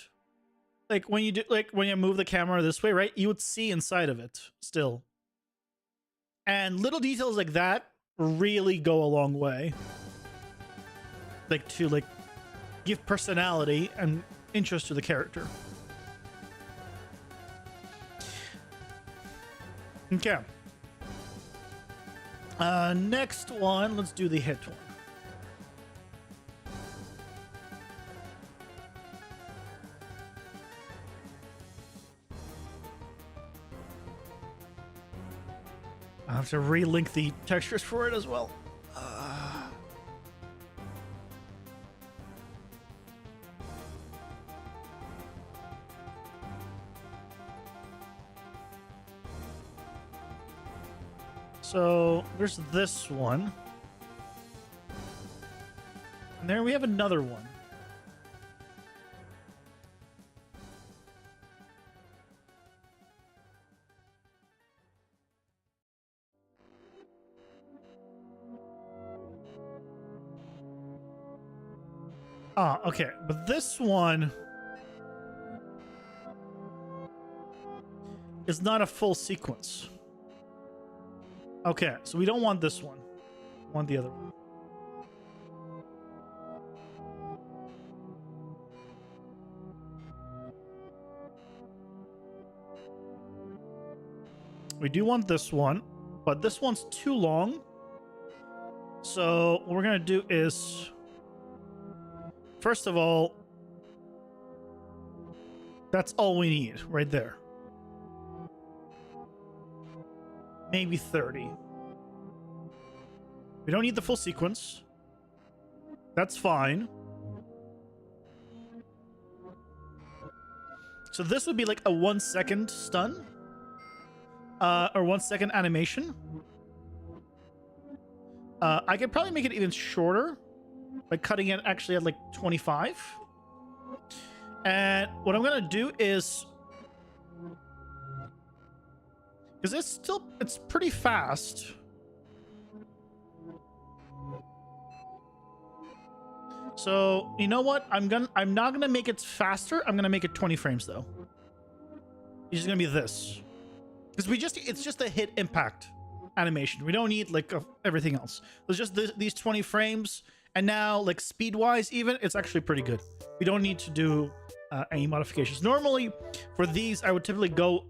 Like when you do, like when you move the camera this way, right? You would see inside of it still. And little details like that really go a long way. Like to like give personality and interest to the character. Okay. Next one, let's do the hit one. I have to relink the textures for it as well. So there's this one. And there we have another one. Ah, okay. But this one is not a full sequence. Okay, so we don't want this one. We want the other one. We do want this one, but this one's too long. So what we're gonna do is, first of all, that's all we need right there. Maybe 30. We don't need the full sequence. That's fine. So this would be like a 1 second stun. Or 1 second animation. I could probably make it even shorter by cutting it actually at like 25. And what I'm gonna do is, because it's pretty fast. So you know what? I'm not gonna make it faster. I'm gonna make it 20 frames though. It's just gonna be this, because it's just a hit impact animation. We don't need like everything else. There's just these 20 frames, and now like speed wise, even it's actually pretty good. We don't need to do any modifications. Normally for these, I would typically go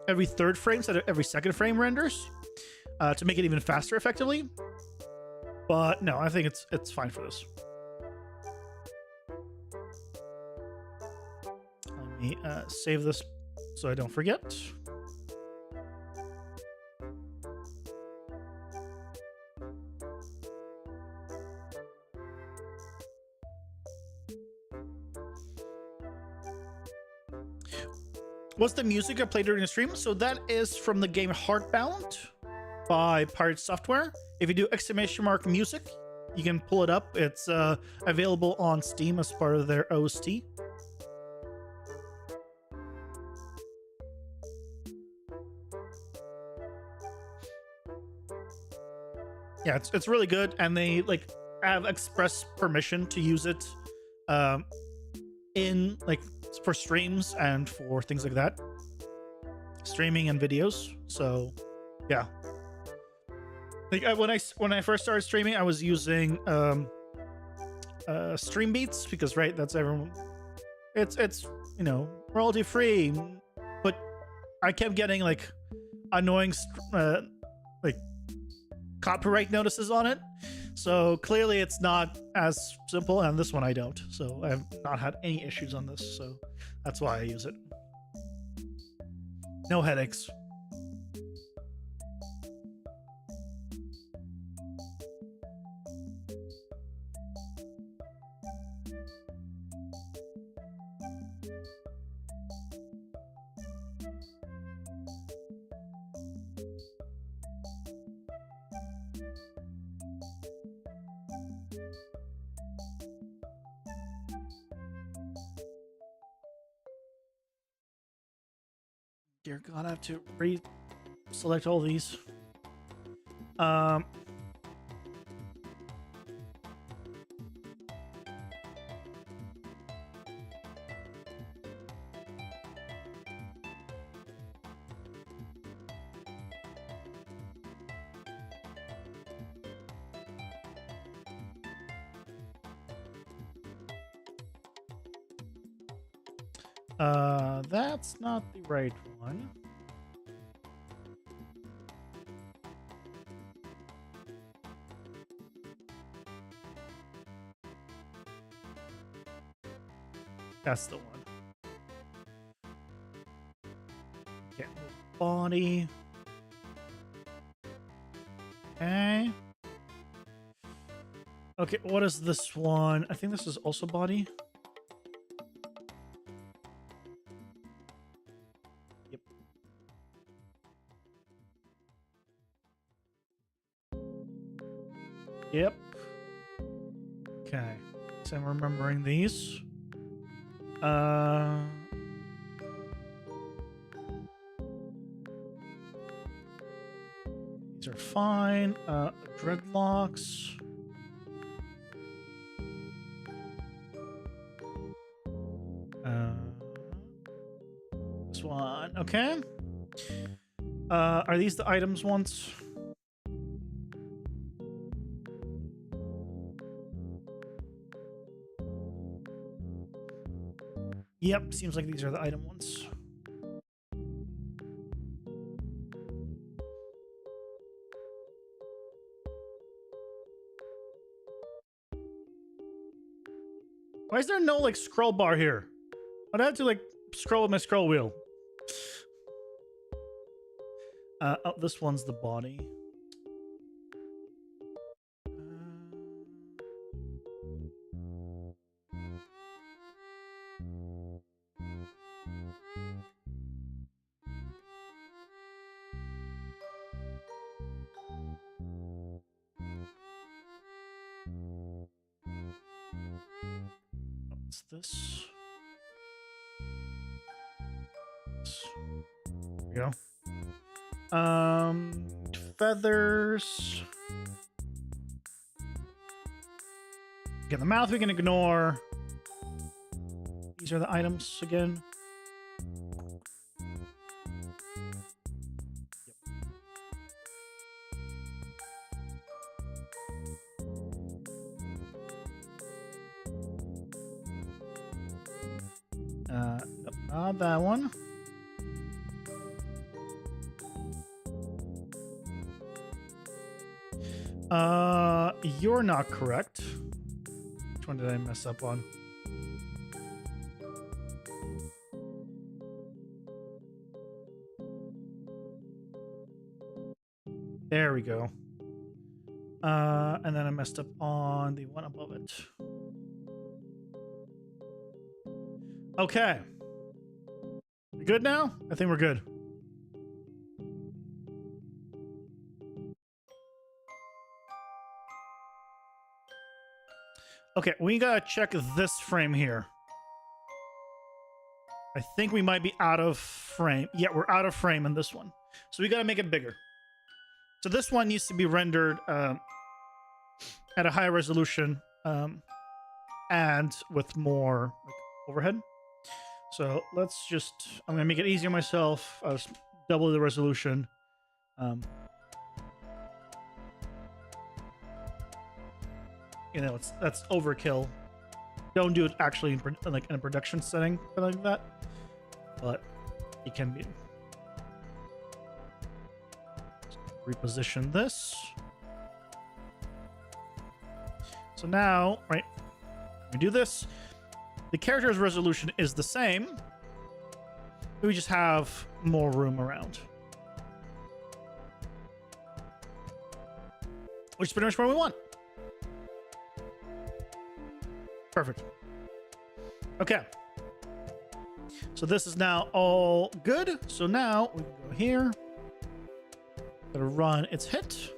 every third frame instead of every second frame renders to make it even faster effectively. But no, I think it's fine for this. Let me save this so I don't forget. What's the music I played during the stream? So that is from the game Heartbound by Pirate Software. If you do !music, you can pull it up. It's available on Steam as part of their OST. Yeah, it's really good, and they like have express permission to use it in like for streams and for things like that, streaming and videos. So yeah, like when I first started streaming, I was using Stream Beats, because right, that's everyone, it's you know, royalty free, but I kept getting like annoying like copyright notices on it. So clearly it's not as simple, and this one I don't. So I have not had any issues on this, so that's why I use it. No headaches. Dear God, I have to re-select all these. That's not the right one. That's the one. Okay, body. Okay. Okay, what is this one? I think this is also body. Yep. Yep. Okay. So I'm remembering these. These are fine. Dreadlocks. This one. Okay. Are these the items ones? Yep, seems like these are the item ones. Why is there no like scroll bar here? I'd have to like scroll with my scroll wheel. Oh, this one's the body. What's this? There we go. Feathers. Again, the mouth we can ignore. These are the items again. Nope, not that one. You're not correct. Which one did I mess up on? There we go. And then I messed up on the one above it. Okay. We good now? I think we're good. Okay, we gotta check this frame here. I think we might be out of frame. Yeah, we're out of frame in this one. So we gotta make it bigger. So this one needs to be rendered at a higher resolution and with more like, overhead. So let's just, I'm gonna make it easier myself. I'll just double the resolution. You know, that's overkill. Don't do it actually in like in a production setting like that, but it can be. Reposition this. So now, right, we do this. The character's resolution is the same. We just have more room around. Which is pretty much what we want. Perfect. Okay. So this is now all good. So now we can go here. Gotta run its hit.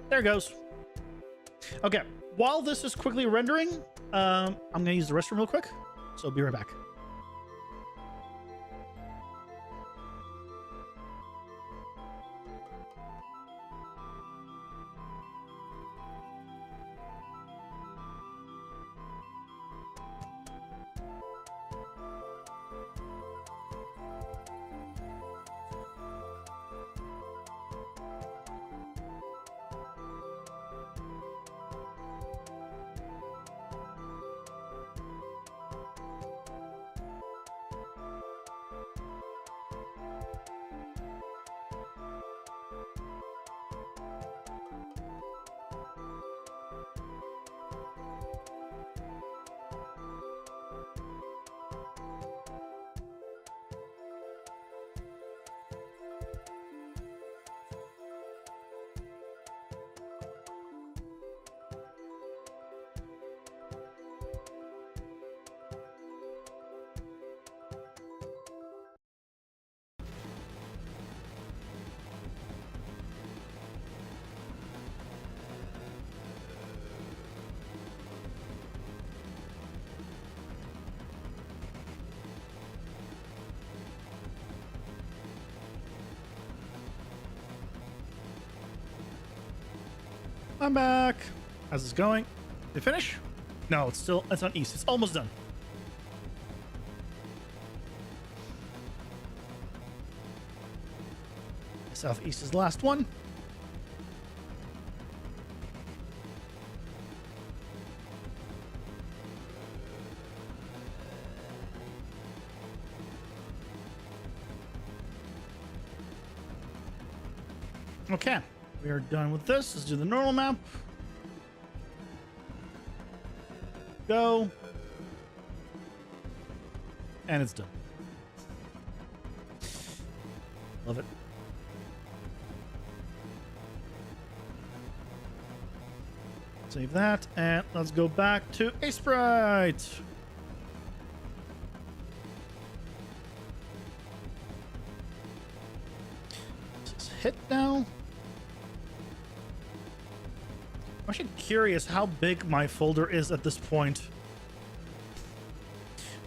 There it goes. Okay. While this is quickly rendering, I'm gonna use the restroom real quick. So I'll be right back. I'm back. How's this going? Did it finish? No, it's on east. It's almost done. Southeast is the last one. Okay, we are done with this. Let's do the normal map. Go. And it's done. Love it. Save that, and let's go back to a sprite. This is hit now. I'm actually curious how big my folder is at this point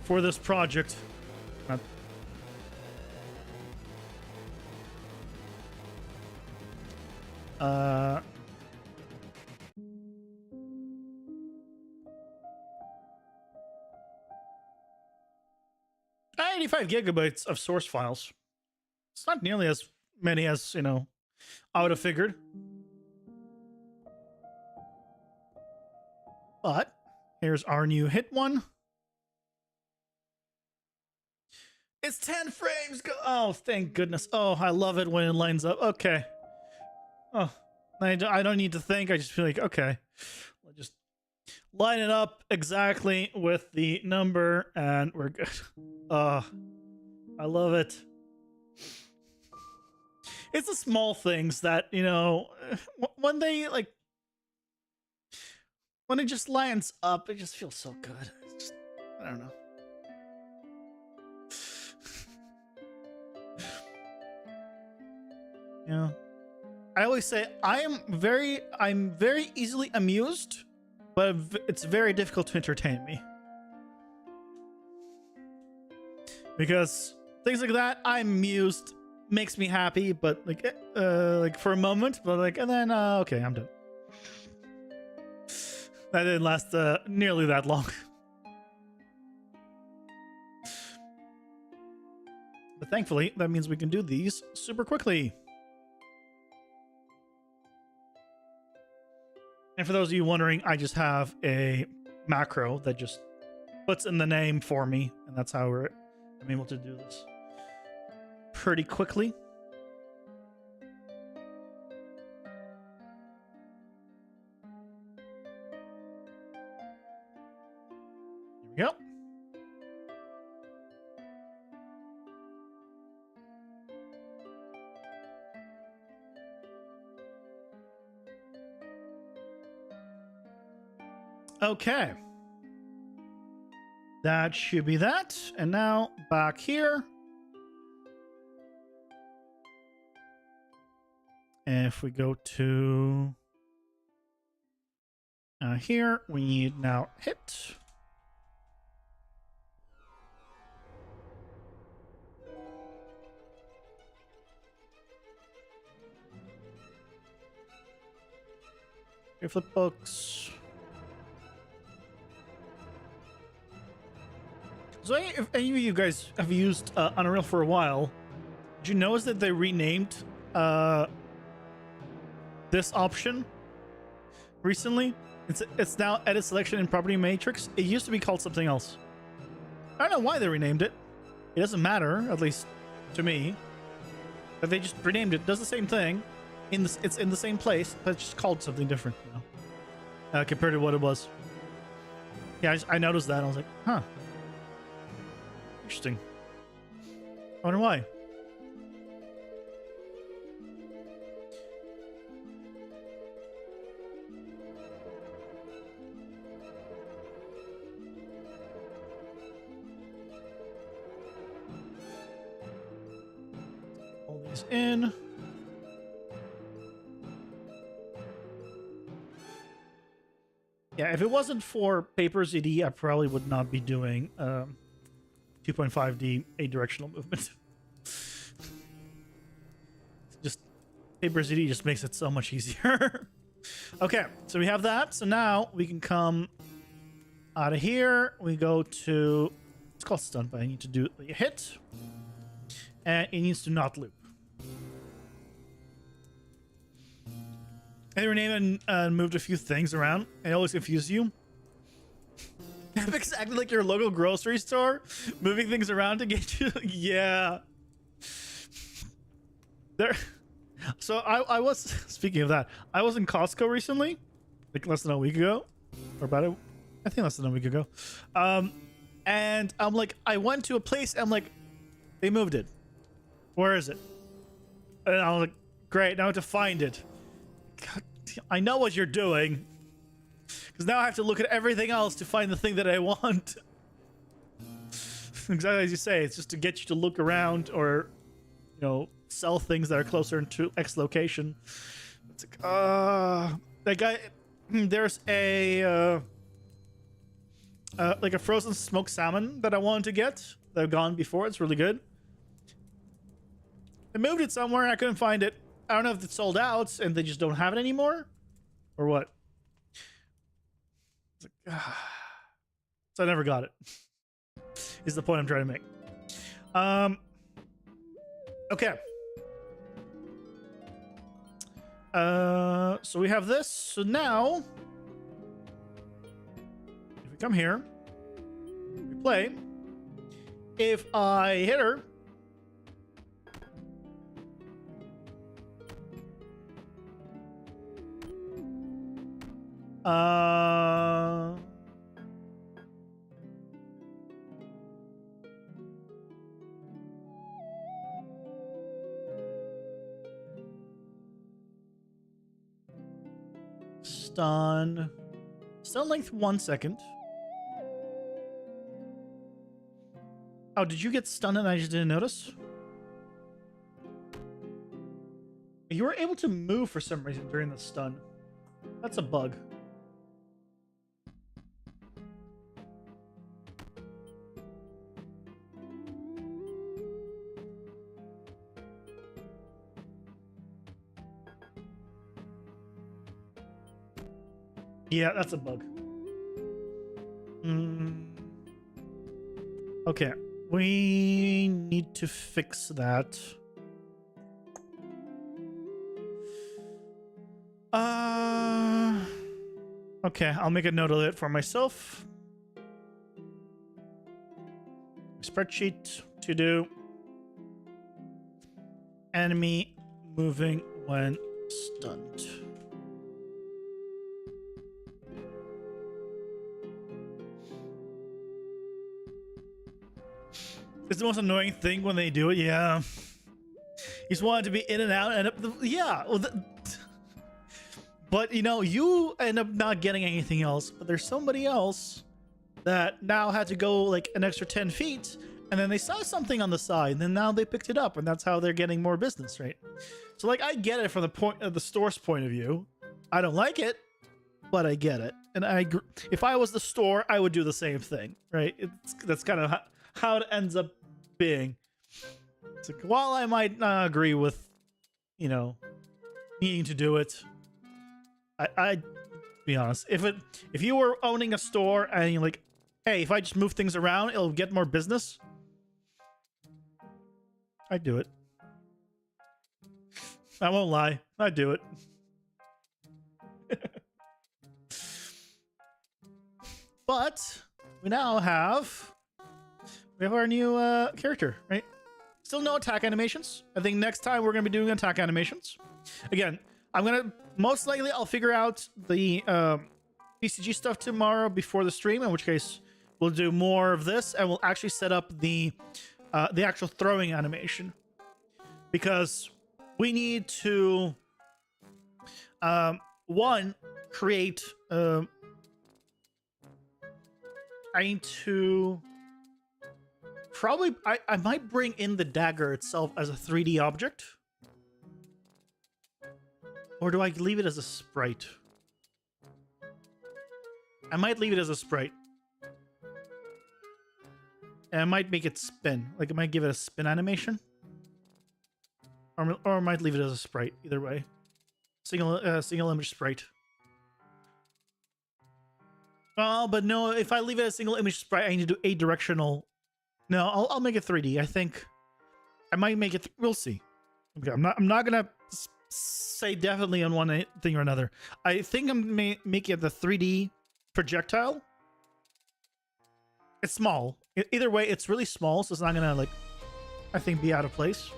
for this project. Uh, 85 gigabytes of source files. It's not nearly as many as, I would have figured. But here's our new hit one. It's 10 frames. Oh, thank goodness. Oh, I love it when it lines up. Okay. Oh, I don't need to think. I just feel like, okay. I'll just line it up exactly with the number and we're good. I love it. It's the small things that, when they when it just lines up, it just feels so good. It's just, I don't know. Yeah. I always say I'm very easily amused, but it's very difficult to entertain me. Because things like that, I'm amused, makes me happy, but like for a moment, but and then okay, I'm done. That didn't last nearly that long. But thankfully, that means we can do these super quickly. And for those of you wondering, I just have a macro that just puts in the name for me, and that's how I'm able to do this pretty quickly. Here we go. Okay. That should be that. And now back here. And if we go to here, we need now hit. Here, flip books. So if any of you guys have used Unreal for a while, did you notice that they renamed this option recently? It's now edit selection in property matrix. It used to be called something else. I don't know why they renamed it. It doesn't matter, at least to me. But they just renamed it. It does the same thing. It's in the same place, but it's just called something different now, compared to what it was. Yeah, I noticed that. I was like, huh. Interesting. I wonder why. Pull these in. Yeah, if it wasn't for Paper ZD, I probably would not be doing 2.5D a directional movement. Just Paper ZD just makes it so much easier. Okay, so we have that. So now we can come out of here. We go to, it's called stun, but I need to do a hit, and it needs to not loop. And they renamed and moved a few things around. It always confuses you. Exactly like your local grocery store, moving things around to get you. Yeah. There. So I was, speaking of that, I was in Costco recently, like less than a week ago, or about it. I think less than a week ago. And I'm like, I went to a place. I'm like, they moved it. Where is it? And I was like, great. Now I have to find it. God, I know what you're doing. Because now I have to look at everything else to find the thing that I want. Exactly as you say, it's just to get you to look around or, you know, sell things that are closer to X location. It's like, that guy, there's a, like a frozen smoked salmon that I wanted to get that I've gone before. It's really good. I moved it somewhere. I couldn't find it. I don't know if it's sold out and they just don't have it anymore or what. It's like, so I never got it. Is the point I'm trying to make. Okay. So we have this. So now, if we come here, we play. If I hit her, stun length 1 second. Oh, did you get stunned and I just didn't notice? You were able to move for some reason during the stun. That's a bug. Yeah, that's a bug. Okay, we need to fix that. Okay, I'll make a note of it for myself. spreadsheet to do. Enemy moving when stunned. It's the most annoying thing when they do it. Yeah. He's wanted to be in and out, and yeah. Well, but you know, you end up not getting anything else. But there's somebody else that now had to go like an extra 10 feet, and then they saw something on the side, and then now they picked it up, and that's how they're getting more business, right? So like, I get it from the point of the store's point of view. I don't like it, but I get it, and if I was the store, I would do the same thing, right? That's kind of how it ends up being. It's like, while I might not agree with, you know, needing to do it, I'd be honest. If you were owning a store and you're like, hey, if I just move things around, it'll get more business, I'd do it. I won't lie, I'd do it. But we now have our new character, right? Still no attack animations. I think next time we're going to be doing attack animations. Again, most likely I'll figure out the PCG stuff tomorrow before the stream, in which case we'll do more of this, and we'll actually set up the actual throwing animation, because we need to one, create I need to probably I might bring in the dagger itself as a 3D object, or do I leave it as a sprite? I might leave it as a sprite, and I might make it spin. Like, I might give it a spin animation, or I might leave it as a sprite. Either way, single image sprite. Oh, but no, if I leave it as single image sprite, I need to do a directional. No, I'll make it 3D. I think I might make it. We'll see. Okay, I'm not gonna say definitely on one thing or another. I think I'm making it the 3D projectile. It's small. Either way, it's really small, so it's not gonna, like, I think, be out of place.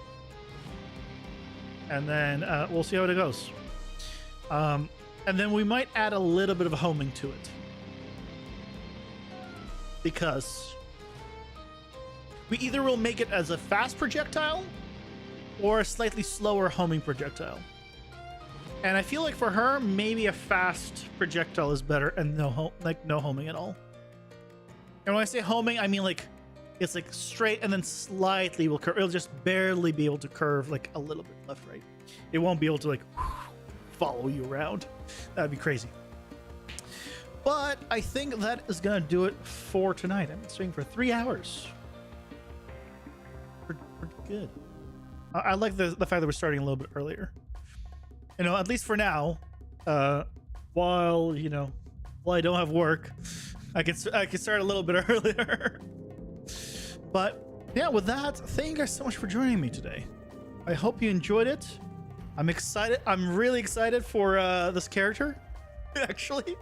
And then we'll see how it goes. And then we might add a little bit of homing to it, because we either will make it as a fast projectile or a slightly slower homing projectile. And I feel like for her, maybe a fast projectile is better, and no homing at all. And when I say homing, I mean like it's like straight and then slightly will curve. It'll just barely be able to curve like a little bit left, right. It won't be able to like follow you around. That'd be crazy. But I think that is gonna do it for tonight. I've been streaming for 3 hours. Pretty good. I like the fact that we're starting a little bit earlier. You know, at least for now. While I don't have work, I can start a little bit earlier. But yeah, with that, thank you guys so much for joining me today. I hope you enjoyed it. I'm excited. I'm really excited for this character, actually.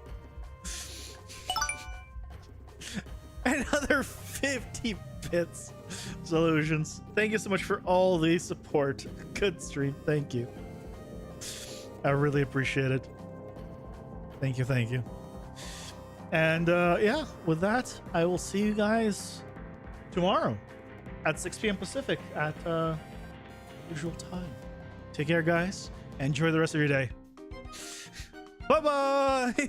Another 50 bits solutions. Thank you so much for all the support. Good stream. Thank you. I really appreciate it. Thank you. Thank you. And yeah, with that, I will see you guys tomorrow at 6 p.m. Pacific at usual time. Take care, guys. Enjoy the rest of your day. Bye-bye.